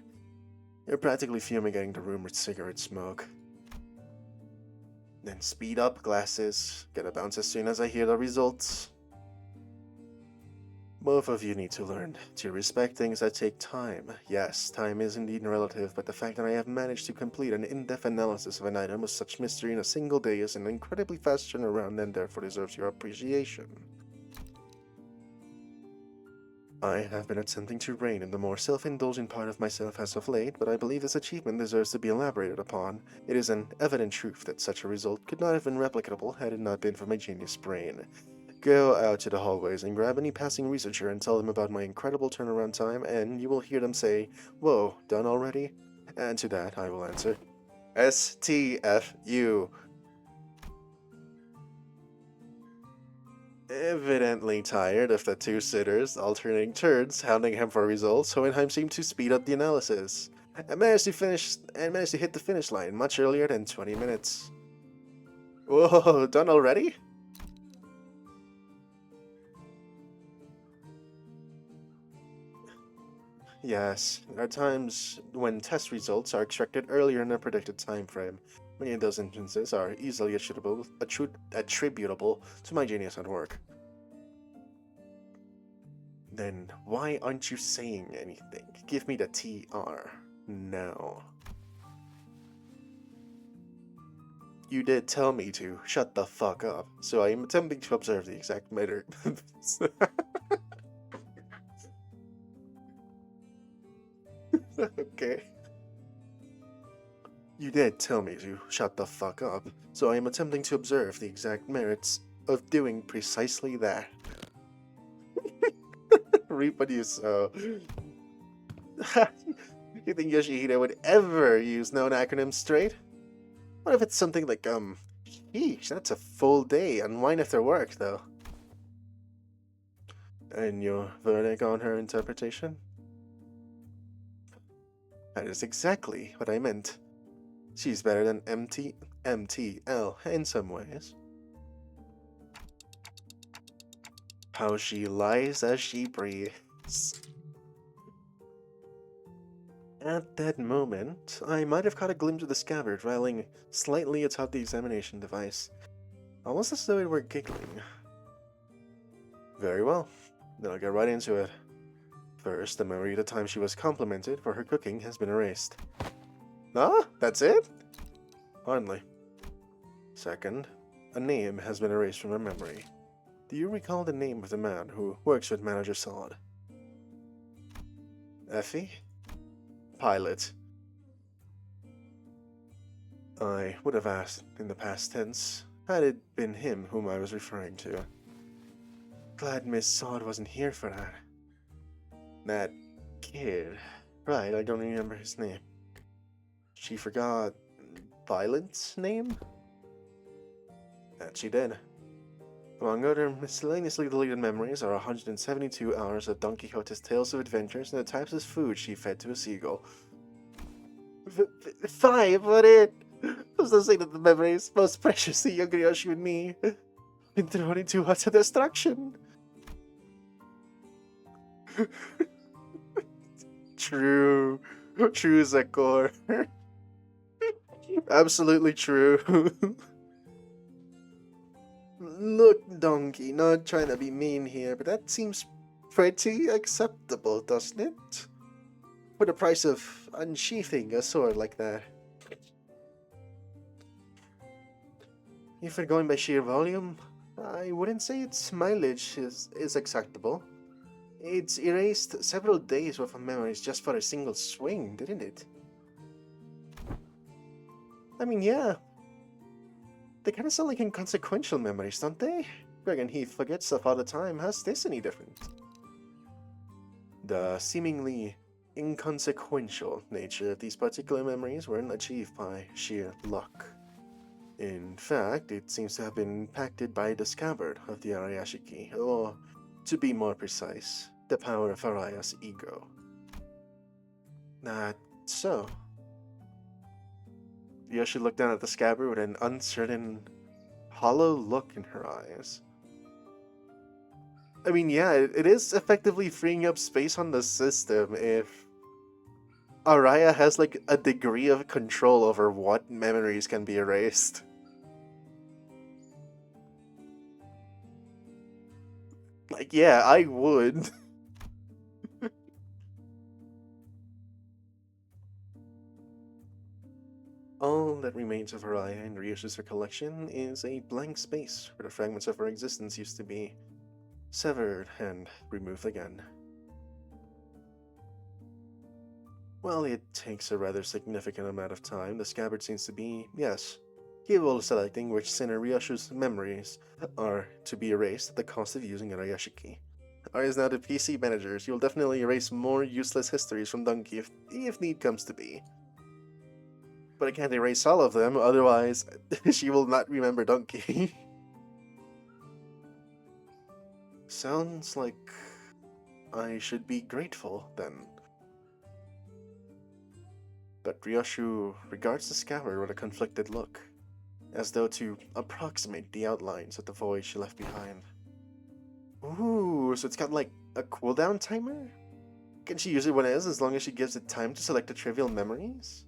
You're practically fumigating the room with cigarette smoke. Then speed up, glasses. Gonna bounce as soon as I hear the results. Both of you need to learn to respect things that take time. Yes, time is indeed relative, but the fact that I have managed to complete an in-depth analysis of an item with such mystery in a single day is an incredibly fast turnaround and therefore deserves your appreciation. I have been attempting to rein in the more self-indulgent part of myself as of late, but I believe this achievement deserves to be elaborated upon. It is an evident truth that such a result could not have been replicable had it not been for my genius brain. Go out to the hallways and grab any passing researcher and tell them about my incredible turnaround time, and you will hear them say, "Whoa, done already?" And to that I will answer, STFU. Evidently tired of the two sitters alternating turns, hounding him for results, Hohenheim seemed to speed up the analysis, and managed to hit the finish line much earlier than 20 minutes. Whoa, done already? Yes, there are times when test results are extracted earlier in a predicted time frame. Many of those instances are easily attributable to my genius at work. Then why aren't you saying anything? Give me the TR. Now. You did tell me to shut the fuck up, so I am attempting to observe the exact matter. Okay. You did tell me to shut the fuck up, so I am attempting to observe the exact merits of doing precisely that. Reap what you sow. You think Yoshihide would ever use known acronyms straight? What if it's something like, sheesh, that's a full day, unwind after work, though. And your verdict on her interpretation? That is exactly what I meant. She's better than MTL in some ways. How she lies as she breathes. At that moment, I might have caught a glimpse of the scabbard rattling slightly atop the examination device, almost as though it were giggling. Very well, then I'll get right into it. First, the memory of the time she was complimented for her cooking has been erased. Ah, that's it? Hardly. Second, a name has been erased from her memory. Do you recall the name of the man who works with Manager Solid? Effie? Pilot. I would have asked in the past tense, had it been him whom I was referring to. Glad Miss Sod wasn't here for that. That kid. Right, I don't remember his name. She forgot Violet's name? That she did. Among other miscellaneously deleted memories are 172 hours of Don Quixote's tales of adventures and the types of food she fed to a seagull. 5, what it? Was the state of the memories most precious to young Ryoshi and me. Been thrown into utter destruction. True. True, Zekor. Absolutely true. Look, Donkey, not trying to be mean here, but that seems pretty acceptable, doesn't it? For the price of unsheathing a sword like that. If we're going by sheer volume, I wouldn't say its mileage is acceptable. It's erased several days worth of memories just for a single swing, didn't it? I mean, yeah. They kind of sound like inconsequential memories, don't they? Greg and Heath forget stuff all the time. How's this any different? The seemingly inconsequential nature of these particular memories weren't achieved by sheer luck. In fact, it seems to have been impacted by the scabbard of the Arayashiki, or, to be more precise, the power of Araya's ego. That so? Yoshi looked down at the scabbard with an uncertain, hollow look in her eyes. I mean, yeah, it is effectively freeing up space on the system if Araya has, like, a degree of control over what memories can be erased. Like, yeah, I would. All that remains of Araya in Ryoshi's recollection is a blank space where the fragments of her existence used to be severed and removed again. While it takes a rather significant amount of time, the scabbard seems to be, yes, capable of selecting which Sinner Ryoshi's memories are to be erased at the cost of using Arayashiki. Arya is now the PC manager. She will definitely erase more useless histories from Donkey if need comes to be. But I can't erase all of them, otherwise she will not remember Donkey. Sounds like I should be grateful, then. But Ryoshu regards the scabbard with a conflicted look, as though to approximate the outlines of the void she left behind. Ooh, so it's got like a cooldown timer? Can she use it when it is, as long as she gives it time to select the trivial memories?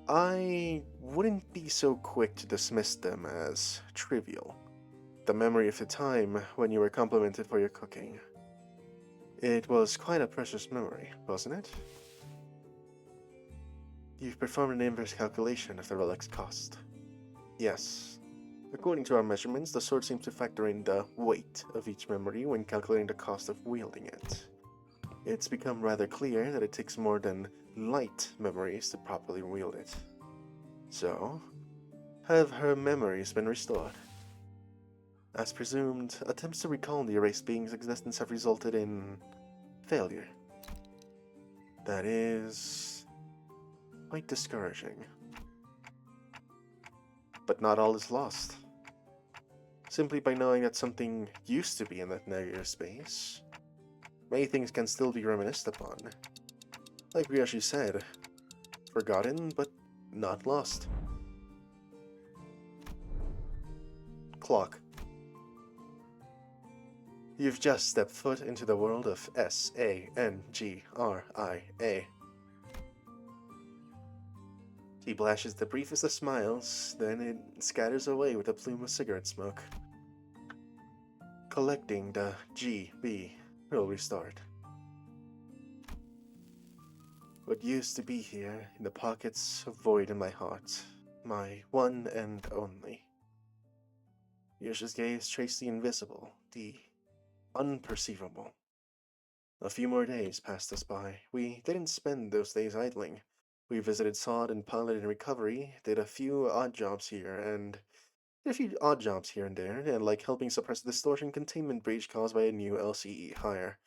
I wouldn't be so quick to dismiss them as trivial. The memory of the time when you were complimented for your cooking. It was quite a precious memory, wasn't it? You've performed an inverse calculation of the relic's cost. Yes. According to our measurements, the sword seems to factor in the weight of each memory when calculating the cost of wielding it. It's become rather clear that it takes more than light memories to properly wield it. So, have her memories been restored? As presumed, attempts to recall the erased being's existence have resulted in failure. That is quite discouraging. But not all is lost. Simply by knowing that something used to be in that negative space, many things can still be reminisced upon. Like Ryoshi said, forgotten but not lost. Clock. You've just stepped foot into the world of S-A-N-G-R-I-A. He blashes the briefest of smiles, then it scatters away with a plume of cigarette smoke. Collecting the G-B will restart. What used to be here in the pockets of void in my heart, my one and only. Yoshi's gaze traced the invisible, the unperceivable. A few more days passed us by. We didn't spend those days idling. We visited Sod and Pilot in recovery, did a few odd jobs here and there, and like helping suppress the distortion containment breach caused by a new LCE hire.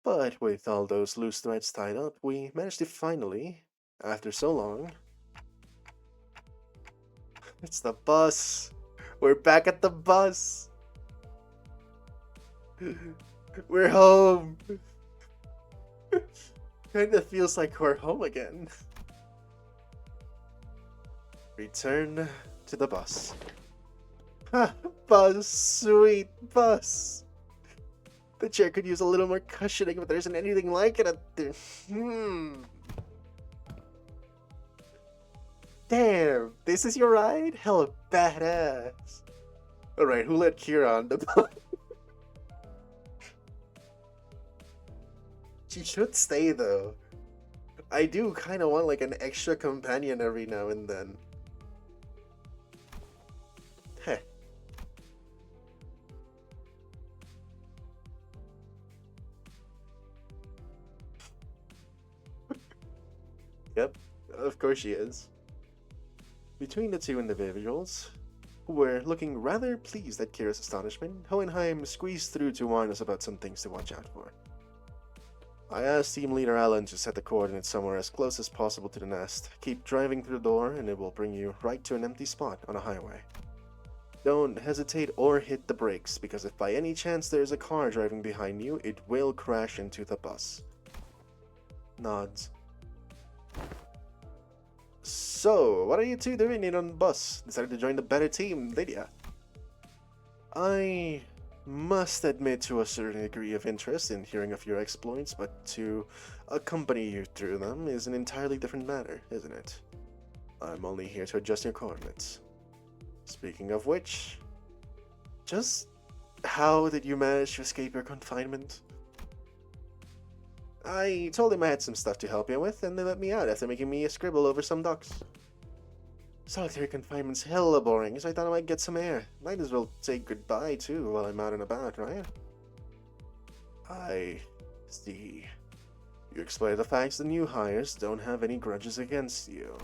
But with all those loose threads tied up, we managed to finally, after so long... It's the bus! We're back at the bus! We're home! Kinda feels like we're home again. Return to the bus. Ha! Bus! Sweet bus! The chair could use a little more cushioning, but there isn't anything like it up there. Damn! This is your ride? Hell badass! Alright, who let Kira on the bus? She should stay though. I do kind of want like an extra companion every now and then. Heh. Yep, of course she is. Between the two individuals, who were looking rather pleased at Kira's astonishment, Hohenheim squeezed through to warn us about some things to watch out for. I asked Team Leader Alan to set the coordinates somewhere as close as possible to the nest. Keep driving through the door and it will bring you right to an empty spot on a highway. Don't hesitate or hit the brakes, because if by any chance there is a car driving behind you, it will crash into the bus. Nods. So, what are you two doing in on the bus? Decided to join the better team, did ya? I must admit to a certain degree of interest in hearing of your exploits, but to accompany you through them is an entirely different matter, isn't it? I'm only here to adjust your coordinates. Speaking of which, just how did you manage to escape your confinement? I told him I had some stuff to help you with, and they let me out after making me a scribble over some docs. Solitary confinement's hella boring, so I thought I might get some air. Might as well say goodbye too while I'm out and about, right? I see. You explain the facts the new hires don't have any grudges against you.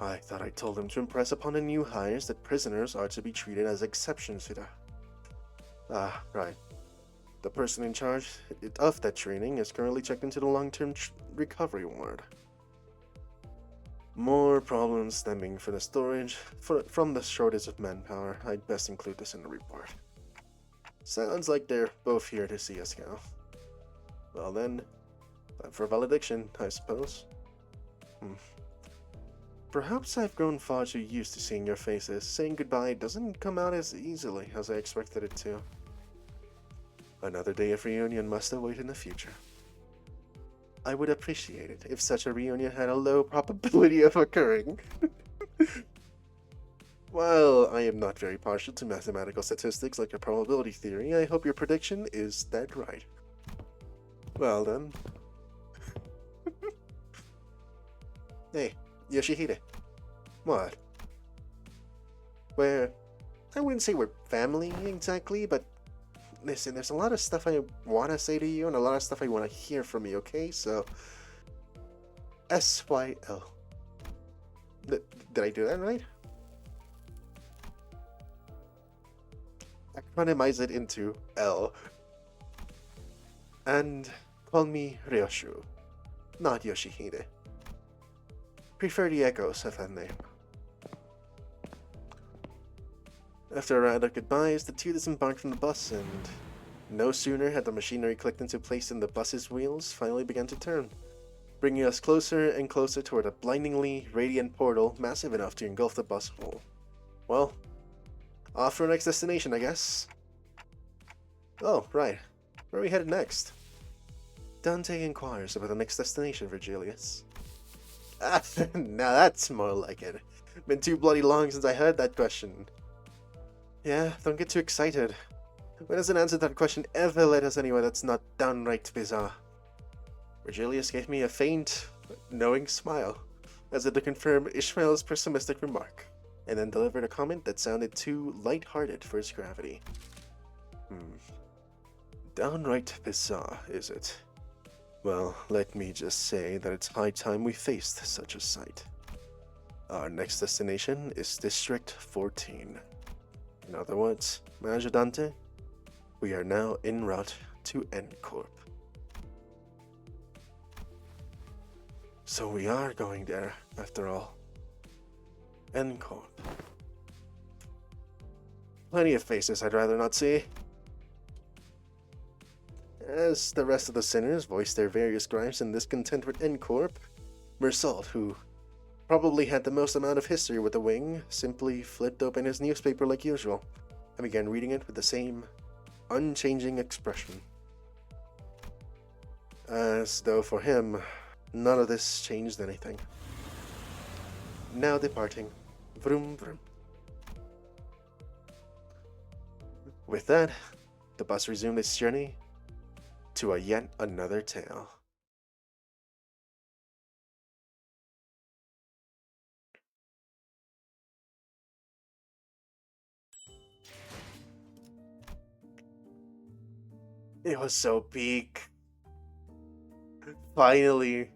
I thought I told them to impress upon the new hires that prisoners are to be treated as exceptions to the... Ah, right. The person in charge of that training is currently checked into the long-term recovery ward. More problems stemming from the shortage of manpower. I'd best include this in the report. Sounds like they're both here to see us go. Well then, time for valediction, I suppose. Perhaps I've grown far too used to seeing your faces. Saying goodbye doesn't come out as easily as I expected it to. Another day of reunion must await in the future. I would appreciate it if such a reunion had a low probability of occurring. While I am not very partial to mathematical statistics like your probability theory, I hope your prediction is dead right. Well then. Hey, Yoshihide. What? I wouldn't say we're family exactly, but listen, there's a lot of stuff I want to say to you and a lot of stuff I want to hear from you, okay? So, SYL. Did I do that right? Acronymize it into L. And call me Ryoshu, not Yoshihide. Prefer the echoes of that name. After a round of goodbyes, the two disembarked from the bus, and no sooner had the machinery clicked into place than the bus's wheels finally began to turn, bringing us closer and closer toward a blindingly radiant portal massive enough to engulf the bus whole. Well, off for our next destination, I guess. Oh, right. Where are we headed next? Dante inquires about the next destination, Virgilius. Ah, now that's more like it. Been too bloody long since I heard that question. Yeah, don't get too excited. When has an answer to that question ever led us anywhere that's not downright bizarre? Virgilius gave me a faint, knowing smile, as if to confirm Ishmael's pessimistic remark, and then delivered a comment that sounded too light-hearted for his gravity. Downright bizarre, is it? Well, let me just say that it's high time we faced such a sight. Our next destination is District 14. In other words, Manager Dante, we are now en route to N-Corp. So we are going there, after all. N-Corp. Plenty of faces I'd rather not see. As the rest of the sinners voiced their various gripes and discontent with N-Corp, Mersault, who probably had the most amount of history with the wing, simply flipped open his newspaper like usual and began reading it with the same unchanging expression. As though for him, none of this changed anything. Now departing. Vroom vroom. With that, the bus resumed its journey to yet another tale. It was so peak. Finally,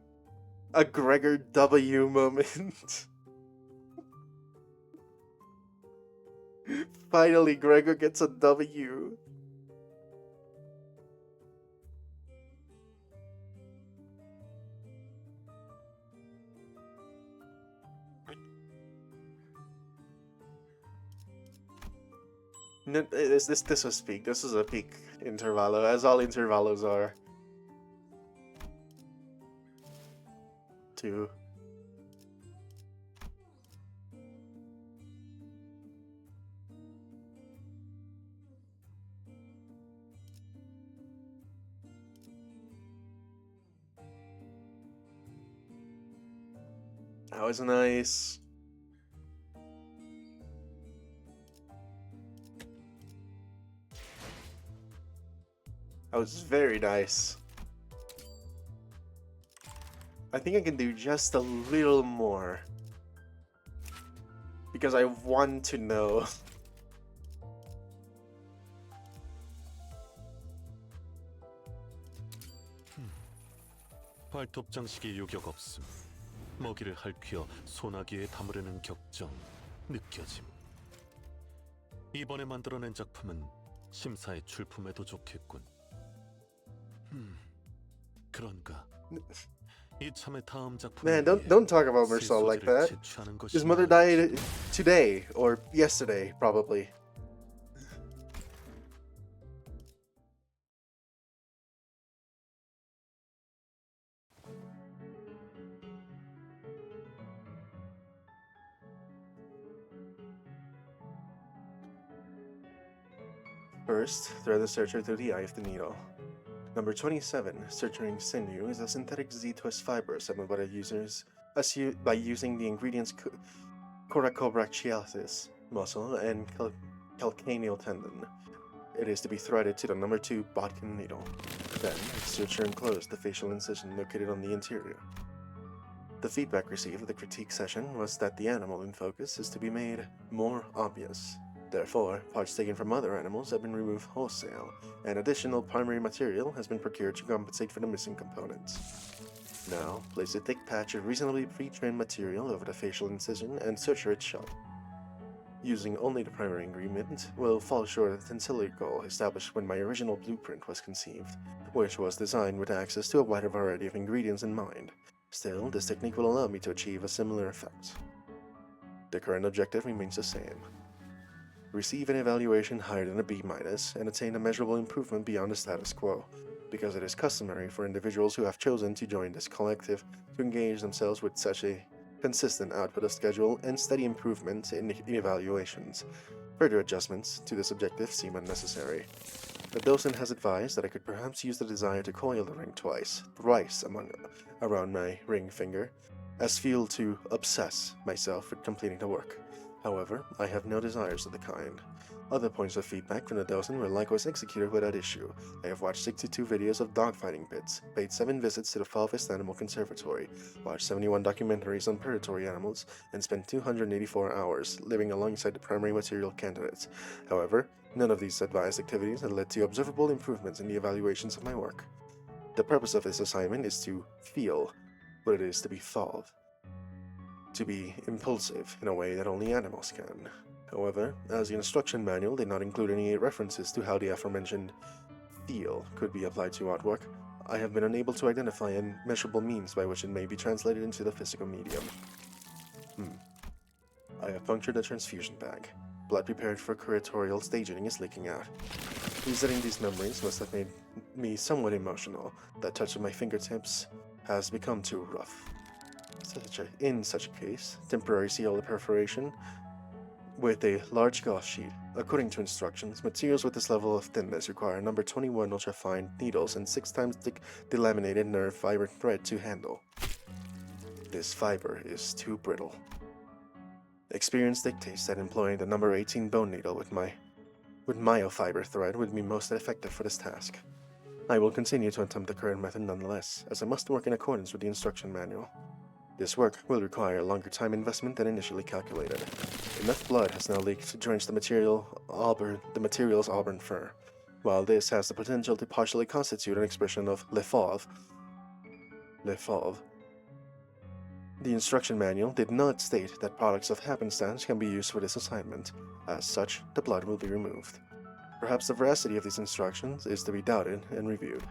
a Gregor W moment. Finally, Gregor gets a W. No, this was peak. This was a peak intervallo, as all intervallos are. 2. That was nice. That was very nice. I think I can do just a little more. Because I want to know. 발톱 장식이 유격 없음. 먹이를 할퀴어 소나기에 담으려는 격정 느껴짐. 이번에 만들어낸 작품은 심사의 출품에도 좋겠군. 그런가? 이참에 다음 작품. Man, don't talk about Mersault like that. His mother died today or yesterday, probably. First, thread the searcher through the eye of the needle. Number 27, searching sinew, is a synthetic Z-twist fiber assembled by the users by using the ingredients coracobrachialis muscle and calcaneal tendon. It is to be threaded to the number 2 bodkin needle. Then, the searcher enclosed the facial incision located on the interior. The feedback received at the critique session was that the animal in focus is to be made more obvious. Therefore, parts taken from other animals have been removed wholesale, and additional primary material has been procured to compensate for the missing components. Now, place a thick patch of reasonably pre-trimmed material over the facial incision and suture it shut. Using only the primary ingredient will fall short of the tensile goal established when my original blueprint was conceived, which was designed with access to a wider variety of ingredients in mind. Still, this technique will allow me to achieve a similar effect. The current objective remains the same. Receive an evaluation higher than a B- and attain a measurable improvement beyond the status quo, because it is customary for individuals who have chosen to join this collective to engage themselves with such a consistent output of schedule and steady improvement in evaluations. Further adjustments to this objective seem unnecessary. The docent has advised that I could perhaps use the desire to coil the ring thrice around my ring finger, as fuel to obsess myself with completing the work. However, I have no desires of the kind. Other points of feedback from the docent were likewise executed without issue. I have watched 62 videos of dogfighting pits, paid 7 visits to the Falvist Animal Conservatory, watched 71 documentaries on predatory animals, and spent 284 hours living alongside the primary material candidates. However, None of these advised activities had led to observable improvements in the evaluations of my work. The purpose of this assignment is to feel what it is to be thawed, to be impulsive in a way that only animals can. However, as the instruction manual did not include any references to how the aforementioned feel could be applied to artwork, I have been unable to identify any measurable means by which it may be translated into the physical medium. I have punctured a transfusion bag. Blood prepared for curatorial staging is leaking out. Revisiting these memories must have made me somewhat emotional. That touch of my fingertips has become too rough. In such a case, temporary seal perforation with a large gauze sheet. According to instructions, materials with this level of thinness require number 21 ultrafine needles and 6 times thick delaminated nerve fiber thread to handle. This fiber is too brittle. Experience dictates that employing the number 18 bone needle with myofiber thread would be most effective for this task. I will continue to attempt the current method nonetheless, as I must work in accordance with the instruction manual. This work will require a longer time investment than initially calculated. Enough blood has now leaked to drench the material's auburn fur. While this has the potential to partially constitute an expression of le fauve, the instruction manual did not state that products of happenstance can be used for this assignment. As such, the blood will be removed. Perhaps the veracity of these instructions is to be doubted and reviewed.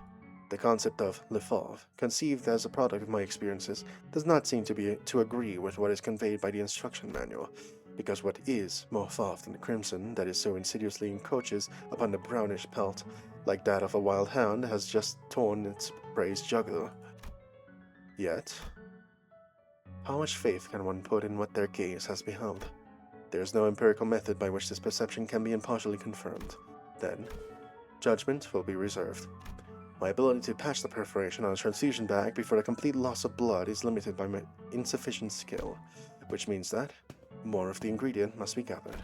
The concept of le fauve, conceived as a product of my experiences, does not seem to agree with what is conveyed by the instruction manual, because what is more fauve than the crimson that is so insidiously encroaches upon the brownish pelt, like that of a wild hound, has just torn its prey's jugular. Yet, how much faith can one put in what their gaze has beheld? There is no empirical method by which this perception can be impartially confirmed. Then, judgment will be reserved. My ability to patch the perforation on a transfusion bag before the complete loss of blood is limited by my insufficient skill, which means that more of the ingredient must be gathered.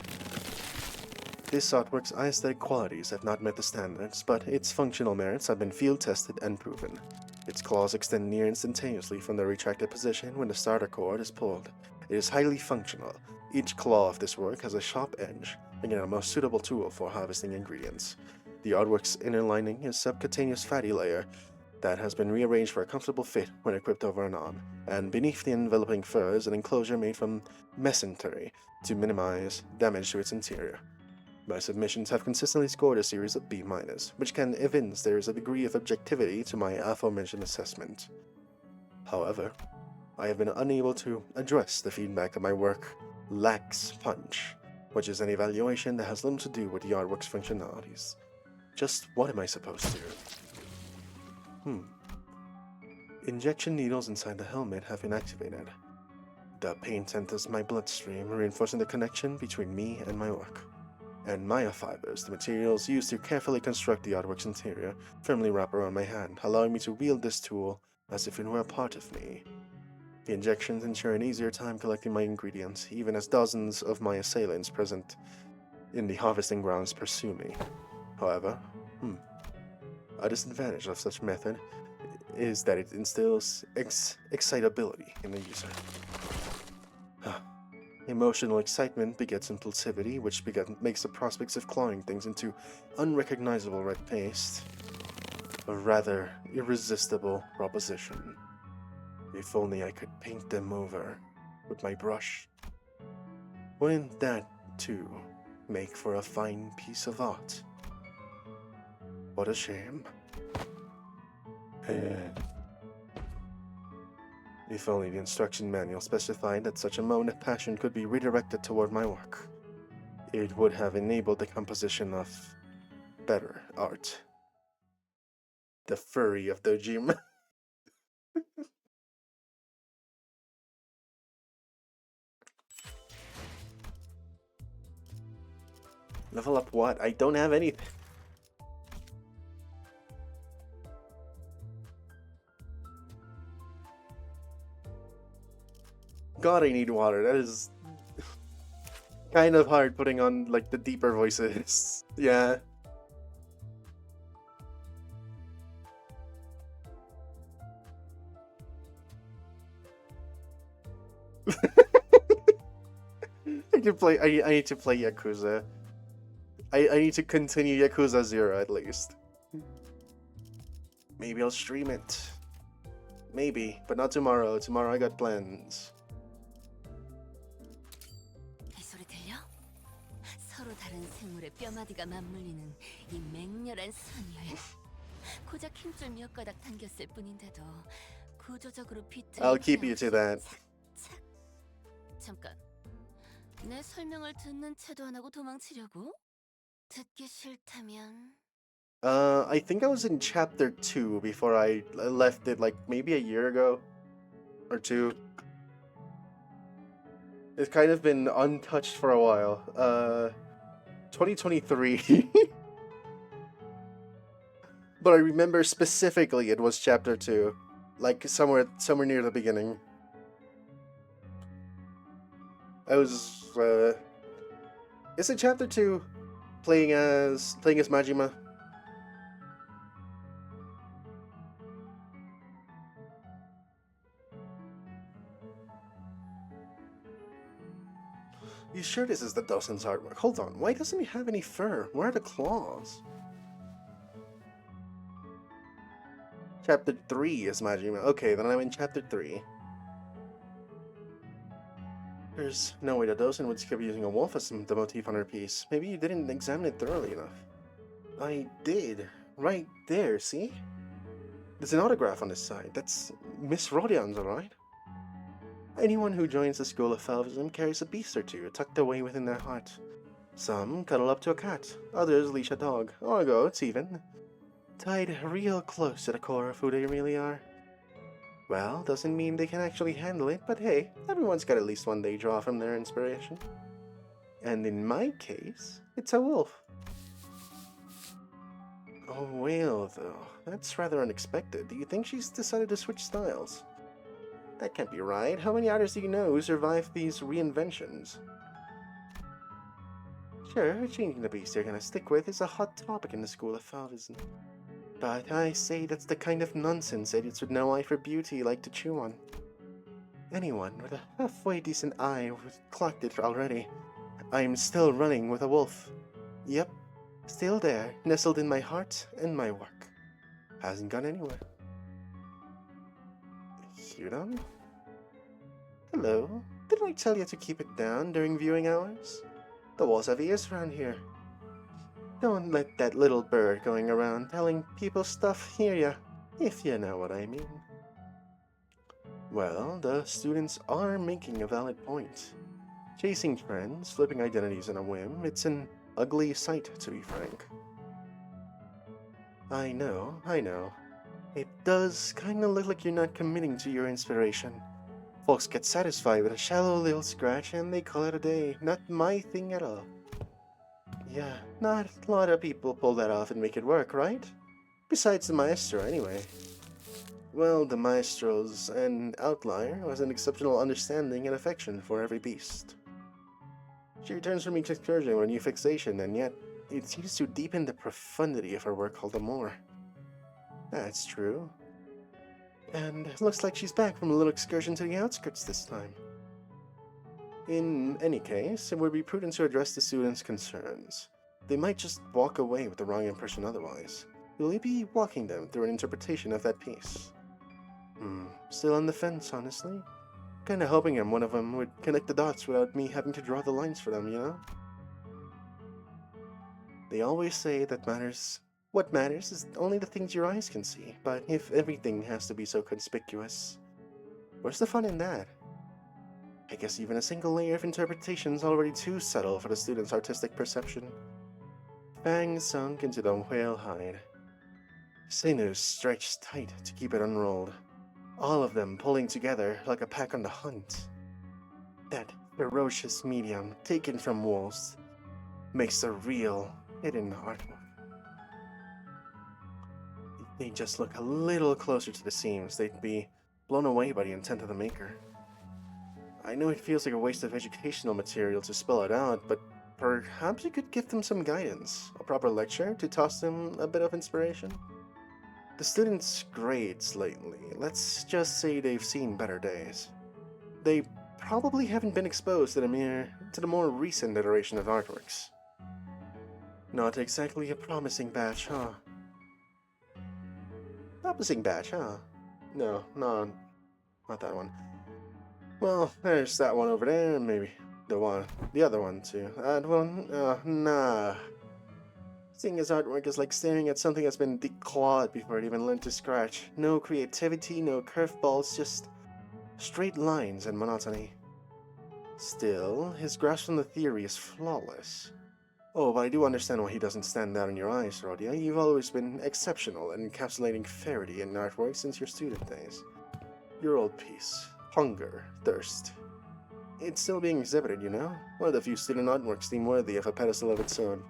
This artwork's aesthetic qualities have not met the standards, but its functional merits have been field-tested and proven. Its claws extend near instantaneously from their retracted position when the starter cord is pulled. It is highly functional. Each claw of this work has a sharp edge, making it a most suitable tool for harvesting ingredients. The artwork's inner lining is a subcutaneous fatty layer that has been rearranged for a comfortable fit when equipped over an arm, and beneath the enveloping fur is an enclosure made from mesentery to minimize damage to its interior. My submissions have consistently scored a series of B-, which can evince there is a degree of objectivity to my aforementioned assessment. However, I have been unable to address the feedback that my work lacks punch, which is an evaluation that has little to do with the artwork's functionalities. Just what am I supposed to do? Injection needles inside the helmet have been activated. The paint enters my bloodstream, reinforcing the connection between me and my work. And myofibers, the materials used to carefully construct the artwork's interior, firmly wrap around my hand, allowing me to wield this tool as if it were a part of me. The injections ensure an easier time collecting my ingredients, even as dozens of my assailants present in the harvesting grounds pursue me. However, a disadvantage of such method is that it instills excitability in the user. Emotional excitement begets impulsivity, which makes the prospects of clawing things into unrecognizable red paste a rather irresistible proposition. If only I could paint them over with my brush. Wouldn't that, too, make for a fine piece of art? What a shame. If only the instruction manual specified that such a moment of passion could be redirected toward my work, it would have enabled the composition of better art. The furry of the gym. Level up what? I don't have anything. God, I need water. That is kind of hard putting on like the deeper voices. Yeah. I need to play Yakuza. I need to continue Yakuza 0 at least. Maybe I'll stream it. Maybe, but not tomorrow. Tomorrow I got plans. 이 소리 들려? 서로 다른 생물의 뼈마디가 맞물리는 이 맹렬한 선율. 고작 힘줄 몇 가닥 당겼을 뿐인데도 구조적으로 비틀. I'll keep you to that. 착. 잠깐. 내 설명을 듣는 채도 안 하고 도망치려고? 듣기 싫다면. I think I was in chapter 2 before I left it, like maybe a year ago or two. It's kind of been untouched for a while. 2023. But I remember specifically it was chapter 2, like somewhere near the beginning. I was is it chapter 2 playing as Majima? You sure this is the Dawson's artwork? Hold on, why doesn't he have any fur? Where are the claws? Chapter 3 is Majima. Okay, then I'm in chapter 3. There's no way that Dawson would skip using a wolf as the motif on her piece. Maybe you didn't examine it thoroughly enough. I did. Right there, see? There's an autograph on this side. That's Miss Rodion's, alright? Anyone who joins the School of Falvism carries a beast or two tucked away within their heart. Some cuddle up to a cat, others leash a dog, or goats even. Tied real close to the core of who they really are. Well, doesn't mean they can actually handle it, but hey, everyone's got at least one they draw from their inspiration. And in my case, it's a wolf. A whale, though. That's rather unexpected. Do you think she's decided to switch styles? That can't be right. How many artists do you know who survived these reinventions? Sure, changing the beast you're gonna stick with is a hot topic in the School of Falvism. But I say that's the kind of nonsense idiots with no eye for beauty like to chew on. Anyone with a halfway decent eye would clocked it already. I'm still running with a wolf. Yep, still there, nestled in my heart and my work. Hasn't gone anywhere. Huron? Hello? Didn't I tell you to keep it down during viewing hours? The walls have ears around here. Don't let that little bird going around telling people stuff hear ya, if you know what I mean. Well, the students are making a valid point. Chasing trends, flipping identities on a whim, it's an ugly sight, to be frank. I know. It does kinda look like you're not committing to your inspiration. Folks get satisfied with a shallow little scratch and they call it a day. Not my thing at all. Yeah, not a lot of people pull that off and make it work, right? Besides the maestro, anyway. Well, the maestro's an outlier who has an exceptional understanding and affection for every beast. She returns from each excursion with a new fixation, and yet it seems to deepen the profundity of her work all the more. That's true. And it looks like she's back from a little excursion to the outskirts this time. In any case, it would be prudent to address the students' concerns. They might just walk away with the wrong impression otherwise. Will you be walking them through an interpretation of that piece? Still on the fence, honestly. Kinda hoping one of them would connect the dots without me having to draw the lines for them, you know? They always say that what matters is only the things your eyes can see, but if everything has to be so conspicuous, where's the fun in that? I guess even a single layer of interpretation is already too subtle for the student's artistic perception. Fangs sunk into the whale hide. Sinews stretched tight to keep it unrolled. All of them pulling together like a pack on the hunt. That ferocious medium taken from wolves makes a real hidden artwork. If they just look a little closer to the seams, they'd be blown away by the intent of the maker. I know it feels like a waste of educational material to spell it out, but perhaps you could give them some guidance, a proper lecture to toss them a bit of inspiration. The students' grades lately, let's just say they've seen better days. They probably haven't been exposed to the more recent iteration of artworks. Not exactly a promising batch, huh? Promising batch, huh? No, no, not that one. Well, there's that one over there, and maybe the other one too. That one? Nah. Seeing his artwork is like staring at something that's been declawed before it even learned to scratch. No creativity, no curveballs, just straight lines and monotony. Still, his grasp on the theory is flawless. Oh, but I do understand why he doesn't stand out in your eyes, Rodia. You've always been exceptional at encapsulating farity in artwork since your student days. Your old piece, Hunger, Thirst. It's still being exhibited, you know? One of the few student artworks deemed worthy of a pedestal of its own.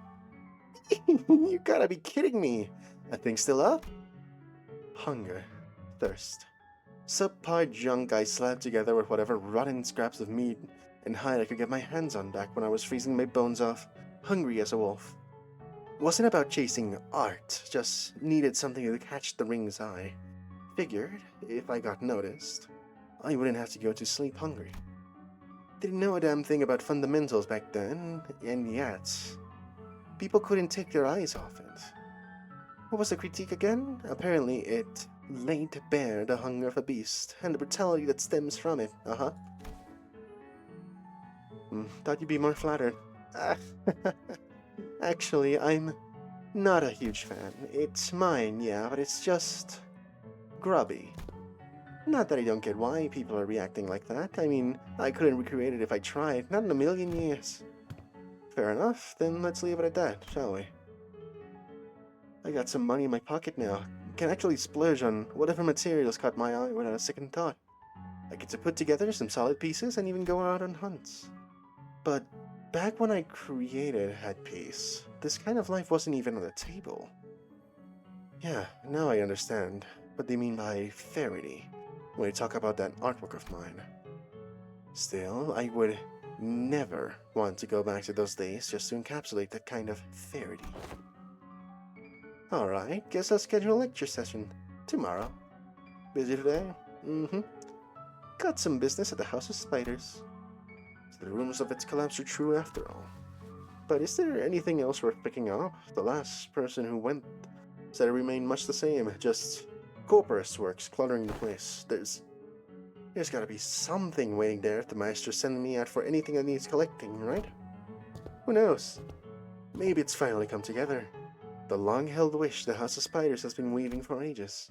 You gotta be kidding me! That thing's still up? Hunger, Thirst. Subpar junk I slapped together with whatever rotten scraps of meat and hide I could get my hands on back when I was freezing my bones off, hungry as a wolf. Wasn't about chasing art, just needed something to catch the ring's eye. Figured, if I got noticed, I wouldn't have to go to sleep hungry. Didn't know a damn thing about fundamentals back then, and yet, people couldn't take their eyes off it. What was the critique again? Apparently it laid bare the hunger of a beast, and the brutality that stems from it, Thought you'd be more flattered. Actually, I'm not a huge fan. It's mine, yeah, but it's just grubby. Not that I don't get why people are reacting like that. I mean, I couldn't recreate it if I tried, not in a million years. Fair enough, then let's leave it at that, shall we? I got some money in my pocket now. Can actually splurge on whatever materials caught my eye without a second thought. I get to put together some solid pieces and even go out on hunts. But back when I created Headpiece, this kind of life wasn't even on the table. Yeah, now I understand what they mean by farity when they talk about that artwork of mine. Still, I would never want to go back to those days just to encapsulate that kind of farity. Alright, guess I'll schedule a lecture session tomorrow. Busy today? Got some business at the House of Spiders. So the rumors of its collapse are true after all. But is there anything else worth picking up? The last person who went said it remained much the same, just corporate works cluttering the place. There's gotta be something waiting there if the Master's sending me out for anything that needs collecting, right? Who knows? Maybe it's finally come together. The long-held wish the House of Spiders has been weaving for ages.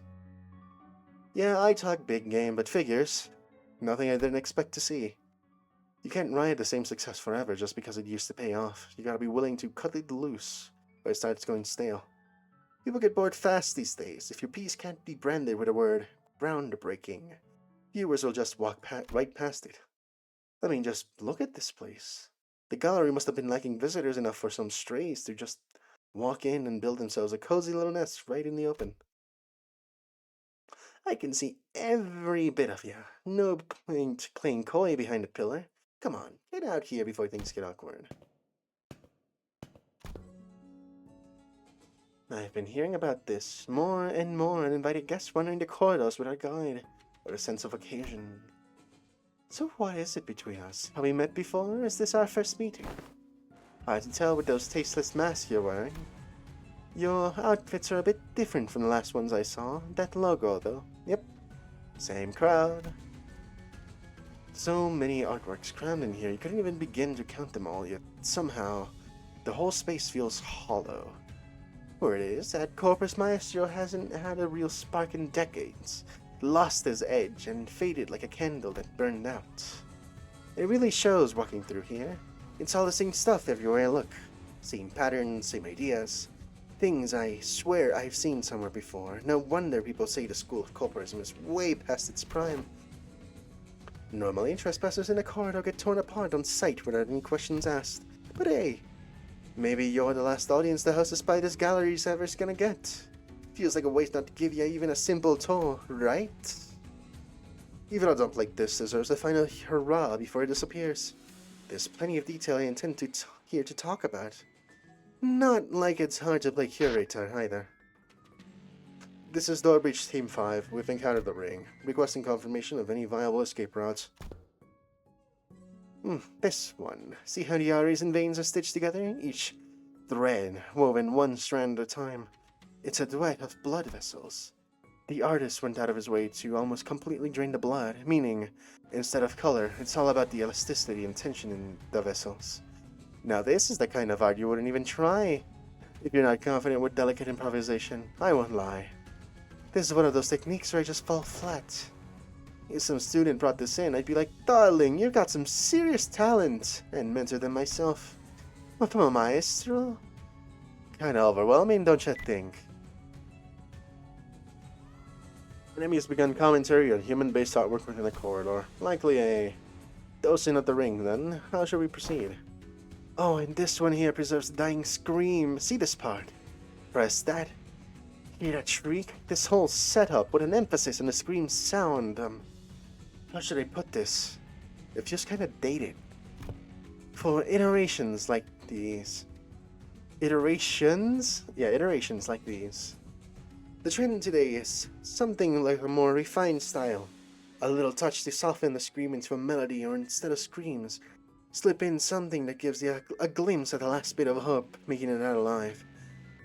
Yeah, I talk big game, but figures. Nothing I didn't expect to see. You can't ride the same success forever just because it used to pay off. You gotta be willing to cut it loose or it starts going stale. People get bored fast these days. If your piece can't be branded with the word groundbreaking, viewers will just walk right past it. I mean, just look at this place. The gallery must have been lacking visitors enough for some strays to just walk in and build themselves a cozy little nest right in the open. I can see every bit of you. No playing coy behind a pillar. Come on, get out here before things get awkward. I've been hearing about this more and more and invited guests wandering the corridors with our guide, with a sense of occasion. So what is it between us? Have we met before, or is this our first meeting? Hard to tell with those tasteless masks you're wearing. Your outfits are a bit different from the last ones I saw. That logo, though. Yep. Same crowd. So many artworks crammed in here, you couldn't even begin to count them all, yet somehow, the whole space feels hollow. Or it is that Corpus Maestro hasn't had a real spark in decades, lost his edge and faded like a candle that burned out. It really shows walking through here. It's all the same stuff everywhere I look. Same patterns, same ideas. Things I swear I've seen somewhere before. No wonder people say the school of corporism is way past its prime. Normally, trespassers in a corridor get torn apart on sight without any questions asked. But hey, maybe you're the last audience the House of Spiders Gallery's ever gonna get. Feels like a waste not to give you even a simple tour, right? Even a dump like this deserves a final hurrah before it disappears. There's plenty of detail I intend to here to talk about. Not like it's hard to play curator, either. This is Doorbridge Team 5. We've encountered the ring. Requesting confirmation of any viable escape routes. This one. See how the arteries and veins are stitched together? Each thread woven one strand at a time. It's a duet of blood vessels. The artist went out of his way to almost completely drain the blood, meaning, instead of color, it's all about the elasticity and tension in the vessels. Now this is the kind of art you wouldn't even try if you're not confident with delicate improvisation. I won't lie. This is one of those techniques where I just fall flat. If some student brought this in, I'd be like, darling, you've got some serious talent, and mentor them myself. But from a maestro? Kinda overwhelming, don't you think? Enemy has begun commentary on human-based artwork within the corridor. Likely a dosing of the ring, then. How should we proceed? Oh, and this one here preserves the dying scream. See this part? Press that. Hear that shriek? This whole setup with an emphasis on the scream sound. How should I put this? It feels kind of dated. For iterations like these. Iterations like these. The trend today is something like a more refined style. A little touch to soften the scream into a melody, or instead of screams, slip in something that gives you a glimpse at the last bit of hope, making it out alive.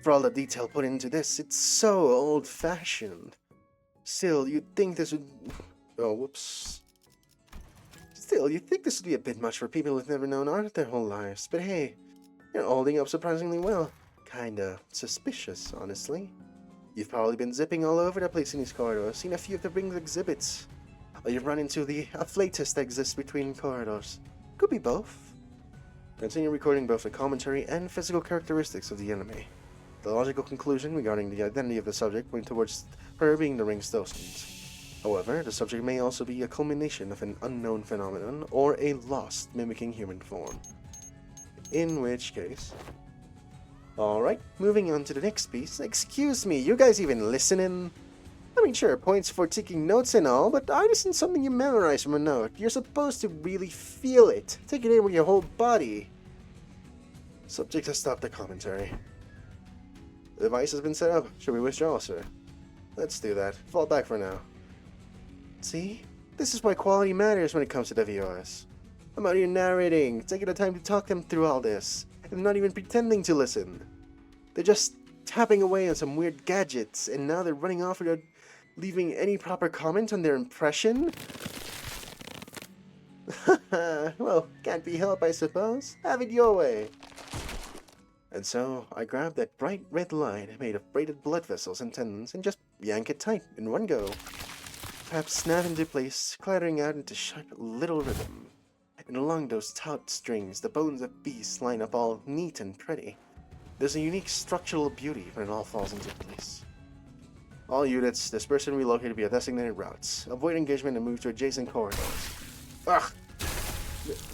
For all the detail put into this, it's so old-fashioned. Still, you'd think this would... Oh, whoops. Still, you'd think this would be a bit much for people who've never known art their whole lives, but hey, you're holding up surprisingly well. Kinda suspicious, honestly. You've probably been zipping all over the place in these corridors, seen a few of the ring's exhibits. Or you've run into the afflatus that exists between corridors. Could be both. Continue recording both the commentary and physical characteristics of the enemy. The logical conclusion regarding the identity of the subject went towards her being the ring's docent. However, the subject may also be a culmination of an unknown phenomenon or a lost mimicking human form. In which case... Alright, moving on to the next piece. Excuse me, you guys even listening? I mean, sure, points for taking notes and all, but art isn't something you memorize from a note. You're supposed to really feel it. Take it in with your whole body. Subject has stopped the commentary. The device has been set up. Should we withdraw, sir? Let's do that. Fall back for now. See? This is why quality matters when it comes to the VOS. I'm out here narrating, taking the time to talk them through all this, and not even pretending to listen. They're just tapping away on some weird gadgets, and now they're running off without leaving any proper comment on their impression? Well, can't be helped, I suppose. Have it your way. And so, I grabbed that bright red line made of braided blood vessels and tendons and just yank it tight in one go. Perhaps snap into place, clattering out into sharp little rhythm. And along those taut strings, the bones of beasts line up all neat and pretty. There's a unique structural beauty when it all falls into place. All units, disperse and relocate via designated routes. Avoid engagement and move to adjacent corridors. Ugh!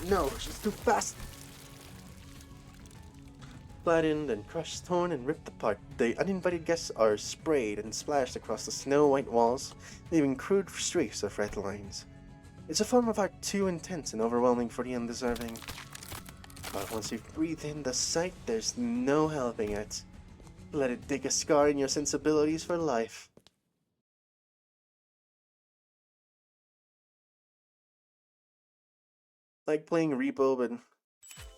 No, she's too fast! Flattened and crushed, torn and ripped apart, the uninvited guests are sprayed and splashed across the snow-white walls, leaving crude streaks of red lines. It's a form of art too intense and overwhelming for the undeserving. But once you've breathed in the sight, there's no helping it. Let it dig a scar in your sensibilities for life. Like playing Repo, but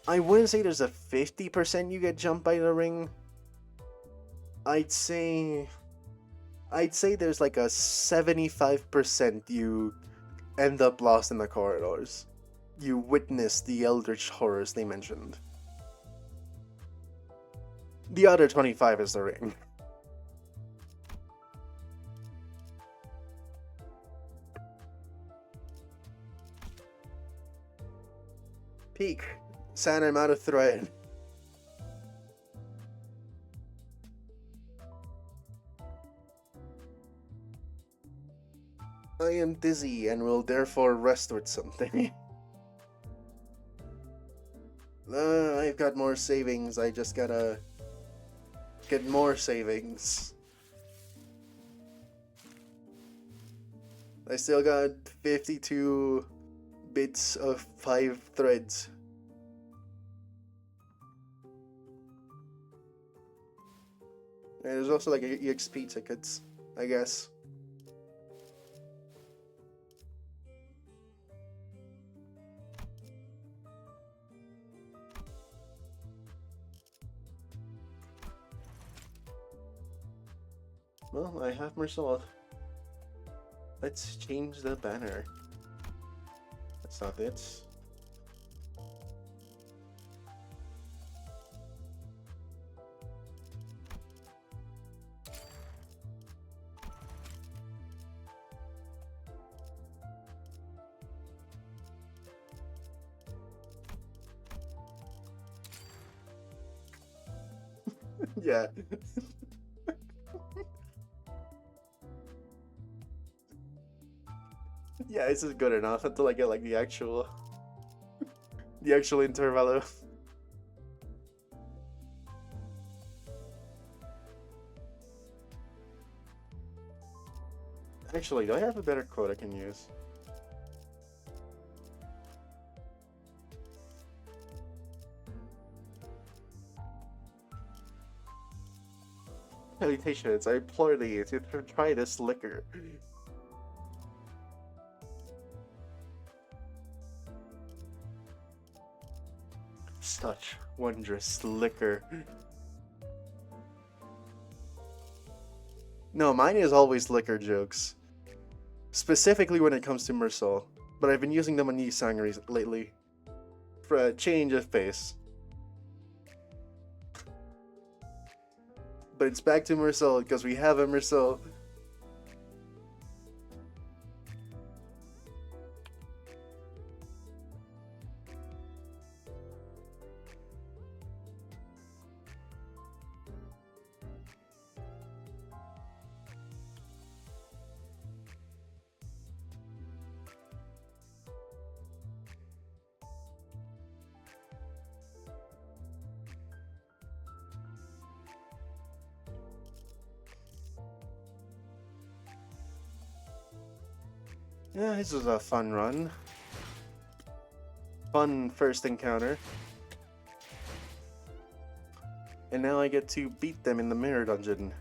I wouldn't say there's a 50% you get jumped by the ring. I'd say there's like a 75% you end up lost in the corridors. You witness the eldritch horrors they mentioned. The other 25 is the ring. Peak. Sad I'm out of thread. I am dizzy and will therefore rest with something. I've got more savings. I just gotta get more savings. I still got 52 bits of 5 threads. And there's also like EXP tickets, I guess. Well, I have Mercel. Let's change the banner. That's not it. Yeah. Yeah, this is good enough until I get like the actual intervalo. Actually, do I have a better quote I can use? Salutations, I implore thee to try this liquor. Such wondrous liquor. No, mine is always liquor jokes. Specifically when it comes to Mercel. But I've been using them on Yisang lately. For a change of pace. But it's back to Mercel because we have a Mercel. Yeah, this was a fun run. Fun first encounter. And now I get to beat them in the mirror dungeon.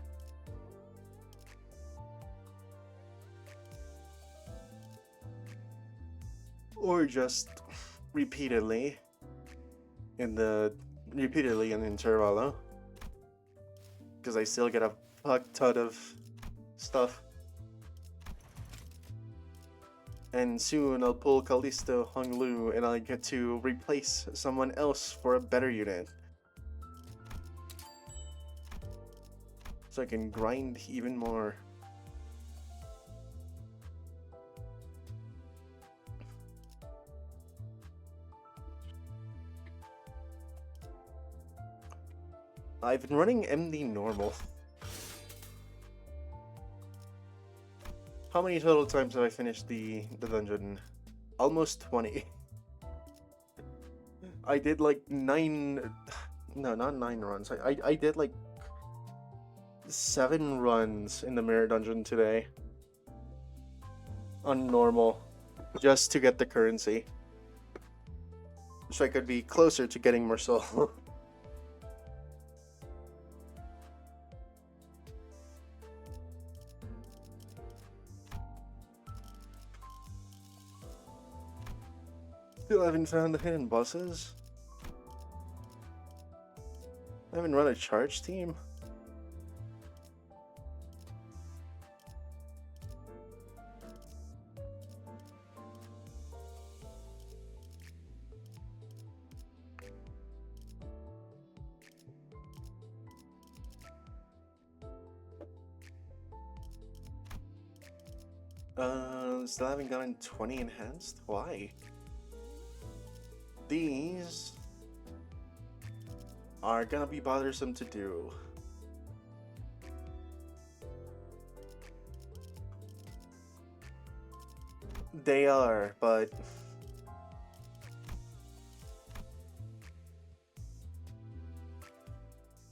Or just repeatedly in intervalo. Because I still get a fuck ton of stuff. And soon I'll pull Callisto Honglu and I get to replace someone else for a better unit. So I can grind even more. I've been running MD normal. How many total times have I finished the dungeon? Almost 20. I did like 9... No, not 9 runs. I did like 7 runs in the mirror dungeon today. On normal. Just to get the currency. So I could be closer to getting Mercel. Still haven't found the hidden bosses. I haven't run a charge team. Still haven't gotten 20 enhanced? Why? These are gonna be bothersome to do. They are, but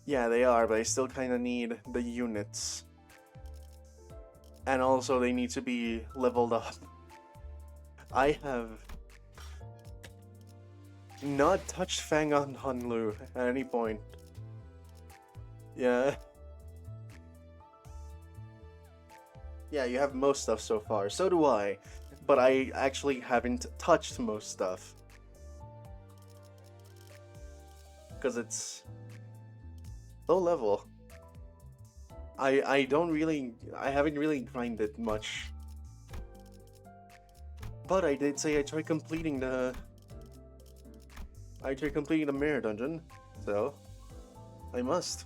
yeah, they are, but I still kind of need the units. And also they need to be leveled up. I have not touched Fang on Hanlu at any point. Yeah. Yeah, you have most stuff so far. So do I. But I actually haven't touched most stuff. Because it's low level. I haven't really grinded much. But I did say I tried completing the mirror dungeon, so I must.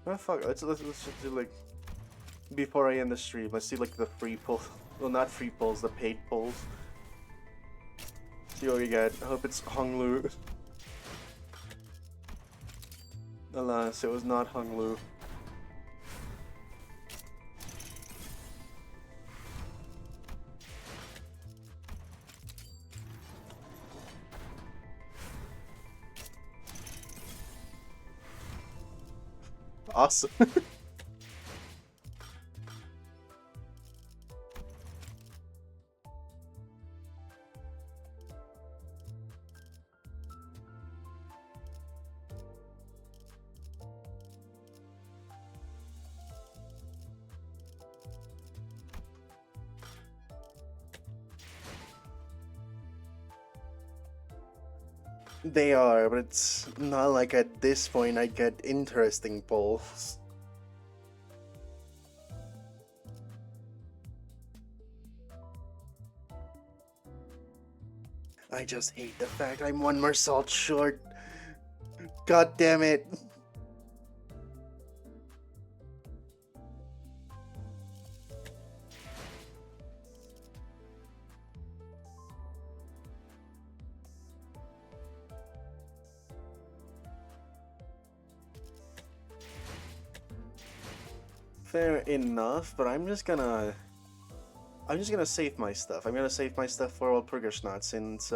Oh fuck, let's just do like, before I end the stream, let's see like the free pull, well not free pulls, the paid pulls. See what we get. I hope it's Honglu. Alas, it was not Honglu. Awesome. They are, but it's not like at this point I get interesting polls. I just hate the fact I'm one more salt short. God damn it. Fair enough, but I'm just gonna save my stuff. I'm gonna save my stuff for old Purgashnot since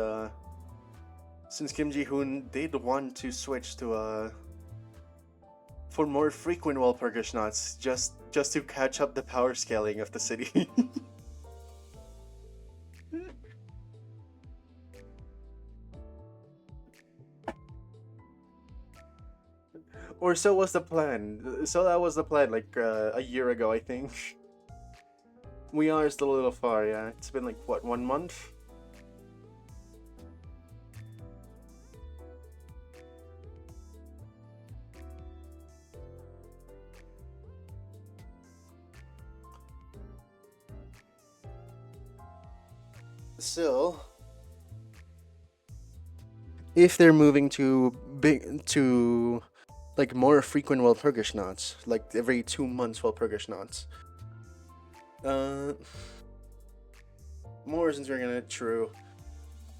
Kim Ji-hoon did want to switch to for more frequent wall Purgashnots just to catch up the power scaling of the city. Or so was the plan. So that was the plan like a year ago, I think. We are still a little far, yeah. It's been like, what, 1 month? Still, if they're moving to like more frequent Walpurgisnachts, like every 2 months Walpurgisnachts, more since we're gonna true,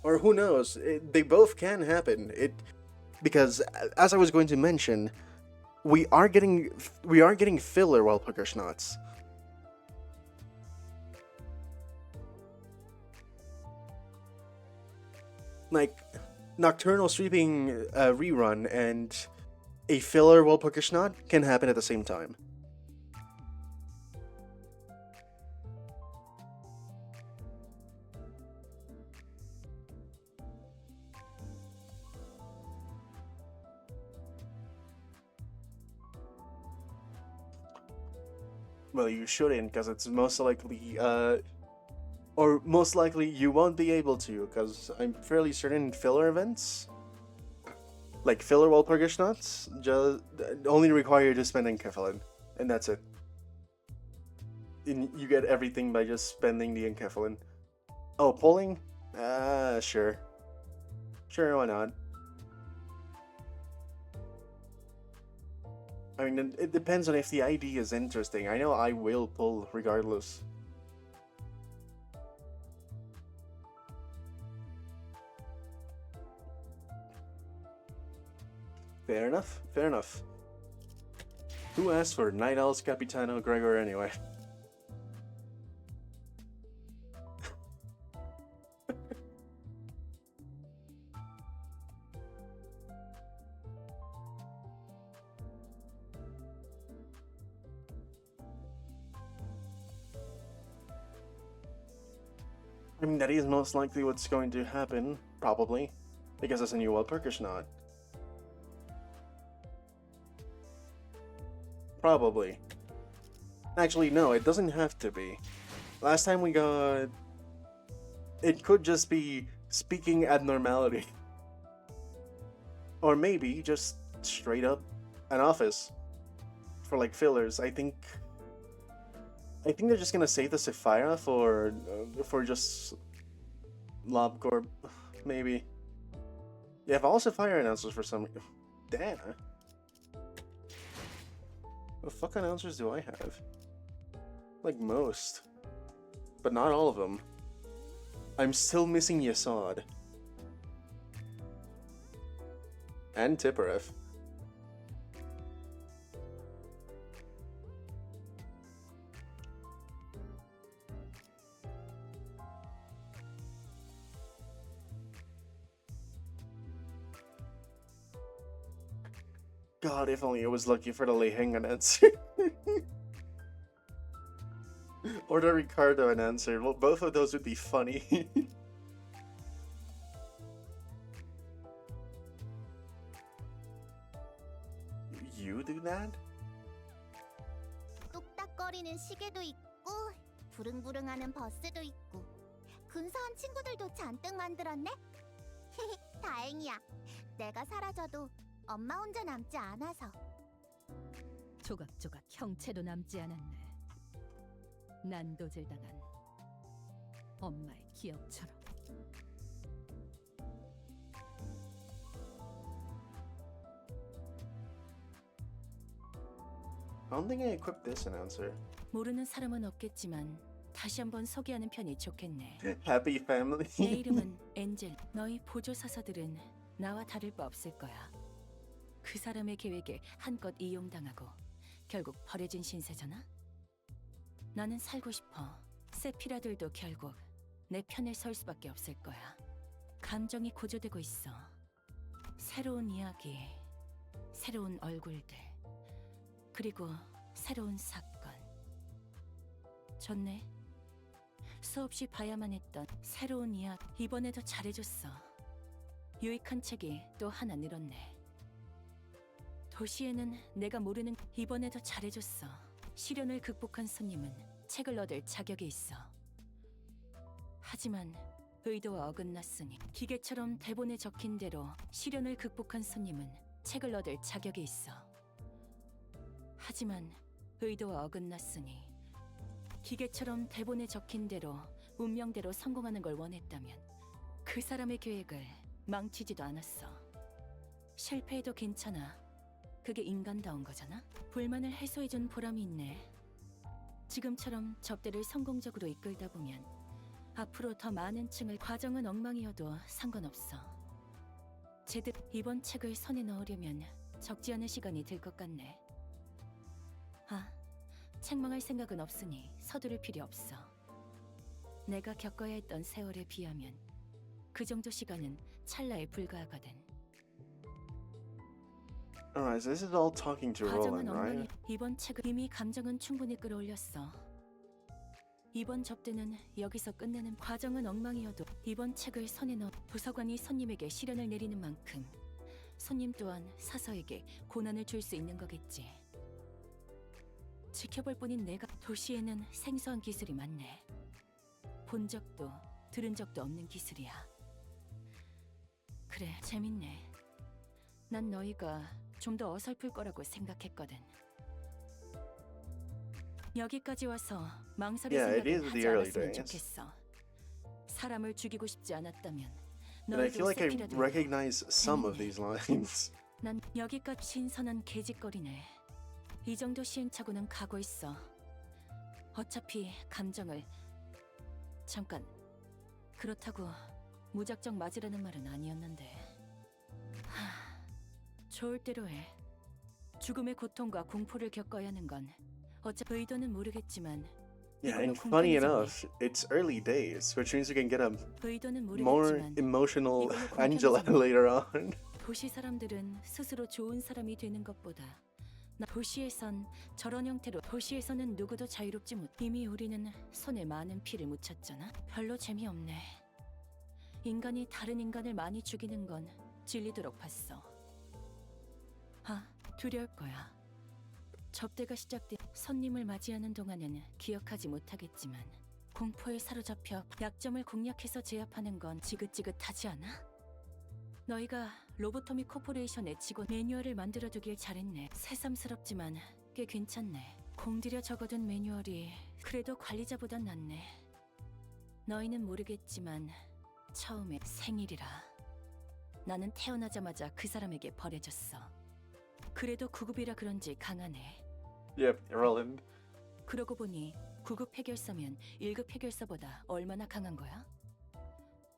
or who knows? They both can happen. Because as I was going to mention, we are getting filler Walpurgisnachts. Like Nocturnal Sweeping rerun and a filler Walpurgisnacht can happen at the same time. Well, you shouldn't, because it's most likely, or most likely you won't be able to, because I'm fairly certain filler events, like filler Walpurgisnachts, just only require you to spend Enkephalin, and that's it. And you get everything by just spending the Enkephalin. Oh, polling? Sure. Sure, why not? I mean, it depends on if the ID is interesting. I know I will pull regardless. Fair enough, fair enough. Who asked for Night Owl's Capitano Gregor anyway? I mean, that is most likely what's going to happen, probably. I guess that's a new wall perk or not. Probably. Actually, no, it doesn't have to be. Last time we got... It could just be speaking abnormality. Or maybe just straight up an office. For like fillers. I think they're just gonna save the Sapphira for just LobCorp. Maybe. Yeah, if all Sapphire announcers for some... Damn. What fuck announcers do I have? Like most. But not all of them. I'm still missing Yasod. And Tipperef. God, if only I was lucky for the Lei Heng answer. Or the Ricardo answer. Well, both of those would be funny. You do that? 뚝딱거리는 시계도 있고 부릉부릉하는 버스도 있고 근사한 친구들도 잔뜩 만들었네? 다행이야. 내가 사라져도 엄마 혼자 남지 않아서. 조각조각 형체도 남지 않았네. 난도질당한 엄마의 기억처럼. I don't think I equipped this announcer. 모르는 사람은 없겠지만 다시 한번 소개하는 편이 좋겠네. Happy family. 내 이름은 엔젤. 너희 보조사서들은 나와 다를 바 없을 거야. 그 사람의 계획에 한껏 이용당하고 결국 버려진 신세잖아. 나는 살고 싶어. 세피라들도 결국 내 편에 설 수밖에 없을 거야. 감정이 고조되고 있어. 새로운 이야기, 새로운 얼굴들, 그리고 새로운 사건. 좋네. 수없이 봐야만 했던 새로운 이야기. 이번에도 잘해줬어. 유익한 책이 또 하나 늘었네. 도시에는 내가 모르는. 이번에도 잘해줬어. 시련을 극복한 손님은 책을 얻을 자격이 있어. 하지만 의도와 어긋났으니 기계처럼 대본에 적힌 대로 시련을 극복한 손님은 책을 얻을 자격이 있어. 하지만 의도와 어긋났으니 기계처럼 대본에 적힌 대로 운명대로 성공하는 걸 원했다면 그 사람의 계획을 망치지도 않았어. 실패해도 괜찮아. 그게 인간다운 거잖아. 불만을 해소해준 보람이 있네. 지금처럼 접대를 성공적으로 이끌다 보면 앞으로 더 많은 층을. 과정은 엉망이어도 상관없어. 제들 이번 책을 손에 넣으려면 적지 않은 시간이 들 것 같네. 아, 책망할 생각은 없으니 서두를 필요 없어. 내가 겪어야 했던 세월에 비하면 그 정도 시간은 찰나에 불과하거든. Alright, so this is all talking to 과정은 Roland, 엉망이. right? 이번 책은 이미 감정은 충분히 끌어올렸어. 이번 접대는 여기서 끝내는. 과정은 엉망이어도 이번 책을 손에 넣어 도서관이 손님에게 시련을 내리는 만큼 손님 또한 사서에게 고난을 줄 수 있는 거겠지. 지켜볼 뿐인 내가. 도시에는 생소한 기술이 많네. 본 적도 들은 적도 없는 기술이야. 그래, 재밌네. 난 너희가 좀 더 어설플 거라고 생각했거든. 여기까지 와서 망설일 Yeah, it is 생각은 the 하지 early 않았으면 days. 좋겠어. 사람을 죽이고 싶지 않았다면 And I feel 너희도 like I 세피라도. recognize some of these lines. 난 여기까지. 신선한 개짓거리네. 이 정도 시행착오는 가고 있어. 어차피 감정을. 잠깐. 그렇다고 무작정 맞으라는 말은 아니었는데. 좋을 대로 해. 죽음의 고통과 공포를 겪어야 하는 건 어차피 의도는 모르겠지만. Yeah, 이걸로 and funny 공평해졌네. enough, it's early days, which means we can get a 의도는 more 모르겠지만 emotional 이걸로 Angela 공평해졌네. later on. 도시 사람들은 스스로 좋은 사람이 되는 것보다 도시에선 저런 형태로. 도시에서는 누구도 자유롭지 못. 이미 우리는 손에 많은 피를 묻혔잖아. 별로 재미없네. 인간이 다른 인간을 많이 죽이는 건 질리도록 봤어. 아, 두려울 거야. 접대가 시작돼 손님을 맞이하는 동안에는 기억하지 못하겠지만 공포에 사로잡혀 약점을 공략해서 제압하는 건 지긋지긋하지 않아? 너희가 로보토미 코퍼레이션의 직원 매뉴얼을 만들어두길 잘했네. 새삼스럽지만 꽤 괜찮네. 공들여 적어둔 매뉴얼이 그래도 관리자보단 낫네. 너희는 모르겠지만 처음에 생일이라 나는 태어나자마자 그 사람에게 버려졌어. 그래도 9급이라 그런지 강하네. Yep, irrelevant. 그러고 보니 9급 해결사면 1급 해결사보다 얼마나 강한 거야?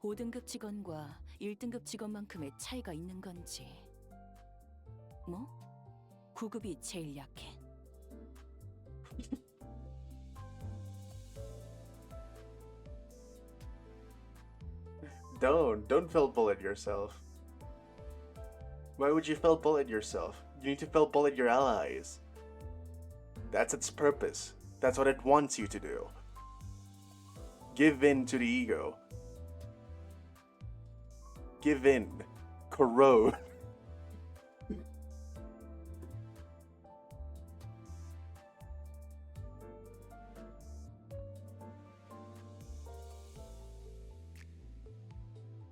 5등급 직원과 1등급 직원만큼의 차이가 있는 건지. 뭐? 9급이 제일 약해? Don't fell bullet yourself. Why would you fell bullet yourself? You need to fell bullet your allies. That's its purpose. That's what it wants you to do. Give in to the ego. Give in. Corrode.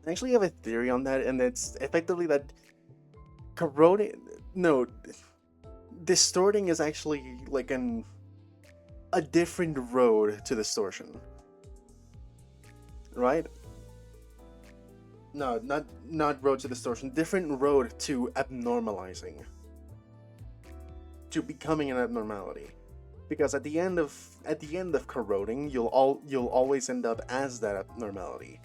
I actually have a theory on that, and it's effectively that corroding, no, distorting is actually like a different road to distortion, right? No, not road to distortion, different road to abnormalizing, to becoming an abnormality. Because at the end of corroding, you'll always end up as that abnormality.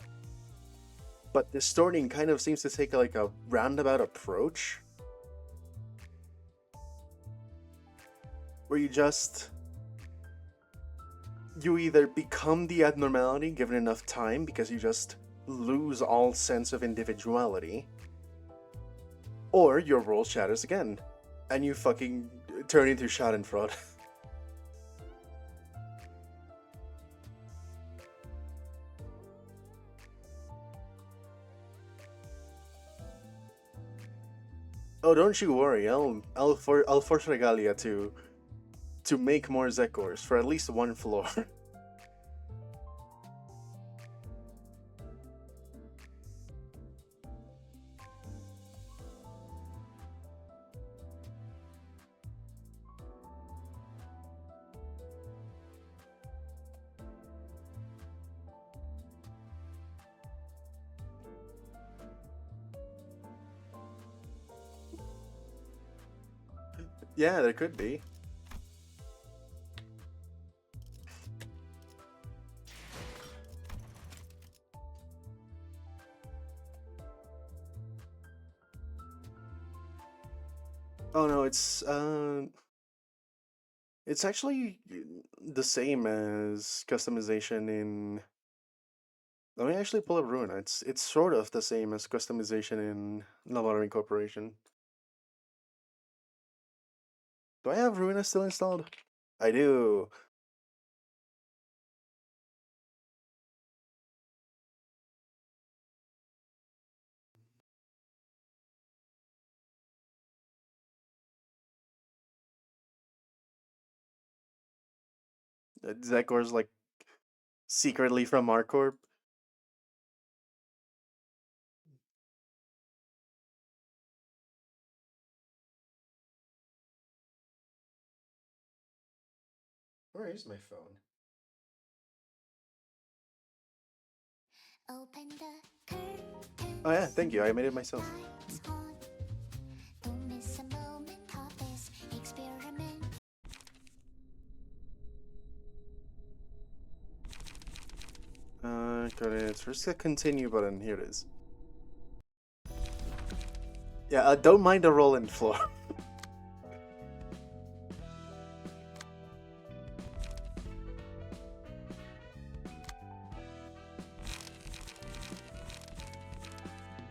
But distorting kind of seems to take like a roundabout approach, where you either become the abnormality given enough time because you just lose all sense of individuality, or your role shatters again, and you fucking turn into Schadenfreude. Oh, don't you worry. I'll force Regalia to make more Zekors for at least one floor. Yeah, there could be. Oh no, it's actually the same as customization in. Let me actually pull up Runa. It's sort of the same as customization in Laboratory Corporation. Do I have Runa still installed? I do. Zekor's like secretly from Arcorp. Where is my phone? Open the curtain. Oh yeah, thank you. I made it myself. Don't miss a moment of this experiment. Got it. First the continue button. Here it is. Yeah, don't mind the rolling floor.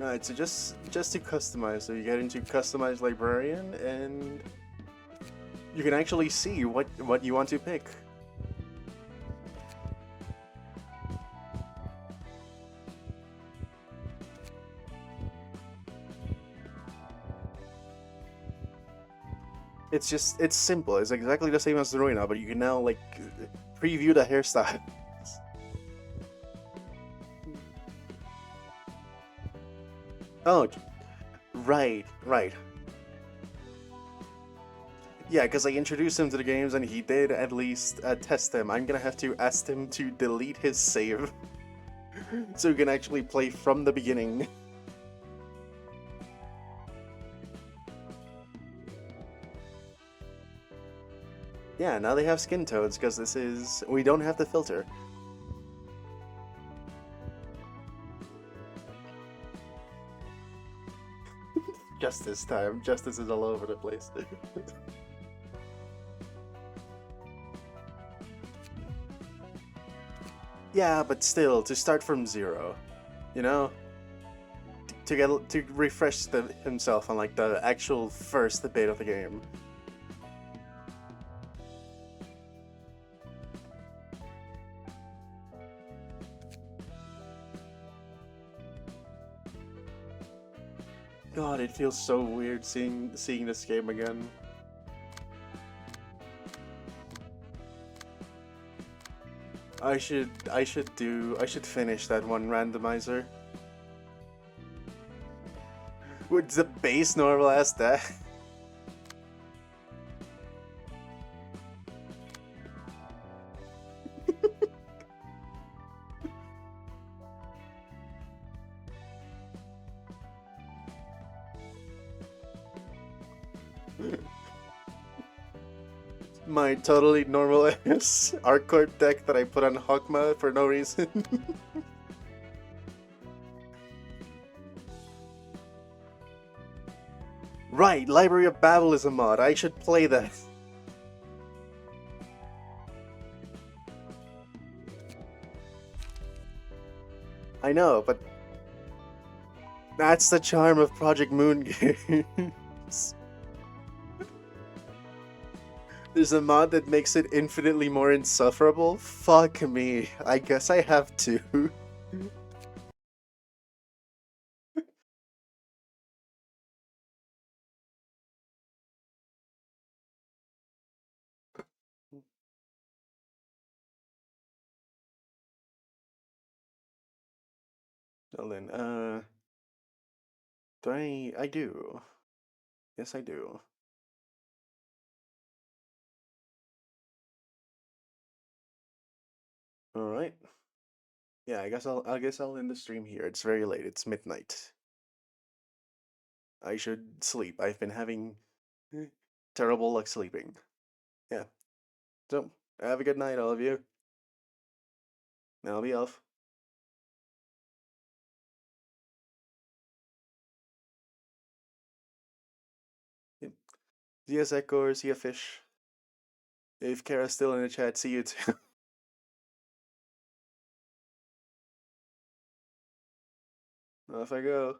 Alright, so just to customize, so you get into Customize Librarian, and you can actually see what you want to pick. it's simple. It's exactly the same as the Ruina, but you can now like preview the hairstyle. Oh, right, right. Yeah, because I introduced him to the games and he did at least test them. I'm gonna have to ask him to delete his save so we can actually play from the beginning. Yeah, now they have skin toads because we don't have the filter. Just this time, Justice is all over the place. Yeah, but still, to start from zero, you know, to refresh himself on like the actual first debate of the game. God, it feels so weird seeing this game again. I should finish that one randomizer. With the base normal as that. My totally normal ass Arcort deck that I put on Hawkma for no reason. Right, Library of Babel is a mod. I should play that. I know, but that's the charm of Project Moon games. There's a mod that makes it infinitely more insufferable? Fuck me. I guess I have to. Well then, do I do. Yes, I do. Alright. Yeah, I guess I'll end the stream here. It's very late. It's midnight. I should sleep. I've been having terrible luck sleeping. Yeah. So, have a good night, all of you. I'll be off. Yep. See ya, Zekor. See ya, Fish. If Kara's still in the chat, see you too. Off I go.